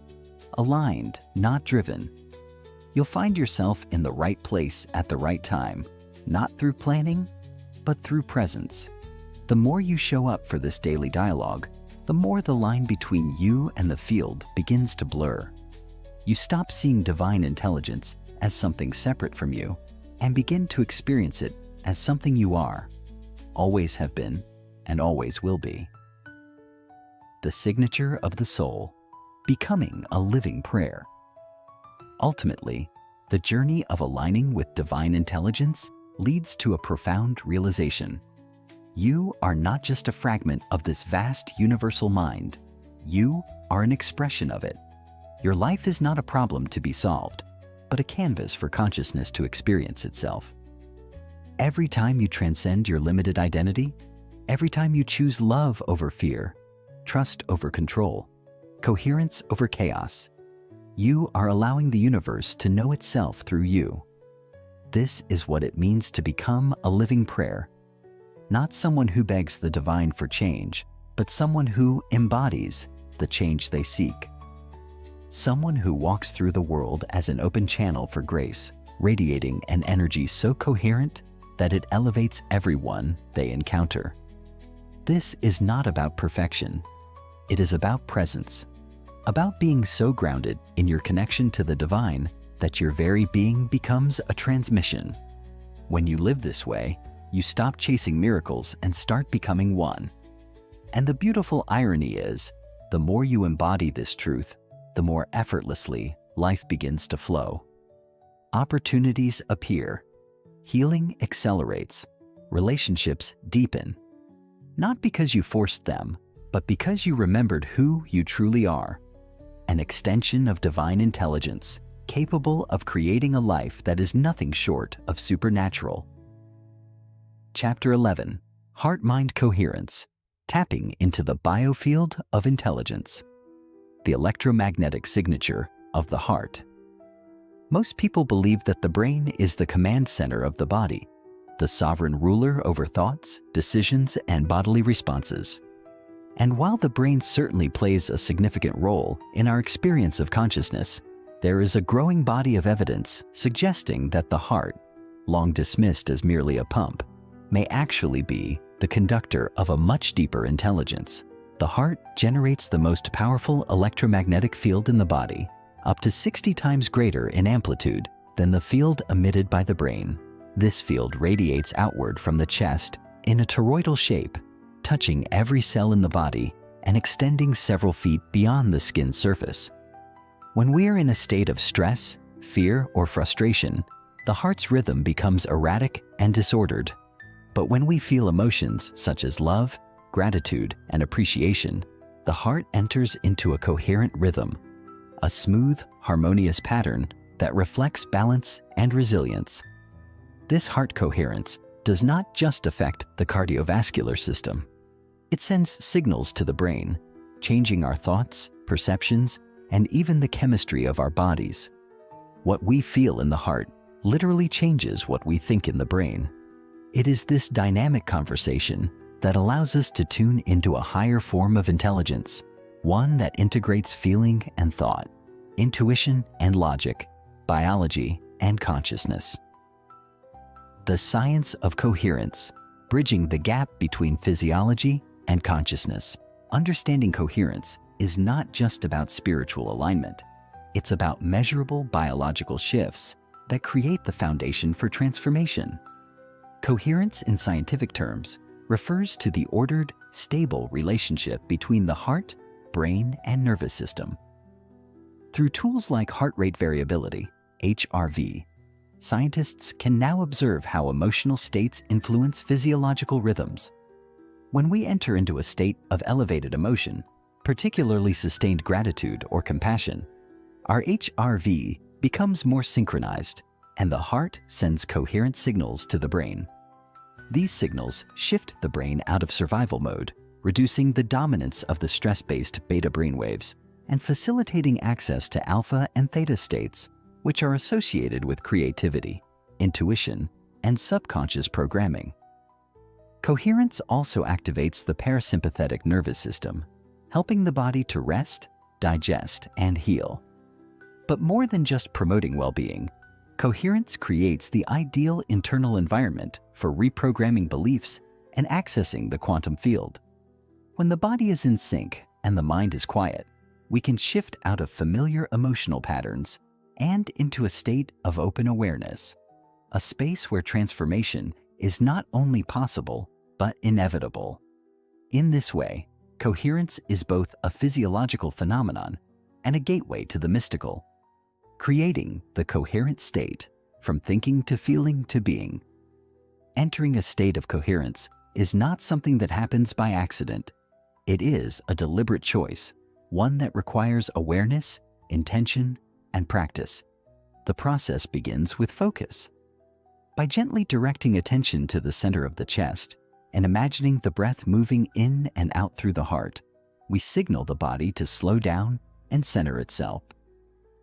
aligned, not driven. You'll find yourself in the right place at the right time, not through planning, but through presence. The more you show up for this daily dialogue, the more the line between you and the field begins to blur. You stop seeing divine intelligence as something separate from you and begin to experience it as something you are, always have been, and always will be. The signature of the soul, becoming a living prayer. Ultimately, the journey of aligning with divine intelligence leads to a profound realization. You are not just a fragment of this vast universal mind. You are an expression of it. Your life is not a problem to be solved, but a canvas for consciousness to experience itself. Every time you transcend your limited identity, every time you choose love over fear, trust over control, coherence over chaos, you are allowing the universe to know itself through you. This is what it means to become a living prayer. Not someone who begs the divine for change, but someone who embodies the change they seek. Someone who walks through the world as an open channel for grace, radiating an energy so coherent that it elevates everyone they encounter. This is not about perfection. It is about presence, about being so grounded in your connection to the divine that your very being becomes a transmission. When you live this way, you stop chasing miracles and start becoming one. And the beautiful irony is, the more you embody this truth, the more effortlessly life begins to flow. Opportunities appear, healing accelerates, relationships deepen. Not because you forced them, but because you remembered who you truly are. An extension of divine intelligence, capable of creating a life that is nothing short of supernatural. Chapter 11. Heart-Mind Coherence, Tapping into the Biofield of Intelligence. The electromagnetic signature of the heart. Most people believe that the brain is the command center of the body, the sovereign ruler over thoughts, decisions, and bodily responses. And while the brain certainly plays a significant role in our experience of consciousness, there is a growing body of evidence suggesting that the heart, long dismissed as merely a pump, may actually be the conductor of a much deeper intelligence. The heart generates the most powerful electromagnetic field in the body, up to 60 times greater in amplitude than the field emitted by the brain. This field radiates outward from the chest in a toroidal shape, touching every cell in the body and extending several feet beyond the skin's surface. When we are in a state of stress, fear, or frustration, the heart's rhythm becomes erratic and disordered. But when we feel emotions such as love, gratitude, and appreciation, the heart enters into a coherent rhythm, a smooth, harmonious pattern that reflects balance and resilience. This heart coherence does not just affect the cardiovascular system. It sends signals to the brain, changing our thoughts, perceptions, and even the chemistry of our bodies. What we feel in the heart literally changes what we think in the brain. It is this dynamic conversation that allows us to tune into a higher form of intelligence, one that integrates feeling and thought, intuition and logic, biology and consciousness. The science of coherence, bridging the gap between physiology and consciousness. Understanding coherence is not just about spiritual alignment. It's about measurable biological shifts that create the foundation for transformation. Coherence in scientific terms refers to the ordered, stable relationship between the heart, brain, and nervous system. Through tools like heart rate variability, HRV, scientists can now observe how emotional states influence physiological rhythms. When we enter into a state of elevated emotion, particularly sustained gratitude or compassion, our HRV becomes more synchronized, and the heart sends coherent signals to the brain. These signals shift the brain out of survival mode, reducing the dominance of the stress-based beta brainwaves and facilitating access to alpha and theta states, which are associated with creativity, intuition, and subconscious programming. Coherence also activates the parasympathetic nervous system, helping the body to rest, digest, and heal. But more than just promoting well-being, coherence creates the ideal internal environment for reprogramming beliefs and accessing the quantum field. When the body is in sync and the mind is quiet, we can shift out of familiar emotional patterns and into a state of open awareness, a space where transformation is not only possible, but inevitable. In this way, coherence is both a physiological phenomenon and a gateway to the mystical, creating the coherent state from thinking to feeling to being. Entering a state of coherence is not something that happens by accident. It is a deliberate choice, one that requires awareness, intention, and practice. The process begins with focus. By gently directing attention to the center of the chest and imagining the breath moving in and out through the heart, we signal the body to slow down and center itself.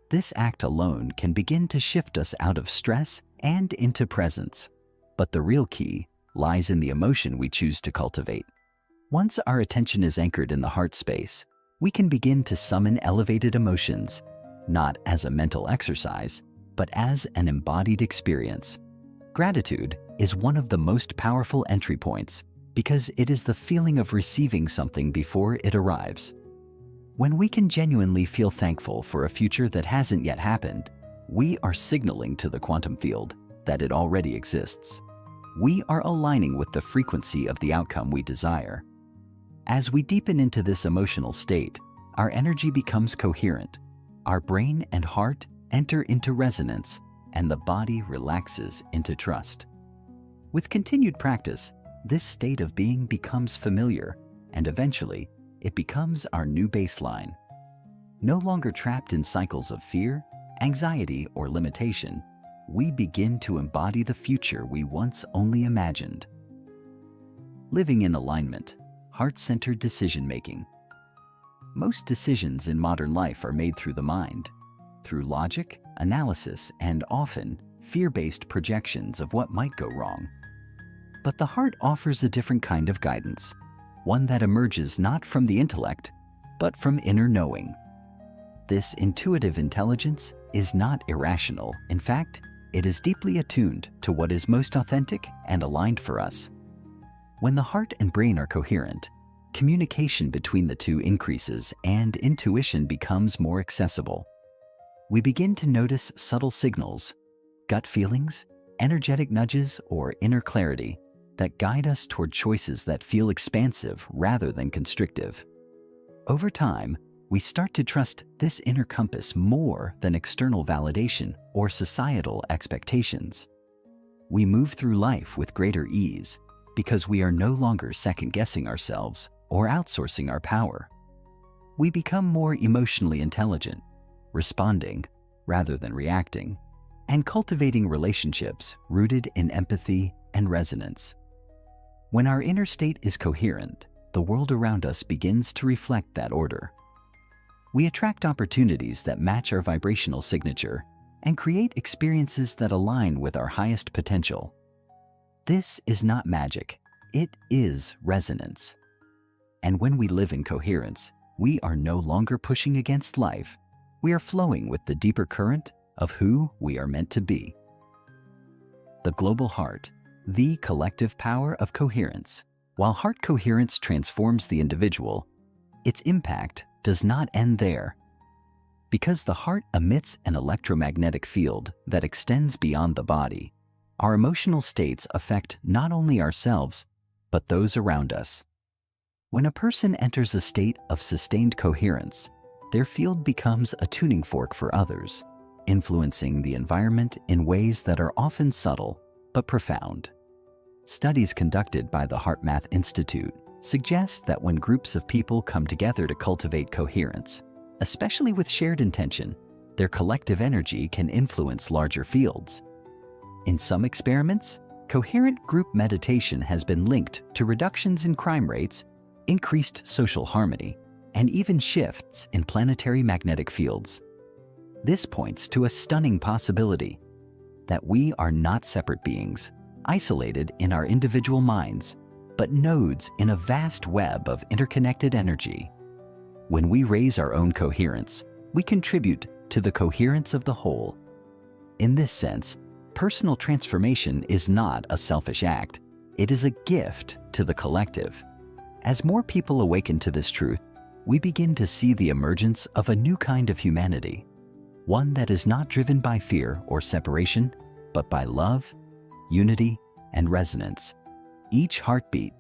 This act alone can begin to shift us out of stress and into presence. But the real key lies in the emotion we choose to cultivate. Once our attention is anchored in the heart space, we can begin to summon elevated emotions, not as a mental exercise, but as an embodied experience. Gratitude is one of the most powerful entry points because it is the feeling of receiving something before it arrives. When we can genuinely feel thankful for a future that hasn't yet happened, we are signaling to the quantum field that it already exists. We are aligning with the frequency of the outcome we desire. As we deepen into this emotional state, our energy becomes coherent. Our brain and heart enter into resonance, and the body relaxes into trust. With continued practice, this state of being becomes familiar, and eventually, it becomes our new baseline. No longer trapped in cycles of fear, anxiety, or limitation, we begin to embody the future we once only imagined. Living in alignment, heart-centered decision-making. Most decisions in modern life are made through the mind, through logic, analysis, and often fear-based projections of what might go wrong. But the heart offers a different kind of guidance, one that emerges not from the intellect, but from inner knowing. This intuitive intelligence is not irrational. In fact, it is deeply attuned to what is most authentic and aligned for us. When the heart and brain are coherent, communication between the two increases and intuition becomes more accessible. We begin to notice subtle signals, gut feelings, energetic nudges, or inner clarity that guide us toward choices that feel expansive rather than constrictive. Over time, we start to trust this inner compass more than external validation or societal expectations. We move through life with greater ease because we are no longer second-guessing ourselves or outsourcing our power. We become more emotionally intelligent, responding rather than reacting, and cultivating relationships rooted in empathy and resonance. When our inner state is coherent, the world around us begins to reflect that order. We attract opportunities that match our vibrational signature and create experiences that align with our highest potential. This is not magic, it is resonance. And when we live in coherence, we are no longer pushing against life. We are flowing with the deeper current of who we are meant to be. The global heart, the collective power of coherence. While heart coherence transforms the individual, its impact does not end there. Because the heart emits an electromagnetic field that extends beyond the body, our emotional states affect not only ourselves, but those around us. When a person enters a state of sustained coherence, their field becomes a tuning fork for others, influencing the environment in ways that are often subtle but profound. Studies conducted by the HeartMath Institute suggest that when groups of people come together to cultivate coherence, especially with shared intention, their collective energy can influence larger fields. In some experiments, coherent group meditation has been linked to reductions in crime rates, increased social harmony, and even shifts in planetary magnetic fields. This points to a stunning possibility that we are not separate beings, isolated in our individual minds, but nodes in a vast web of interconnected energy. When we raise our own coherence, we contribute to the coherence of the whole. In this sense, personal transformation is not a selfish act, it is a gift to the collective. As more people awaken to this truth, we begin to see the emergence of a new kind of humanity, one that is not driven by fear or separation, but by love, unity, and resonance. Each heartbeat,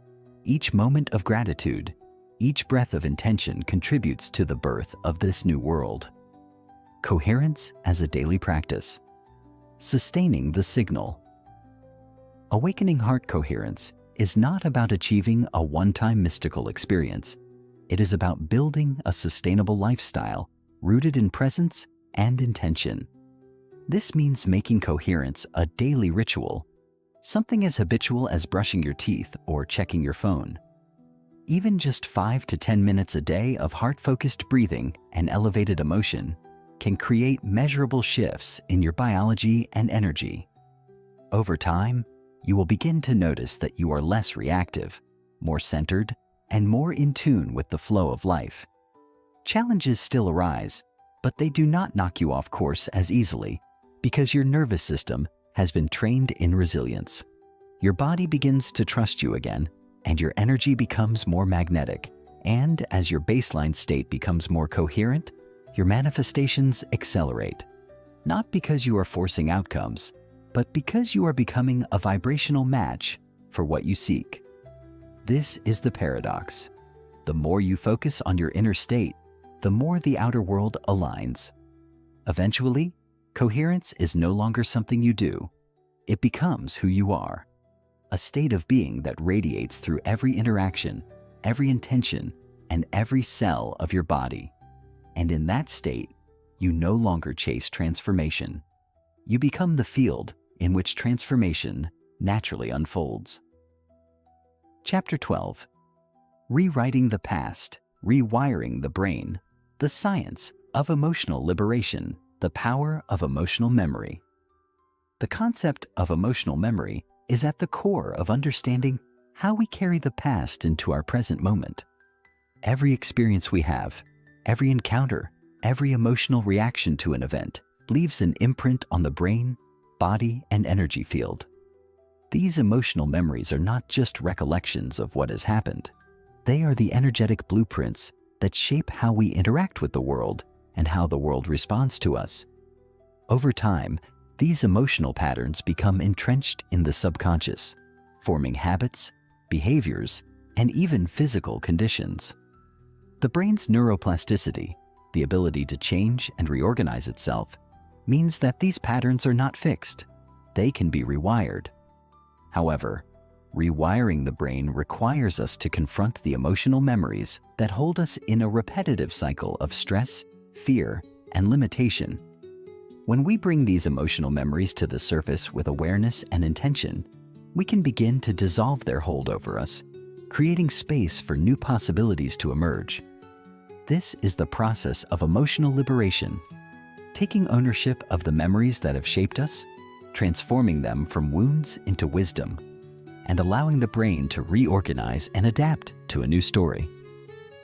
each moment of gratitude, each breath of intention contributes to the birth of this new world. Coherence as a daily practice. Sustaining the signal. Awakening heart coherence is not about achieving a one-time mystical experience. It is about building a sustainable lifestyle rooted in presence and intention. This means making coherence a daily ritual, something as habitual as brushing your teeth or checking your phone. Even just 5 to 10 minutes a day of heart-focused breathing and elevated emotion can create measurable shifts in your biology and energy. Over time, you will begin to notice that you are less reactive, more centered, and more in tune with the flow of life. Challenges still arise, but they do not knock you off course as easily because your nervous system has been trained in resilience. Your body begins to trust you again, and your energy becomes more magnetic. And as your baseline state becomes more coherent, your manifestations accelerate. Not because you are forcing outcomes, but because you are becoming a vibrational match for what you seek. This is the paradox. The more you focus on your inner state, the more the outer world aligns. Eventually, coherence is no longer something you do. It becomes who you are, a state of being that radiates through every interaction, every intention, and every cell of your body. And in that state, you no longer chase transformation. You become the field in which transformation naturally unfolds. Chapter 12. Rewriting the Past, Rewiring the Brain, the Science of Emotional Liberation, the Power of Emotional Memory. The concept of emotional memory is at the core of understanding how we carry the past into our present moment. Every experience we have, every encounter, every emotional reaction to an event leaves an imprint on the brain, body, and energy field. These emotional memories are not just recollections of what has happened. They are the energetic blueprints that shape how we interact with the world and how the world responds to us. Over time, these emotional patterns become entrenched in the subconscious, forming habits, behaviors, and even physical conditions. The brain's neuroplasticity, the ability to change and reorganize itself, means that these patterns are not fixed. They can be rewired. However, rewiring the brain requires us to confront the emotional memories that hold us in a repetitive cycle of stress, fear, and limitation. When we bring these emotional memories to the surface with awareness and intention, we can begin to dissolve their hold over us, creating space for new possibilities to emerge. This is the process of emotional liberation, taking ownership of the memories that have shaped us, transforming them from wounds into wisdom, and allowing the brain to reorganize and adapt to a new story.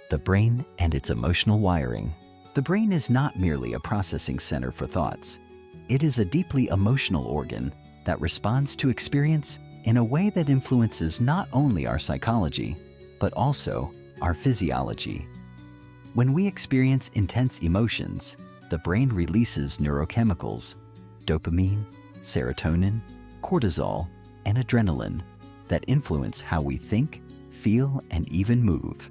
The brain and its emotional wiring. The brain is not merely a processing center for thoughts. It is a deeply emotional organ that responds to experience in a way that influences not only our psychology, but also our physiology. When we experience intense emotions, the brain releases neurochemicals, dopamine, serotonin, cortisol, and adrenaline that influence how we think, feel, and even move.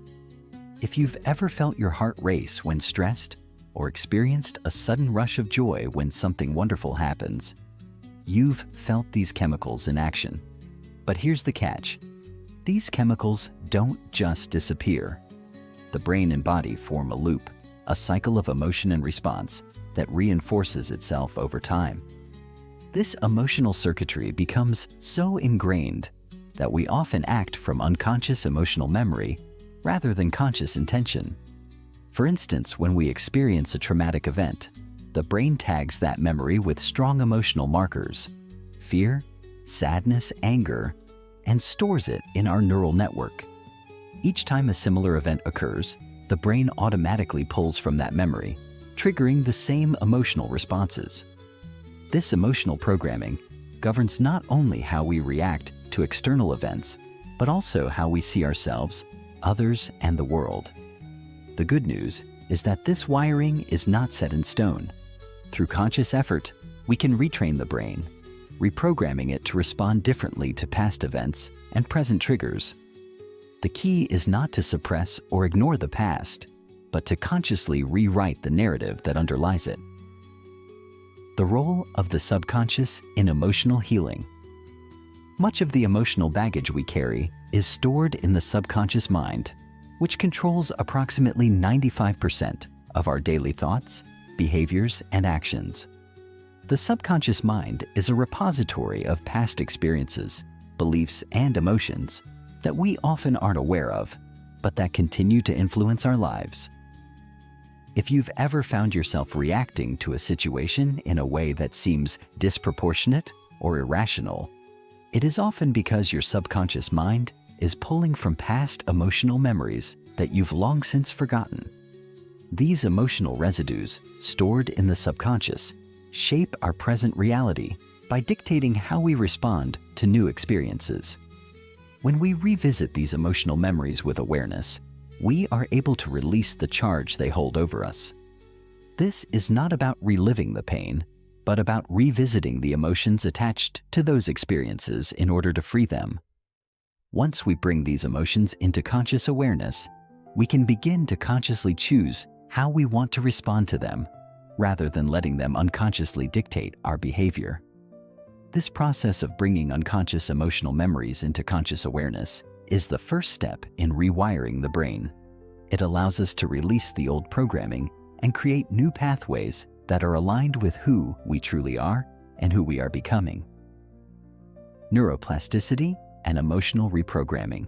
If you've ever felt your heart race when stressed, or experienced a sudden rush of joy when something wonderful happens, you've felt these chemicals in action. But here's the catch. These chemicals don't just disappear. The brain and body form a loop, a cycle of emotion and response that reinforces itself over time. This emotional circuitry becomes so ingrained that we often act from unconscious emotional memory rather than conscious intention. For instance, when we experience a traumatic event, the brain tags that memory with strong emotional markers, fear, sadness, anger, and stores it in our neural network. Each time a similar event occurs, the brain automatically pulls from that memory, triggering the same emotional responses. This emotional programming governs not only how we react to external events, but also how we see ourselves, others, and the world. The good news is that this wiring is not set in stone. Through conscious effort, we can retrain the brain, reprogramming it to respond differently to past events and present triggers. The key is not to suppress or ignore the past, but to consciously rewrite the narrative that underlies it. The role of the subconscious in emotional healing. Much of the emotional baggage we carry is stored in the subconscious mind, which controls approximately 95% of our daily thoughts, behaviors, and actions. The subconscious mind is a repository of past experiences, beliefs, and emotions that we often aren't aware of, but that continue to influence our lives. If you've ever found yourself reacting to a situation in a way that seems disproportionate or irrational, it is often because your subconscious mind is pulling from past emotional memories that you've long since forgotten. These emotional residues, stored in the subconscious, shape our present reality by dictating how we respond to new experiences. When we revisit these emotional memories with awareness, we are able to release the charge they hold over us. This is not about reliving the pain, but about revisiting the emotions attached to those experiences in order to free them. Once we bring these emotions into conscious awareness, we can begin to consciously choose how we want to respond to them, rather than letting them unconsciously dictate our behavior. This process of bringing unconscious emotional memories into conscious awareness is the first step in rewiring the brain. It allows us to release the old programming and create new pathways that are aligned with who we truly are and who we are becoming. Neuroplasticity and emotional reprogramming.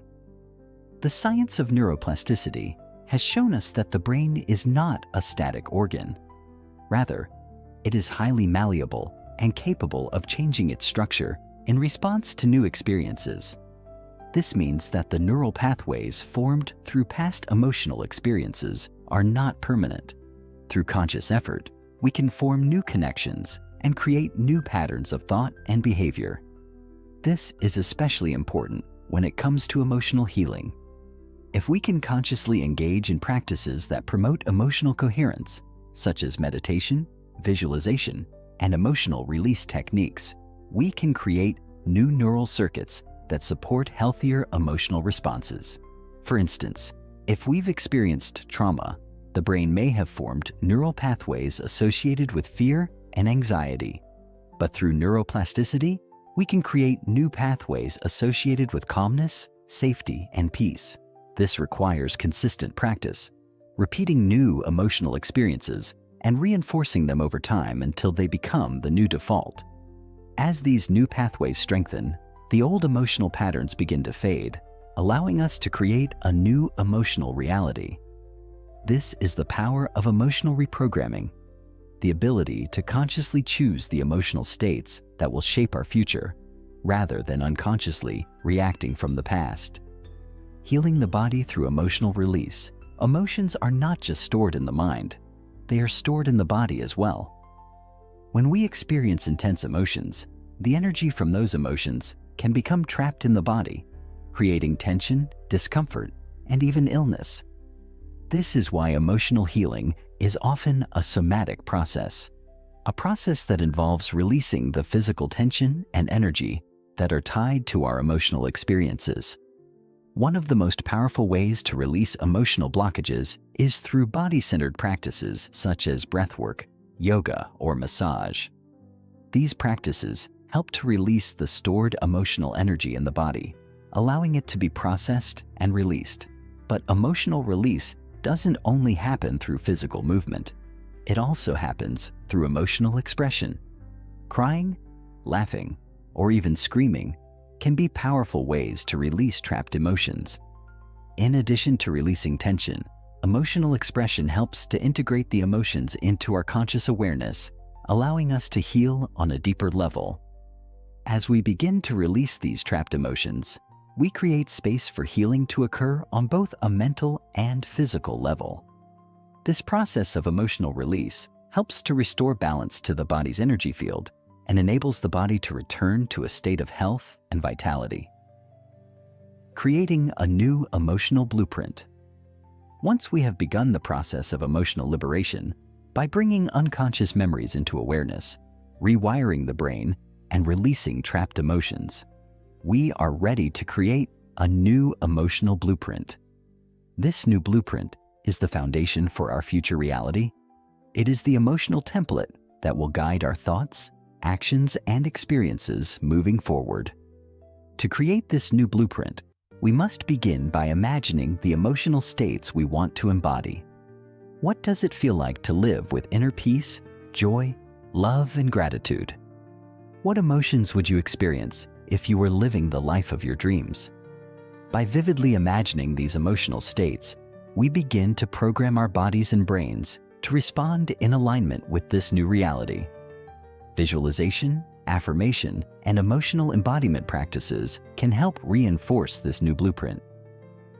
The science of neuroplasticity has shown us that the brain is not a static organ. Rather, it is highly malleable and capable of changing its structure in response to new experiences. This means that the neural pathways formed through past emotional experiences are not permanent. Through conscious effort, we can form new connections and create new patterns of thought and behavior. This is especially important when it comes to emotional healing. If we can consciously engage in practices that promote emotional coherence, such as meditation, visualization, and emotional release techniques, we can create new neural circuits that support healthier emotional responses. For instance, if we've experienced trauma, the brain may have formed neural pathways associated with fear and anxiety. But through neuroplasticity, we can create new pathways associated with calmness, safety, and peace. This requires consistent practice, repeating new emotional experiences and reinforcing them over time until they become the new default. As these new pathways strengthen, the old emotional patterns begin to fade, allowing us to create a new emotional reality. This is the power of emotional reprogramming, the ability to consciously choose the emotional states that will shape our future, rather than unconsciously reacting from the past. Healing the body through emotional release. Emotions are not just stored in the mind, they are stored in the body as well. When we experience intense emotions, the energy from those emotions can become trapped in the body, creating tension, discomfort, and even illness. This is why emotional healing is often a somatic process, a process that involves releasing the physical tension and energy that are tied to our emotional experiences. One of the most powerful ways to release emotional blockages is through body-centered practices such as breathwork, yoga, or massage. These practices help to release the stored emotional energy in the body, allowing it to be processed and released. But emotional release doesn't only happen through physical movement. It also happens through emotional expression. Crying, laughing, or even screaming can be powerful ways to release trapped emotions. In addition to releasing tension, emotional expression helps to integrate the emotions into our conscious awareness, allowing us to heal on a deeper level. As we begin to release these trapped emotions, we create space for healing to occur on both a mental and physical level. This process of emotional release helps to restore balance to the body's energy field and enables the body to return to a state of health and vitality. Creating a new emotional blueprint. Once we have begun the process of emotional liberation by bringing unconscious memories into awareness, rewiring the brain, and releasing trapped emotions, we are ready to create a new emotional blueprint. This new blueprint is the foundation for our future reality. It is the emotional template that will guide our thoughts, actions, and experiences moving forward. To create this new blueprint, we must begin by imagining the emotional states we want to embody. What does it feel like to live with inner peace, joy, love, and gratitude? What emotions would you experience if you were living the life of your dreams? By vividly imagining these emotional states, we begin to program our bodies and brains to respond in alignment with this new reality. Visualization, affirmation, and emotional embodiment practices can help reinforce this new blueprint.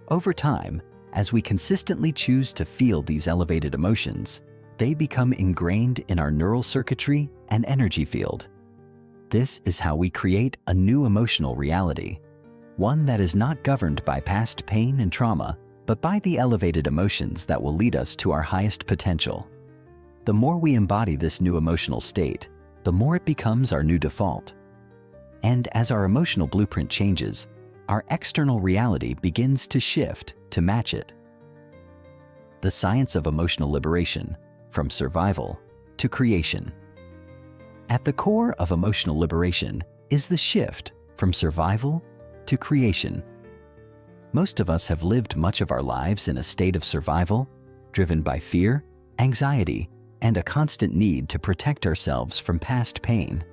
Over time, as we consistently choose to feel these elevated emotions, they become ingrained in our neural circuitry and energy field. This is how we create a new emotional reality, one that is not governed by past pain and trauma, but by the elevated emotions that will lead us to our highest potential. The more we embody this new emotional state, the more it becomes our new default. And as our emotional blueprint changes, our external reality begins to shift to match it. The science of emotional liberation, from survival to creation. At the core of emotional liberation is the shift from survival to creation. Most of us have lived much of our lives in a state of survival, driven by fear, anxiety, and a constant need to protect ourselves from past pain.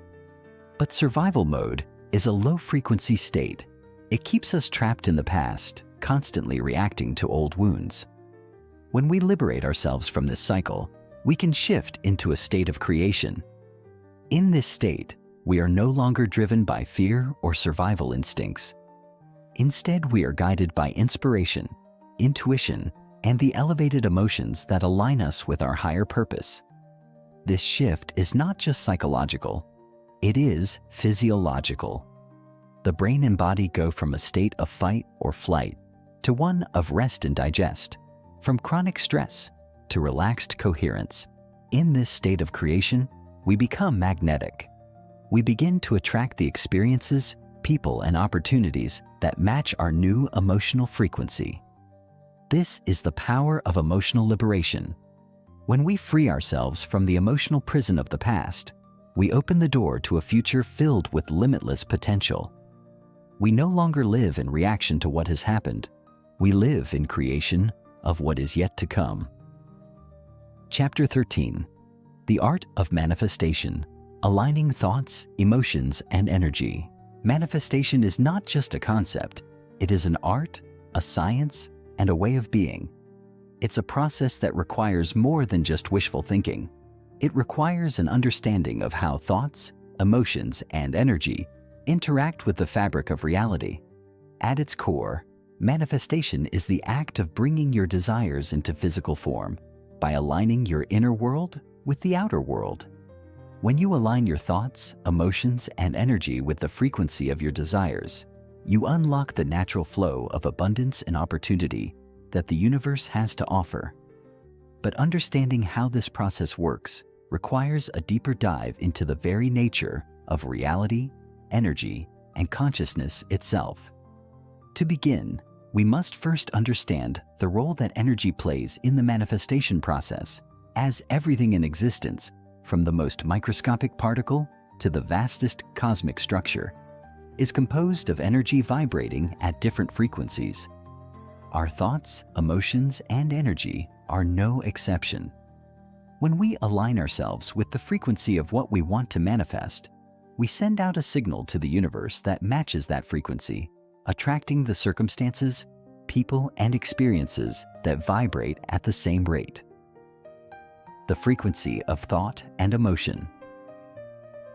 But survival mode is a low-frequency state. It keeps us trapped in the past, constantly reacting to old wounds. When we liberate ourselves from this cycle, we can shift into a state of creation. In this state, we are no longer driven by fear or survival instincts. Instead, we are guided by inspiration, intuition, and the elevated emotions that align us with our higher purpose. This shift is not just psychological, it is physiological. The brain and body go from a state of fight or flight to one of rest and digest, from chronic stress to relaxed coherence. In this state of creation, we become magnetic. We begin to attract the experiences, people, and opportunities that match our new emotional frequency. This is the power of emotional liberation. When we free ourselves from the emotional prison of the past, we open the door to a future filled with limitless potential. We no longer live in reaction to what has happened. We live in creation of what is yet to come. Chapter 13. The Art of Manifestation. Aligning thoughts, emotions, and energy. Manifestation is not just a concept, It is an art, a science, and a way of being. It's a process that requires more than just wishful thinking. It requires an understanding of how thoughts, emotions, and energy interact with the fabric of reality. At its core, manifestation is the act of bringing your desires into physical form by aligning your inner world with the outer world. When you align your thoughts, emotions, and energy with the frequency of your desires, you unlock the natural flow of abundance and opportunity that the universe has to offer. But understanding how this process works requires a deeper dive into the very nature of reality, energy, and consciousness itself. To begin, we must first understand the role that energy plays in the manifestation process, as everything in existence, from the most microscopic particle to the vastest cosmic structure, is composed of energy vibrating at different frequencies. Our thoughts, emotions, and energy are no exception. When we align ourselves with the frequency of what we want to manifest, we send out a signal to the universe that matches that frequency, attracting the circumstances, people, and experiences that vibrate at the same rate. The frequency of thought and emotion.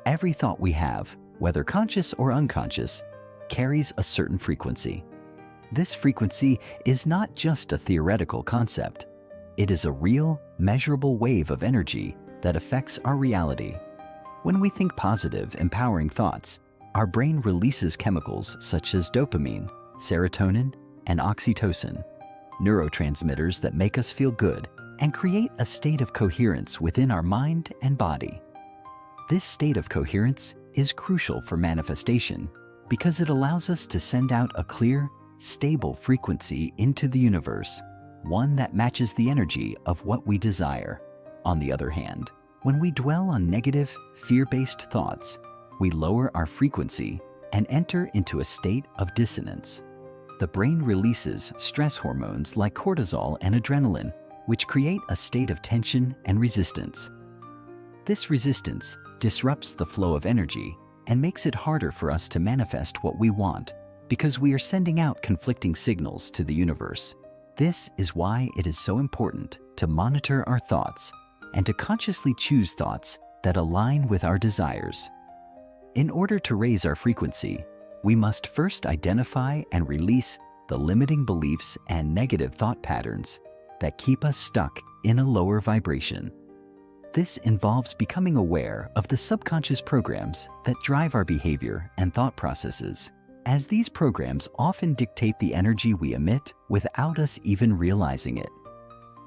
Every thought we have, whether conscious or unconscious, carries a certain frequency. This frequency is not just a theoretical concept. It is a real, measurable wave of energy that affects our reality. When we think positive, empowering thoughts, our brain releases chemicals such as dopamine, serotonin, and oxytocin, neurotransmitters that make us feel good and create a state of coherence within our mind and body. This state of coherence is crucial for manifestation because it allows us to send out a clear, stable frequency into the universe, one that matches the energy of what we desire. On the other hand, when we dwell on negative, fear-based thoughts, we lower our frequency and enter into a state of dissonance. The brain releases stress hormones like cortisol and adrenaline, which create a state of tension and resistance. This resistance disrupts the flow of energy and makes it harder for us to manifest what we want because we are sending out conflicting signals to the universe. This is why it is so important to monitor our thoughts and to consciously choose thoughts that align with our desires. In order to raise our frequency, we must first identify and release the limiting beliefs and negative thought patterns that keep us stuck in a lower vibration. This involves becoming aware of the subconscious programs that drive our behavior and thought processes, as these programs often dictate the energy we emit without us even realizing it.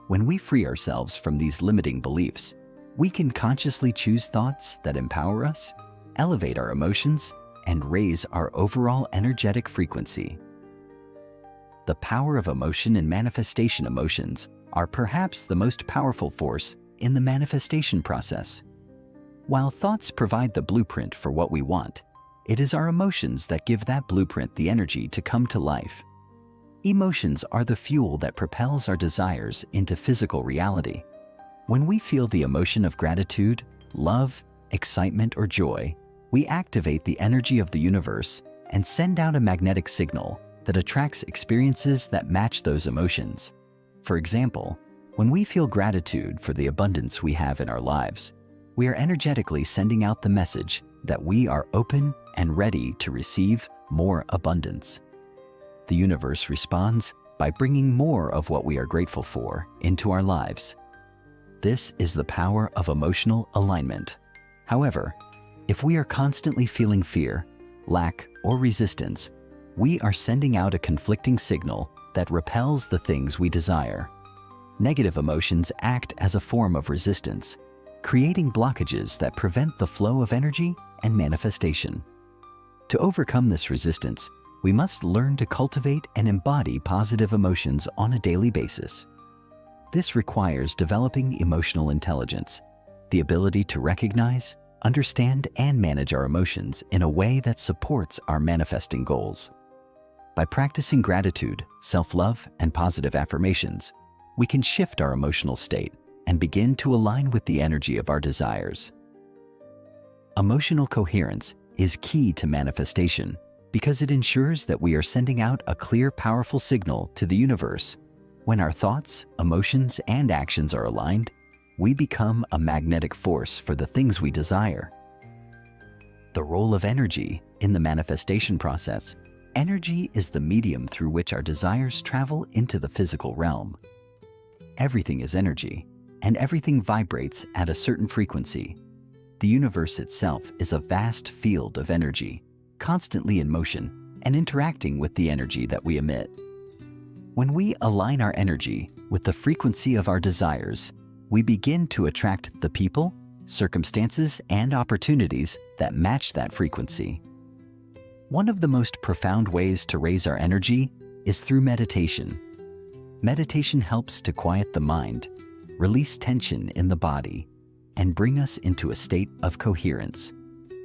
When we free ourselves from these limiting beliefs, we can consciously choose thoughts that empower us, elevate our emotions, and raise our overall energetic frequency. The power of emotion and manifestation. Emotions are perhaps the most powerful force in the manifestation process. While thoughts provide the blueprint for what we want, it is our emotions that give that blueprint the energy to come to life. Emotions are the fuel that propels our desires into physical reality. When we feel the emotion of gratitude, love, excitement, or joy, we activate the energy of the universe and send out a magnetic signal that attracts experiences that match those emotions. For example, when we feel gratitude for the abundance we have in our lives, we are energetically sending out the message that we are open and ready to receive more abundance. The universe responds by bringing more of what we are grateful for into our lives. This is the power of emotional alignment. However, if we are constantly feeling fear, lack, or resistance, we are sending out a conflicting signal that repels the things we desire. Negative emotions act as a form of resistance, creating blockages that prevent the flow of energy and manifestation. To overcome this resistance, we must learn to cultivate and embody positive emotions on a daily basis. This requires developing emotional intelligence, the ability to recognize, understand, and manage our emotions in a way that supports our manifesting goals. By practicing gratitude, self-love, and positive affirmations, we can shift our emotional state and begin to align with the energy of our desires. Emotional coherence is key to manifestation because it ensures that we are sending out a clear, powerful signal to the universe. When our thoughts, emotions, and actions are aligned, we become a magnetic force for the things we desire. The role of energy in the manifestation process. Energy is the medium through which our desires travel into the physical realm. Everything is energy, and everything vibrates at a certain frequency. The universe itself is a vast field of energy, constantly in motion and interacting with the energy that we emit. When we align our energy with the frequency of our desires, we begin to attract the people, circumstances, and opportunities that match that frequency. One of the most profound ways to raise our energy is through meditation. Meditation helps to quiet the mind, release tension in the body, and bring us into a state of coherence.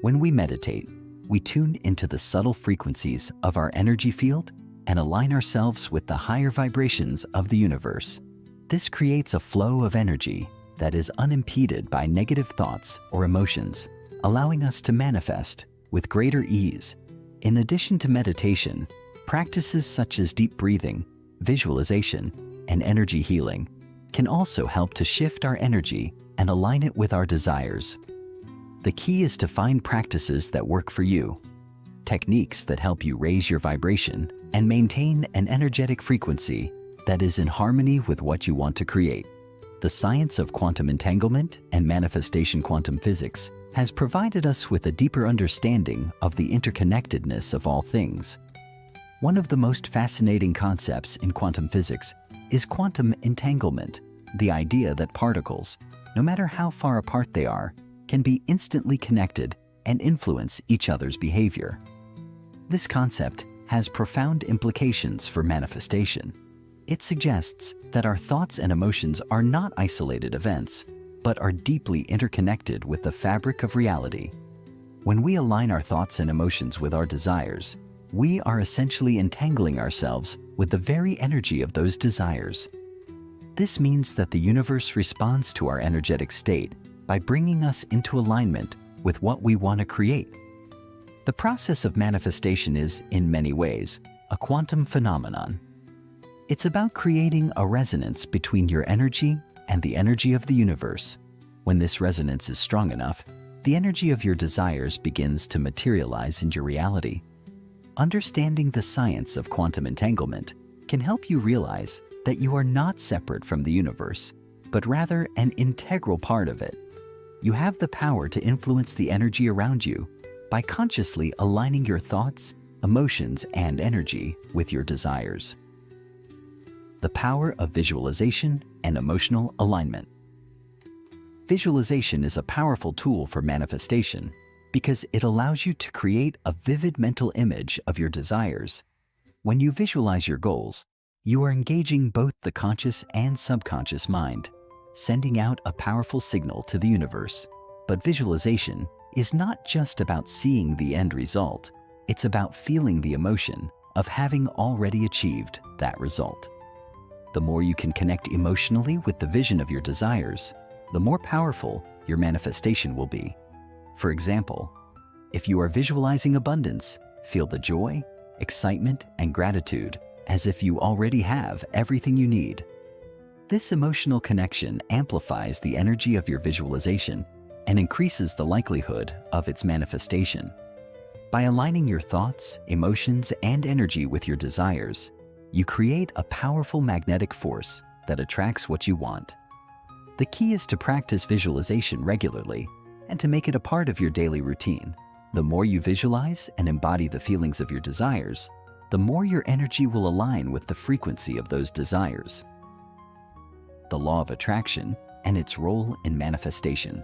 When we meditate, we tune into the subtle frequencies of our energy field and align ourselves with the higher vibrations of the universe. This creates a flow of energy that is unimpeded by negative thoughts or emotions, allowing us to manifest with greater ease. In addition to meditation, practices such as deep breathing, visualization, and energy healing can also help to shift our energy and align it with our desires. The key is to find practices that work for you, techniques that help you raise your vibration and maintain an energetic frequency that is in harmony with what you want to create. The science of quantum entanglement and manifestation quantum physics has provided us with a deeper understanding of the interconnectedness of all things. One of the most fascinating concepts in quantum physics is quantum entanglement, the idea that particles, no matter how far apart they are, can be instantly connected and influence each other's behavior. This concept has profound implications for manifestation. It suggests that our thoughts and emotions are not isolated events, but are deeply interconnected with the fabric of reality. When we align our thoughts and emotions with our desires, we are essentially entangling ourselves with the very energy of those desires. This means that the universe responds to our energetic state by bringing us into alignment with what we want to create. The process of manifestation is, in many ways, a quantum phenomenon. It's about creating a resonance between your energy and the energy of the universe. When this resonance is strong enough, the energy of your desires begins to materialize in your reality. Understanding the science of quantum entanglement can help you realize that you are not separate from the universe, but rather an integral part of it. You have the power to influence the energy around you by consciously aligning your thoughts, emotions, and energy with your desires. The power of visualization and emotional alignment. Visualization is a powerful tool for manifestation because it allows you to create a vivid mental image of your desires. When you visualize your goals, you are engaging both the conscious and subconscious mind, sending out a powerful signal to the universe. But visualization is not just about seeing the end result, it's about feeling the emotion of having already achieved that result. The more you can connect emotionally with the vision of your desires, the more powerful your manifestation will be. For example, if you are visualizing abundance, feel the joy, excitement, and gratitude as if you already have everything you need. This emotional connection amplifies the energy of your visualization and increases the likelihood of its manifestation. By aligning your thoughts, emotions, and energy with your desires, you create a powerful magnetic force that attracts what you want. The key is to practice visualization regularly and to make it a part of your daily routine. The more you visualize and embody the feelings of your desires, the more your energy will align with the frequency of those desires. The law of attraction and its role in manifestation.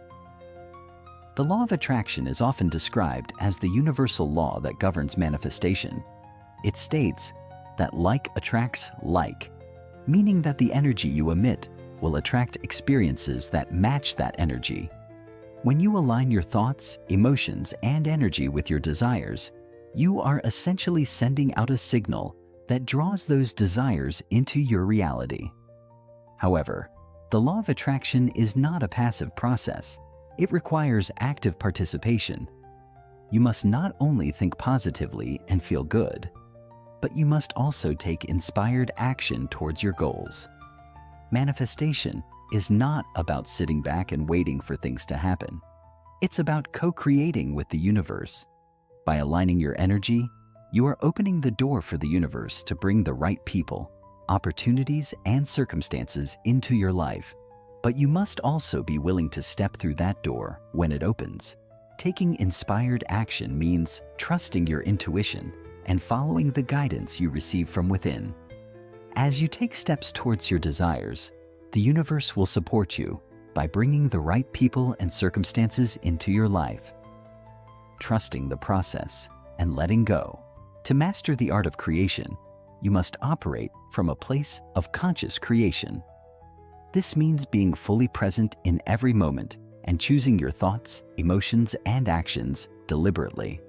The law of attraction is often described as the universal law that governs manifestation. It states that like attracts like, meaning that the energy you emit will attract experiences that match that energy. When you align your thoughts, emotions, and energy with your desires, you are essentially sending out a signal that draws those desires into your reality. However, the law of attraction is not a passive process. It requires active participation. you must not only think positively and feel good, but you must also take inspired action towards your goals. Manifestation is not about sitting back and waiting for things to happen. It's about co-creating with the universe. By aligning your energy, you are opening the door for the universe to bring the right people, opportunities, and circumstances into your life. But you must also be willing to step through that door when it opens. Taking inspired action means trusting your intuition and following the guidance you receive from within. As you take steps towards your desires, the universe will support you by bringing the right people and circumstances into your life. Trusting the process and letting go. To master the art of creation, you must operate from a place of conscious creation. This means being fully present in every moment and choosing your thoughts, emotions, and actions deliberately.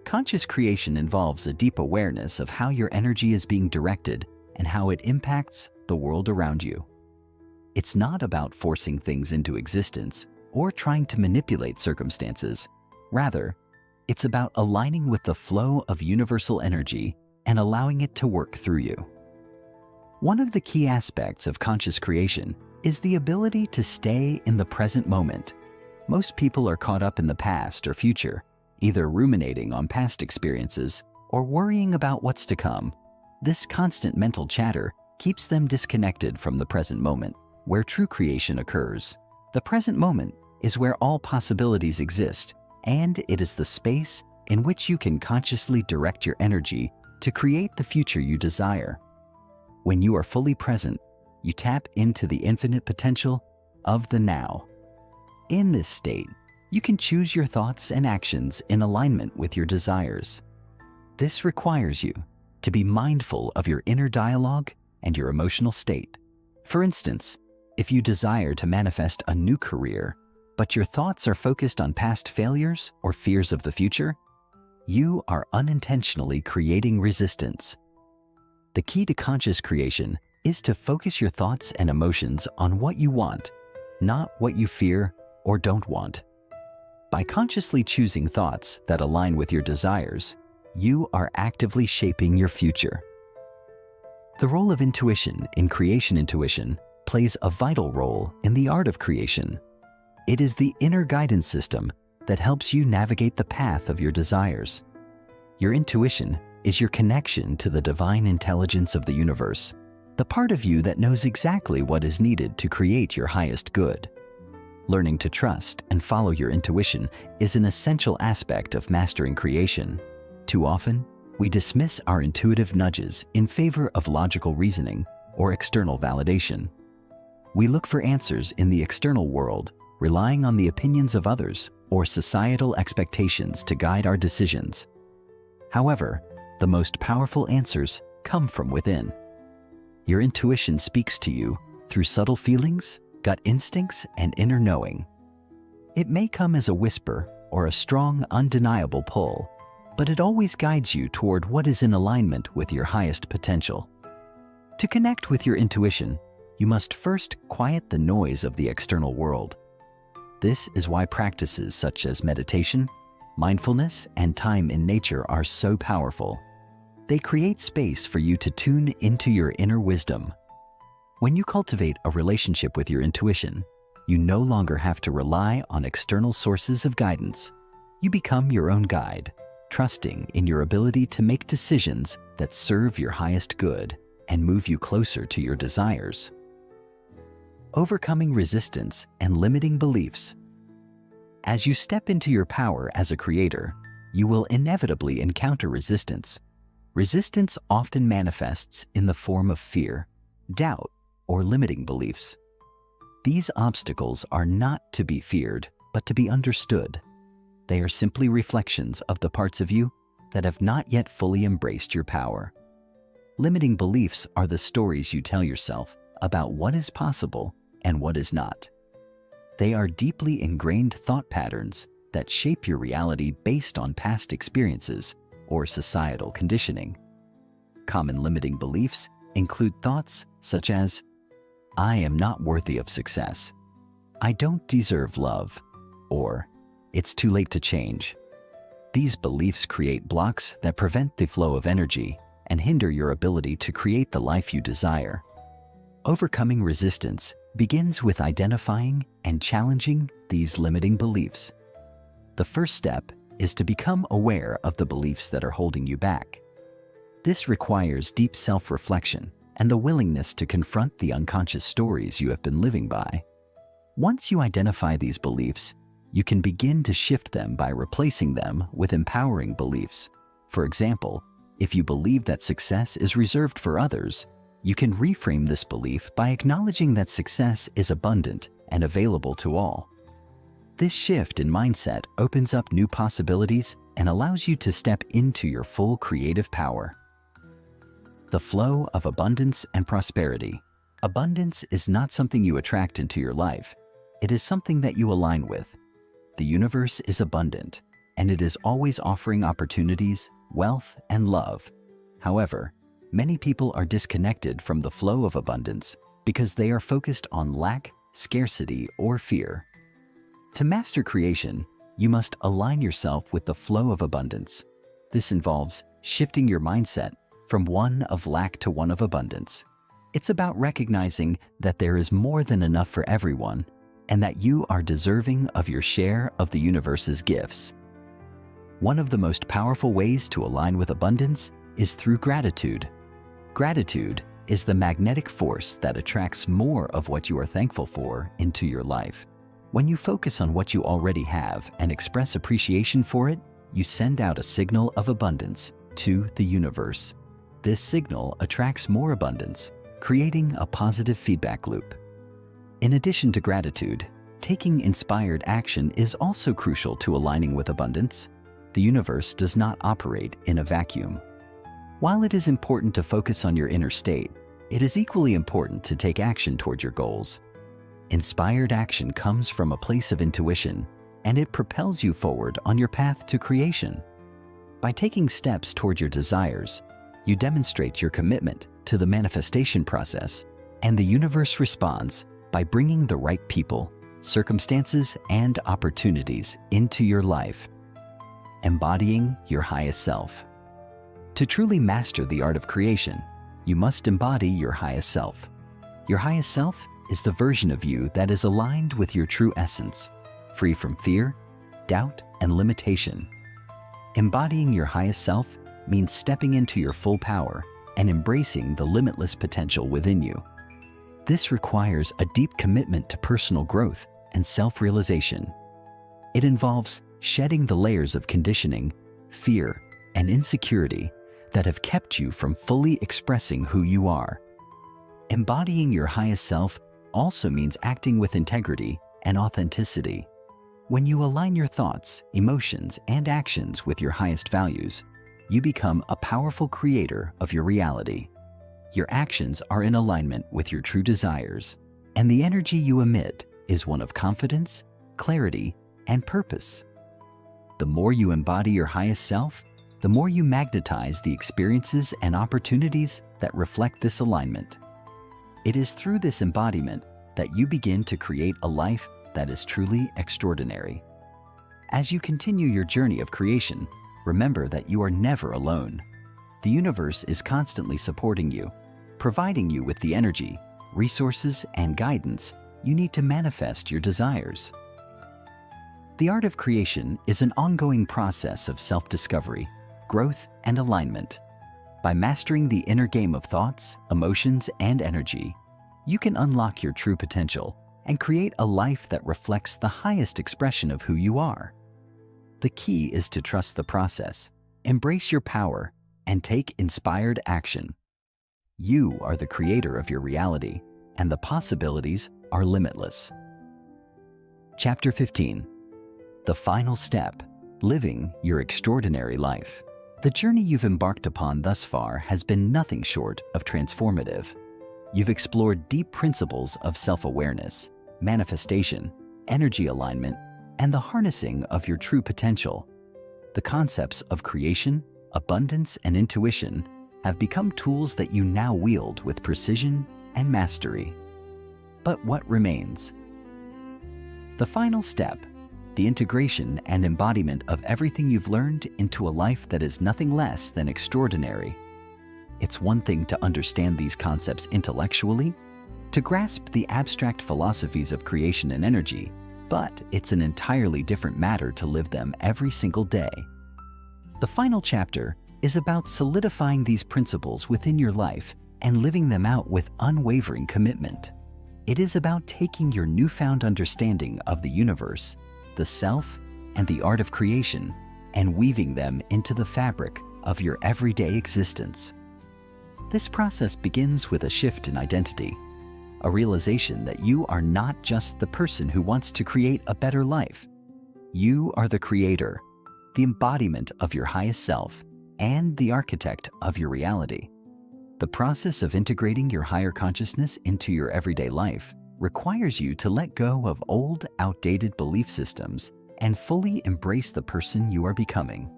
Conscious creation involves a deep awareness of how your energy is being directed and how it impacts the world around you. It's not about forcing things into existence or trying to manipulate circumstances. Rather, it's about aligning with the flow of universal energy and allowing it to work through you. One of the key aspects of conscious creation is the ability to stay in the present moment. Most people are caught up in the past or future, either ruminating on past experiences or worrying about what's to come. This constant mental chatter keeps them disconnected from the present moment, where true creation occurs. The present moment is where all possibilities exist, and it is the space in which you can consciously direct your energy to create the future you desire. When you are fully present, you tap into the infinite potential of the now. In this state, you can choose your thoughts and actions in alignment with your desires. This requires you to be mindful of your inner dialogue and your emotional state. For instance, if you desire to manifest a new career, but your thoughts are focused on past failures or fears of the future, you are unintentionally creating resistance. The key to conscious creation is to focus your thoughts and emotions on what you want, not what you fear or don't want. By consciously choosing thoughts that align with your desires, you are actively shaping your future. The role of intuition in creation. Intuition plays a vital role in the art of creation. It is the inner guidance system that helps you navigate the path of your desires. Your intuition is your connection to the divine intelligence of the universe, the part of you that knows exactly what is needed to create your highest good. Learning to trust and follow your intuition is an essential aspect of mastering creation. Too often, we dismiss our intuitive nudges in favor of logical reasoning or external validation. We look for answers in the external world, relying on the opinions of others or societal expectations to guide our decisions. However, the most powerful answers come from within. Your intuition speaks to you through subtle feelings, gut instincts, and inner knowing. It may come as a whisper or a strong, undeniable pull, but it always guides you toward what is in alignment with your highest potential. To connect with your intuition, you must first quiet the noise of the external world. This is why practices such as meditation, mindfulness, and time in nature are so powerful. They create space for you to tune into your inner wisdom. When you cultivate a relationship with your intuition, you no longer have to rely on external sources of guidance. You become your own guide, trusting in your ability to make decisions that serve your highest good and move you closer to your desires. Overcoming resistance and limiting beliefs. As you step into your power as a creator, you will inevitably encounter resistance. Resistance often manifests in the form of fear, doubt, or limiting beliefs. These obstacles are not to be feared, but to be understood. They are simply reflections of the parts of you that have not yet fully embraced your power. Limiting beliefs are the stories you tell yourself about what is possible and what is not. They are deeply ingrained thought patterns that shape your reality based on past experiences or societal conditioning. Common limiting beliefs include thoughts such as, "I am not worthy of success," "I don't deserve love," or "it's too late to change." These beliefs create blocks that prevent the flow of energy and hinder your ability to create the life you desire. Overcoming resistance begins with identifying and challenging these limiting beliefs. The first step is to become aware of the beliefs that are holding you back. This requires deep self-reflection and the willingness to confront the unconscious stories you have been living by. Once you identify these beliefs, you can begin to shift them by replacing them with empowering beliefs. For example, if you believe that success is reserved for others, you can reframe this belief by acknowledging that success is abundant and available to all. This shift in mindset opens up new possibilities and allows you to step into your full creative power. The flow of abundance and prosperity. Abundance is not something you attract into your life. It is something that you align with. The universe is abundant, and it is always offering opportunities, wealth, and love. However, many people are disconnected from the flow of abundance because they are focused on lack, scarcity, or fear. To master creation, you must align yourself with the flow of abundance. This involves shifting your mindset from one of lack to one of abundance. It's about recognizing that there is more than enough for everyone and that you are deserving of your share of the universe's gifts. One of the most powerful ways to align with abundance is through gratitude. Gratitude is the magnetic force that attracts more of what you are thankful for into your life. When you focus on what you already have and express appreciation for it, you send out a signal of abundance to the universe. This signal attracts more abundance, creating a positive feedback loop. In addition to gratitude, taking inspired action is also crucial to aligning with abundance. The universe does not operate in a vacuum. While it is important to focus on your inner state, it is equally important to take action toward your goals. Inspired action comes from a place of intuition, and it propels you forward on your path to creation. By taking steps toward your desires, you demonstrate your commitment to the manifestation process, and the universe responds by bringing the right people, circumstances, and opportunities into your life. Embodying your highest self. To truly master the art of creation, you must embody your highest self. Your highest self is the version of you that is aligned with your true essence, free from fear, doubt, and limitation. Embodying your highest self means stepping into your full power and embracing the limitless potential within you. This requires a deep commitment to personal growth and self-realization. It involves shedding the layers of conditioning, fear, and insecurity that have kept you from fully expressing who you are. Embodying your highest self also means acting with integrity and authenticity. When you align your thoughts, emotions, and actions with your highest values, you become a powerful creator of your reality. Your actions are in alignment with your true desires, and the energy you emit is one of confidence, clarity, and purpose. The more you embody your highest self, the more you magnetize the experiences and opportunities that reflect this alignment. It is through this embodiment that you begin to create a life that is truly extraordinary. As you continue your journey of creation, remember that you are never alone. The universe is constantly supporting you, providing you with the energy, resources, and guidance you need to manifest your desires. The art of creation is an ongoing process of self-discovery, growth, and alignment. By mastering the inner game of thoughts, emotions, and energy, you can unlock your true potential and create a life that reflects the highest expression of who you are. The key is to trust the process, embrace your power, and take inspired action. You are the creator of your reality, and the possibilities are limitless. Chapter 15. The final step, living your extraordinary life. The journey you've embarked upon thus far has been nothing short of transformative. You've explored deep principles of self-awareness, manifestation, energy alignment, and the harnessing of your true potential. The concepts of creation, abundance, and intuition have become tools that you now wield with precision and mastery. But what remains? The final step, the integration and embodiment of everything you've learned into a life that is nothing less than extraordinary. It's one thing to understand these concepts intellectually, to grasp the abstract philosophies of creation and energy, but it's an entirely different matter to live them every single day. The final chapter is about solidifying these principles within your life and living them out with unwavering commitment. It is about taking your newfound understanding of the universe, the self, and the art of creation, and weaving them into the fabric of your everyday existence. This process begins with a shift in identity, a realization that you are not just the person who wants to create a better life. You are the creator, the embodiment of your highest self, and the architect of your reality. The process of integrating your higher consciousness into your everyday life requires you to let go of old, outdated belief systems and fully embrace the person you are becoming.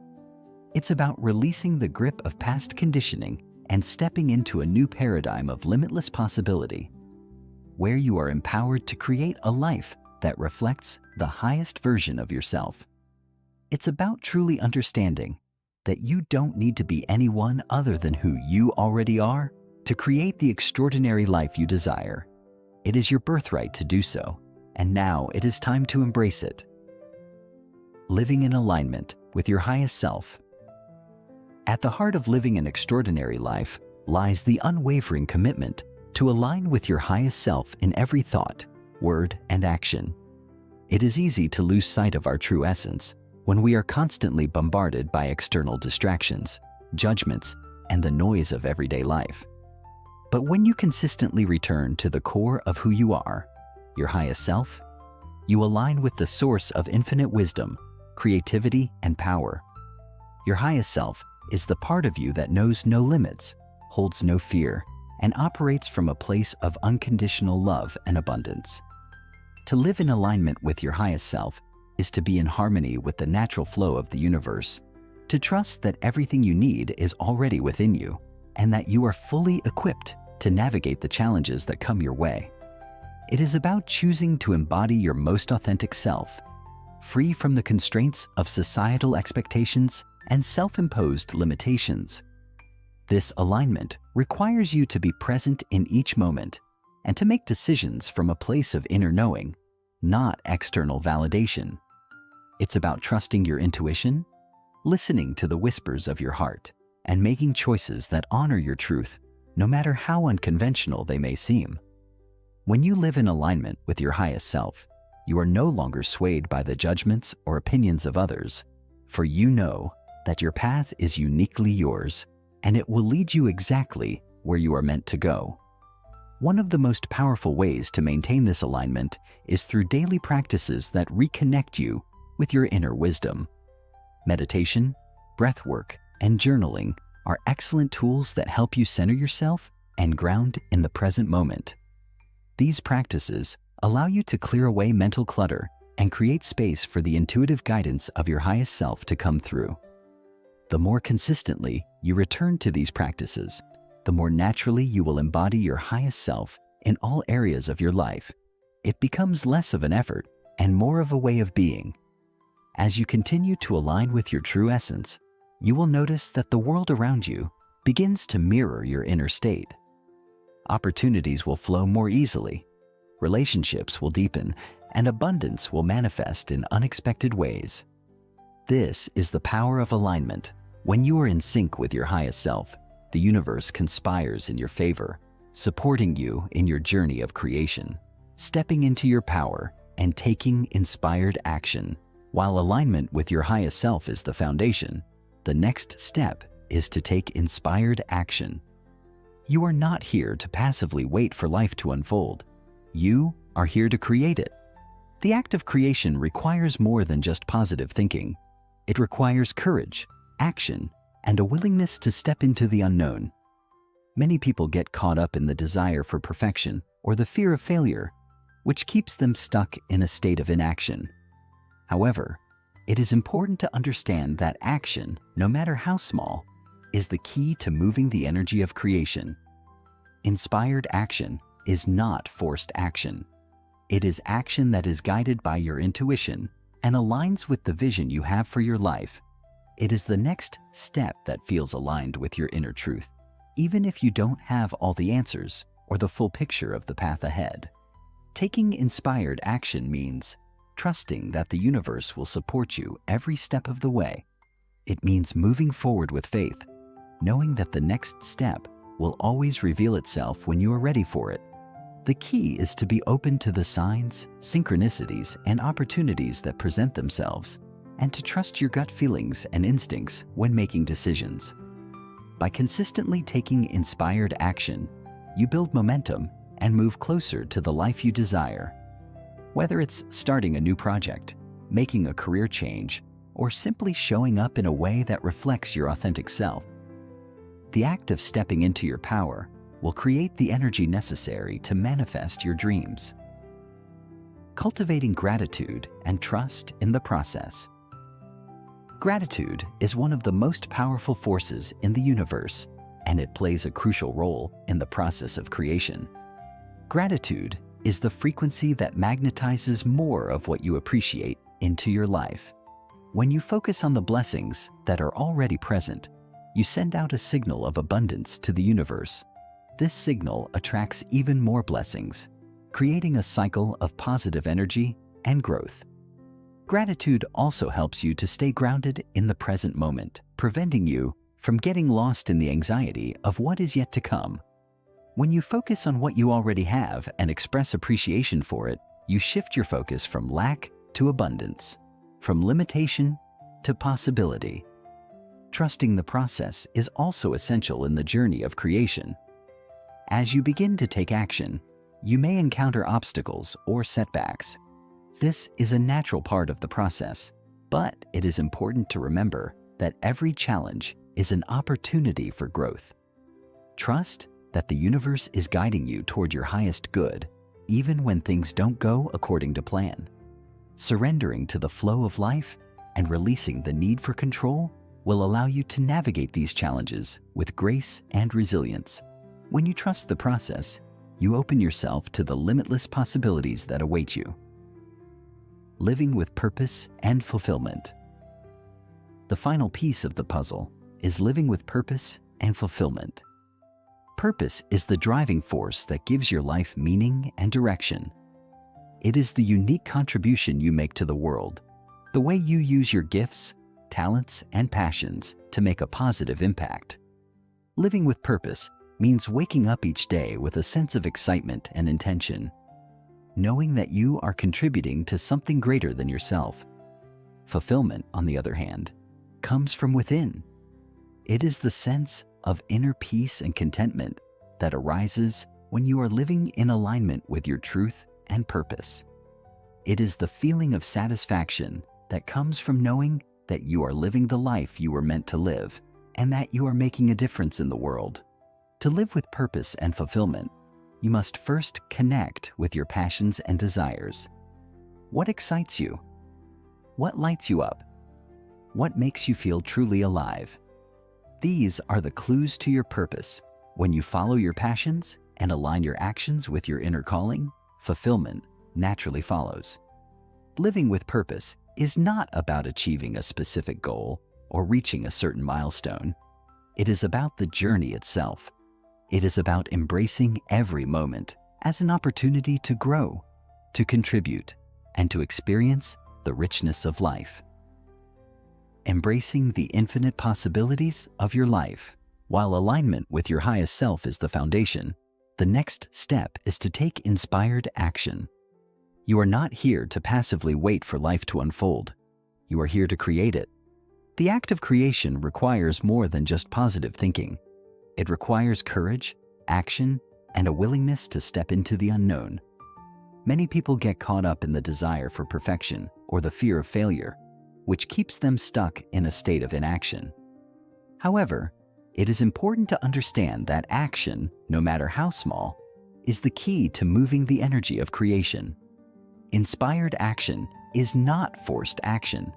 It's about releasing the grip of past conditioning and stepping into a new paradigm of limitless possibility, where you are empowered to create a life that reflects the highest version of yourself. It's about truly understanding that you don't need to be anyone other than who you already are to create the extraordinary life you desire. It is your birthright to do so, and now it is time to embrace it. Living in alignment with your highest self. At the heart of living an extraordinary life lies the unwavering commitment to align with your highest self in every thought, word, and action. It is easy to lose sight of our true essence when we are constantly bombarded by external distractions, judgments, and the noise of everyday life. But when you consistently return to the core of who you are, your highest self, you align with the source of infinite wisdom, creativity, and power. Your highest self is the part of you that knows no limits, holds no fear, and operates from a place of unconditional love and abundance. To live in alignment with your highest self is to be in harmony with the natural flow of the universe, to trust that everything you need is already within you, and that you are fully equipped to navigate the challenges that come your way. It is about choosing to embody your most authentic self, free from the constraints of societal expectations and self-imposed limitations. This alignment requires you to be present in each moment and to make decisions from a place of inner knowing, not external validation. It's about trusting your intuition, listening to the whispers of your heart, and making choices that honor your truth, no matter how unconventional they may seem. When you live in alignment with your highest self, you are no longer swayed by the judgments or opinions of others, for you know that your path is uniquely yours, and it will lead you exactly where you are meant to go. One of the most powerful ways to maintain this alignment is through daily practices that reconnect you with your inner wisdom. Meditation, breath work, and journaling are excellent tools that help you center yourself and ground in the present moment. These practices allow you to clear away mental clutter and create space for the intuitive guidance of your highest self to come through. The more consistently you return to these practices, the more naturally you will embody your highest self in all areas of your life. It becomes less of an effort and more of a way of being. As you continue to align with your true essence, you will notice that the world around you begins to mirror your inner state. Opportunities will flow more easily, relationships will deepen, and abundance will manifest in unexpected ways. This is the power of alignment. When you are in sync with your highest self, the universe conspires in your favor, supporting you in your journey of creation, stepping into your power and taking inspired action. While alignment with your highest self is the foundation, the next step is to take inspired action. You are not here to passively wait for life to unfold. You are here to create it. The act of creation requires more than just positive thinking. It requires courage, action, and a willingness to step into the unknown. Many people get caught up in the desire for perfection or the fear of failure, which keeps them stuck in a state of inaction. However, it is important to understand that action, no matter how small, is the key to moving the energy of creation. Inspired action is not forced action. It is action that is guided by your intuition, and aligns with the vision you have for your life. It is the next step that feels aligned with your inner truth, even if you don't have all the answers or the full picture of the path ahead. Taking inspired action means trusting that the universe will support you every step of the way. It means moving forward with faith, knowing that the next step will always reveal itself when you are ready for it. The key is to be open to the signs, synchronicities, and opportunities that present themselves, and to trust your gut feelings and instincts when making decisions. By consistently taking inspired action, you build momentum and move closer to the life you desire. Whether it's starting a new project, making a career change, or simply showing up in a way that reflects your authentic self, the act of stepping into your power will create the energy necessary to manifest your dreams. Cultivating gratitude and trust in the process. Gratitude is one of the most powerful forces in the universe, and it plays a crucial role in the process of creation. Gratitude is the frequency that magnetizes more of what you appreciate into your life. When you focus on the blessings that are already present, you send out a signal of abundance to the universe. This signal attracts even more blessings, creating a cycle of positive energy and growth. Gratitude also helps you to stay grounded in the present moment, preventing you from getting lost in the anxiety of what is yet to come. When you focus on what you already have and express appreciation for it, you shift your focus from lack to abundance, from limitation to possibility. Trusting the process is also essential in the journey of creation. As you begin to take action, you may encounter obstacles or setbacks. This is a natural part of the process, but it is important to remember that every challenge is an opportunity for growth. Trust that the universe is guiding you toward your highest good, even when things don't go according to plan. Surrendering to the flow of life and releasing the need for control will allow you to navigate these challenges with grace and resilience. When you trust the process, you open yourself to the limitless possibilities that await you. Living with purpose and fulfillment. The final piece of the puzzle is living with purpose and fulfillment. Purpose is the driving force that gives your life meaning and direction. It is the unique contribution you make to the world, the way you use your gifts, talents, and passions to make a positive impact. Living with purpose means waking up each day with a sense of excitement and intention, knowing that you are contributing to something greater than yourself. Fulfillment, on the other hand, comes from within. It is the sense of inner peace and contentment that arises when you are living in alignment with your truth and purpose. It is the feeling of satisfaction that comes from knowing that you are living the life you were meant to live and that you are making a difference in the world. To live with purpose and fulfillment, you must first connect with your passions and desires. What excites you? What lights you up? What makes you feel truly alive? These are the clues to your purpose. When you follow your passions and align your actions with your inner calling, fulfillment naturally follows. Living with purpose is not about achieving a specific goal or reaching a certain milestone. It is about the journey itself. It is about embracing every moment as an opportunity to grow, to contribute, and to experience the richness of life. Embracing the infinite possibilities of your life. While alignment with your highest self is the foundation, the next step is to take inspired action. You are not here to passively wait for life to unfold. You are here to create it. The act of creation requires more than just positive thinking. It requires courage, action, and a willingness to step into the unknown. Many people get caught up in the desire for perfection or the fear of failure, which keeps them stuck in a state of inaction. However, it is important to understand that action, no matter how small, is the key to moving the energy of creation. Inspired action is not forced action.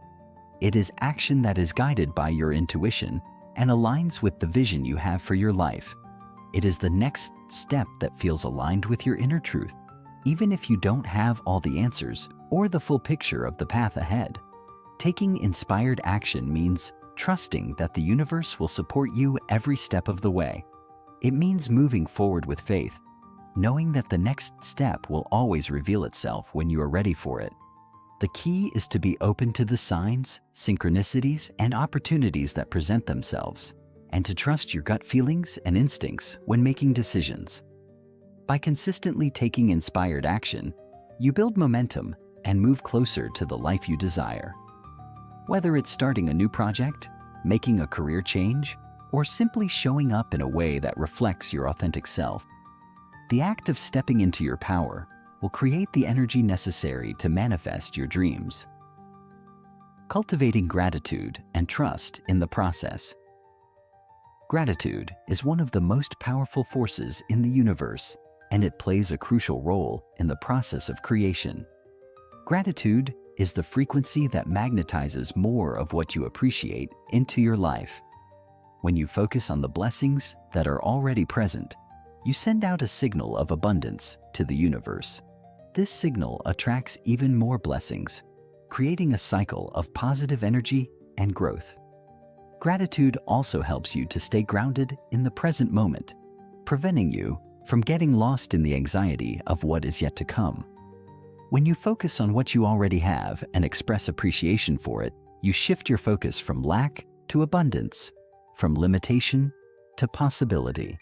It is action that is guided by your intuition and aligns with the vision you have for your life. It is the next step that feels aligned with your inner truth. even if you don't have all the answers or the full picture of the path ahead. Taking inspired action means trusting that the universe will support you every step of the way. It means moving forward with faith, knowing that the next step will always reveal itself when you are ready for it. The key is to be open to the signs, synchronicities, and opportunities that present themselves, and to trust your gut feelings and instincts when making decisions. By consistently taking inspired action, you build momentum and move closer to the life you desire. Whether it's starting a new project, making a career change, or simply showing up in a way that reflects your authentic self, the act of stepping into your power will create the energy necessary to manifest your dreams. Cultivating gratitude and trust in the process. Gratitude is one of the most powerful forces in the universe, and it plays a crucial role in the process of creation. Gratitude is the frequency that magnetizes more of what you appreciate into your life. When you focus on the blessings that are already present, you send out a signal of abundance to the universe. This signal attracts even more blessings, creating a cycle of positive energy and growth. Gratitude also helps you to stay grounded in the present moment, preventing you from getting lost in the anxiety of what is yet to come. When you focus on what you already have and express appreciation for it, you shift your focus from lack to abundance, from limitation to possibility.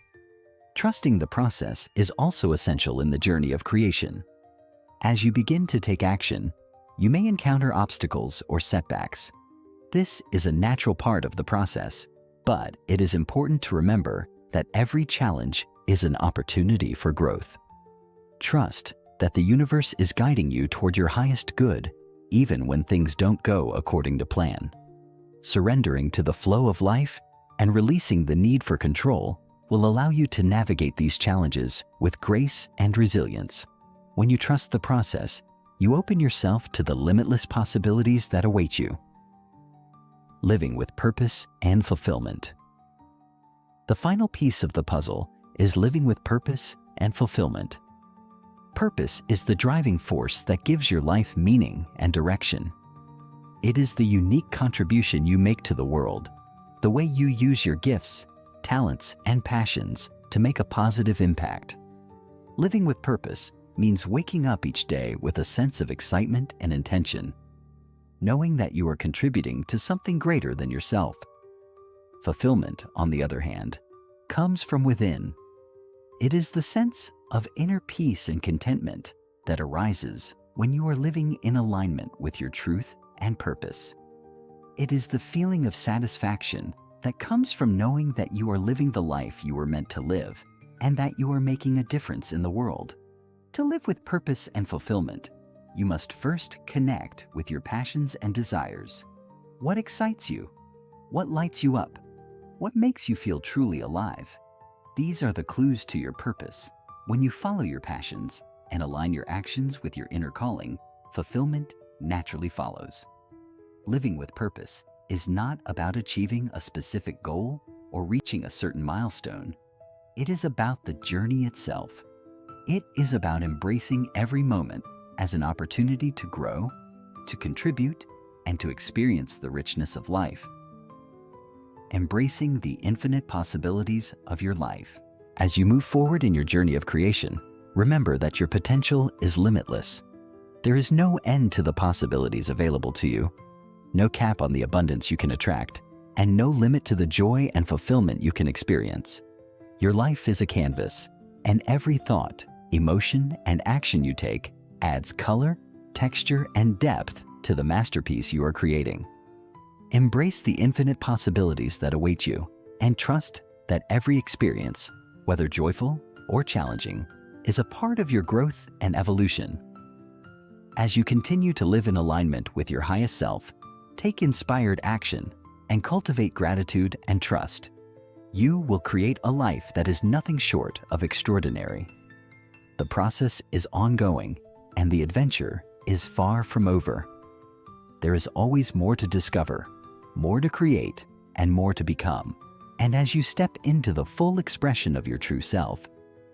Trusting the process is also essential in the journey of creation. As you begin to take action, you may encounter obstacles or setbacks. This is a natural part of the process, but it is important to remember that every challenge is an opportunity for growth. Trust that the universe is guiding you toward your highest good, even when things don't go according to plan. Surrendering to the flow of life and releasing the need for control will allow you to navigate these challenges with grace and resilience. When you trust the process, you open yourself to the limitless possibilities that await you. Living with purpose and fulfillment. The final piece of the puzzle is living with purpose and fulfillment. Purpose is the driving force that gives your life meaning and direction. It is the unique contribution you make to the world, the way you use your gifts, talents, and passions to make a positive impact. Living with purpose means waking up each day with a sense of excitement and intention, knowing that you are contributing to something greater than yourself. Fulfillment, on the other hand, comes from within. It is the sense of inner peace and contentment that arises when you are living in alignment with your truth and purpose. It is the feeling of satisfaction that comes from knowing that you are living the life you were meant to live and that you are making a difference in the world. To live with purpose and fulfillment, you must first connect with your passions and desires. What excites you? What lights you up? What makes you feel truly alive? These are the clues to your purpose. When you follow your passions and align your actions with your inner calling, fulfillment naturally follows. Living with purpose is not about achieving a specific goal or reaching a certain milestone. It is about the journey itself. It is about embracing every moment as an opportunity to grow, to contribute, and to experience the richness of life. Embracing the infinite possibilities of your life. As you move forward in your journey of creation, remember that your potential is limitless. There is no end to the possibilities available to you, no cap on the abundance you can attract, and no limit to the joy and fulfillment you can experience. Your life is a canvas, and every thought, emotion, and action you take adds color, texture, and depth to the masterpiece you are creating. Embrace the infinite possibilities that await you, and trust that every experience, whether joyful or challenging, is a part of your growth and evolution. As you continue to live in alignment with your highest self, take inspired action, and cultivate gratitude and trust, you will create a life that is nothing short of extraordinary. The process is ongoing, and the adventure is far from over. There is always more to discover, more to create, and more to become. And as you step into the full expression of your true self,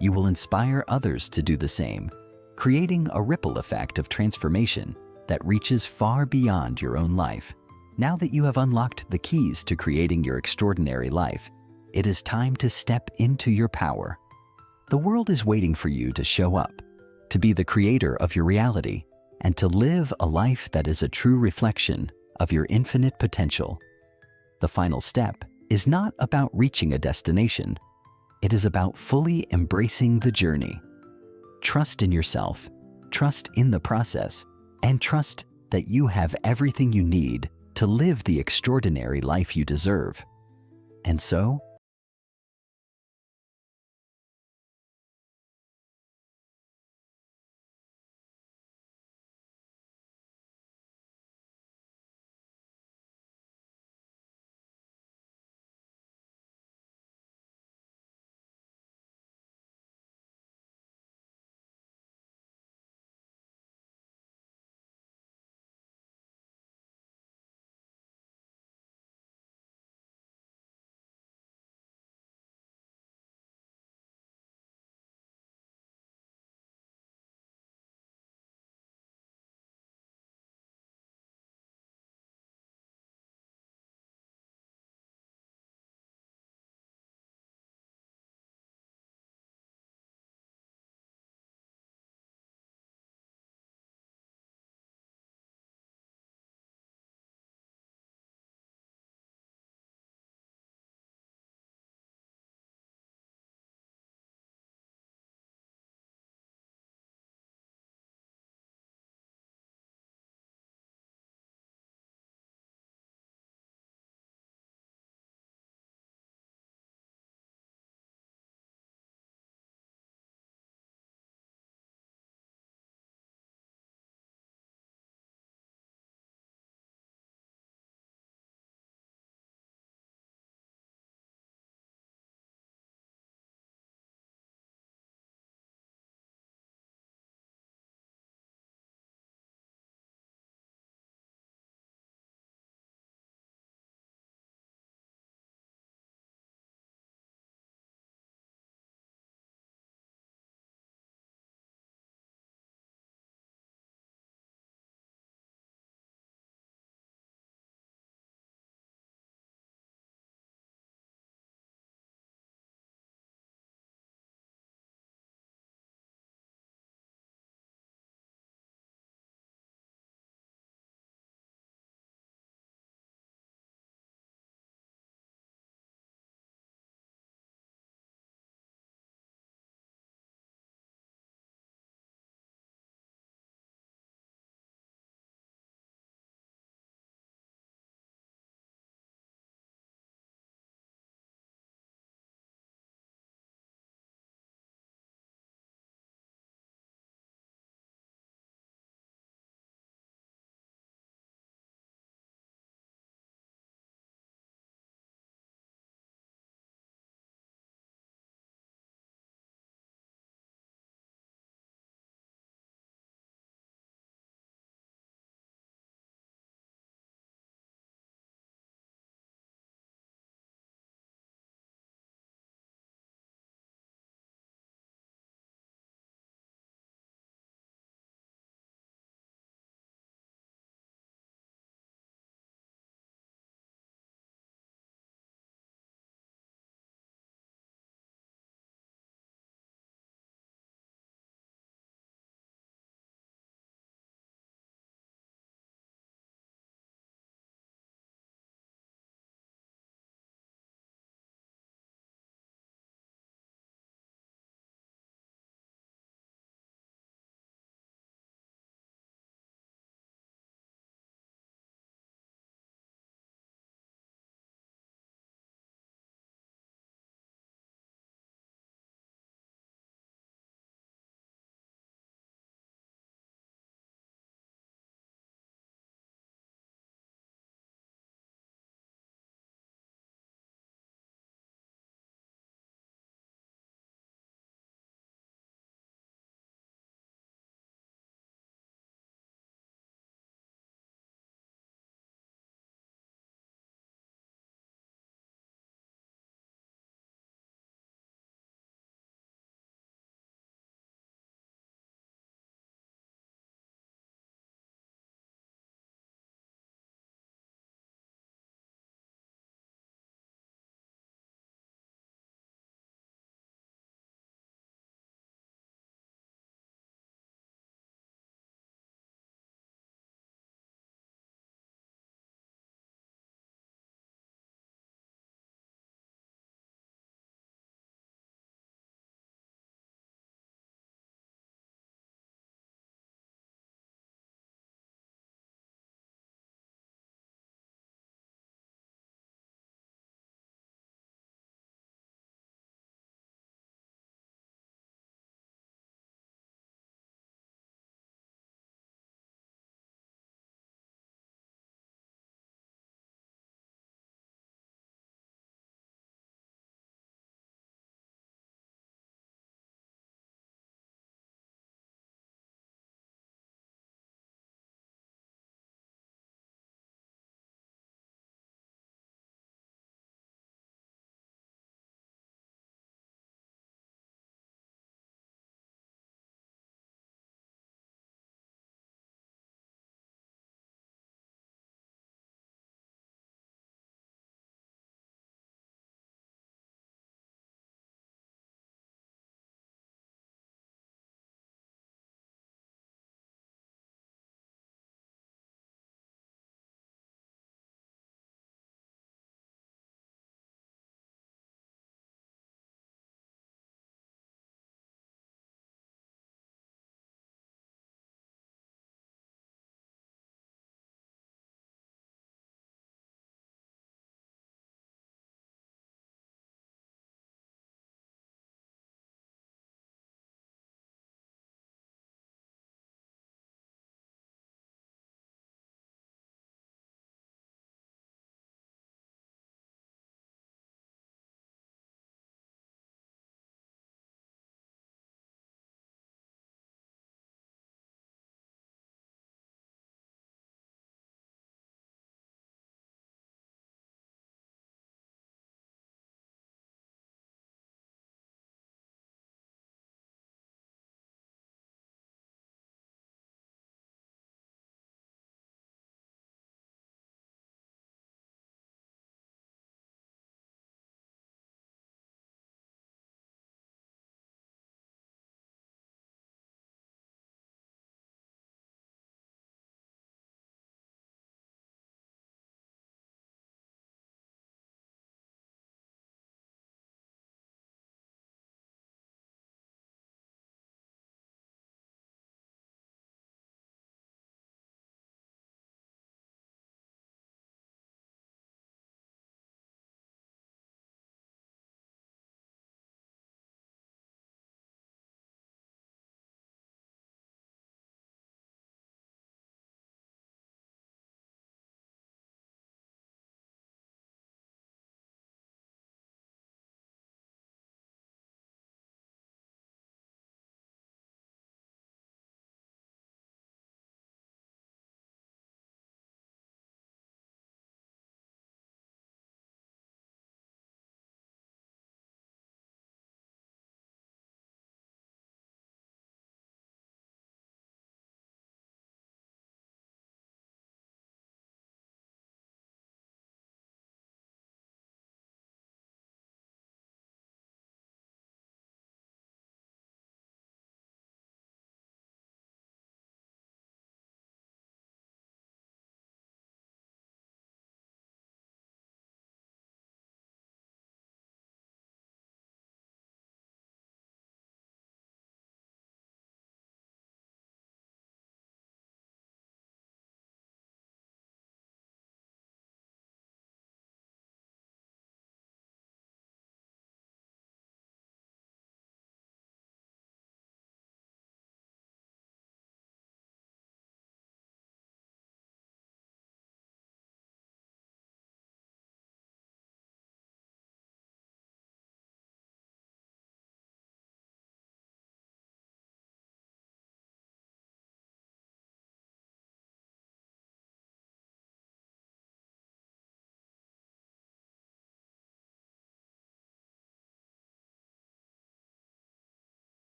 you will inspire others to do the same, creating a ripple effect of transformation that reaches far beyond your own life. Now that you have unlocked the keys to creating your extraordinary life, it is time to step into your power. The world is waiting for you to show up, to be the creator of your reality, and to live a life that is a true reflection of your infinite potential. The final step is not about reaching a destination. It is about fully embracing the journey. Trust in yourself, trust in the process, and trust that you have everything you need to live the extraordinary life you deserve. And so,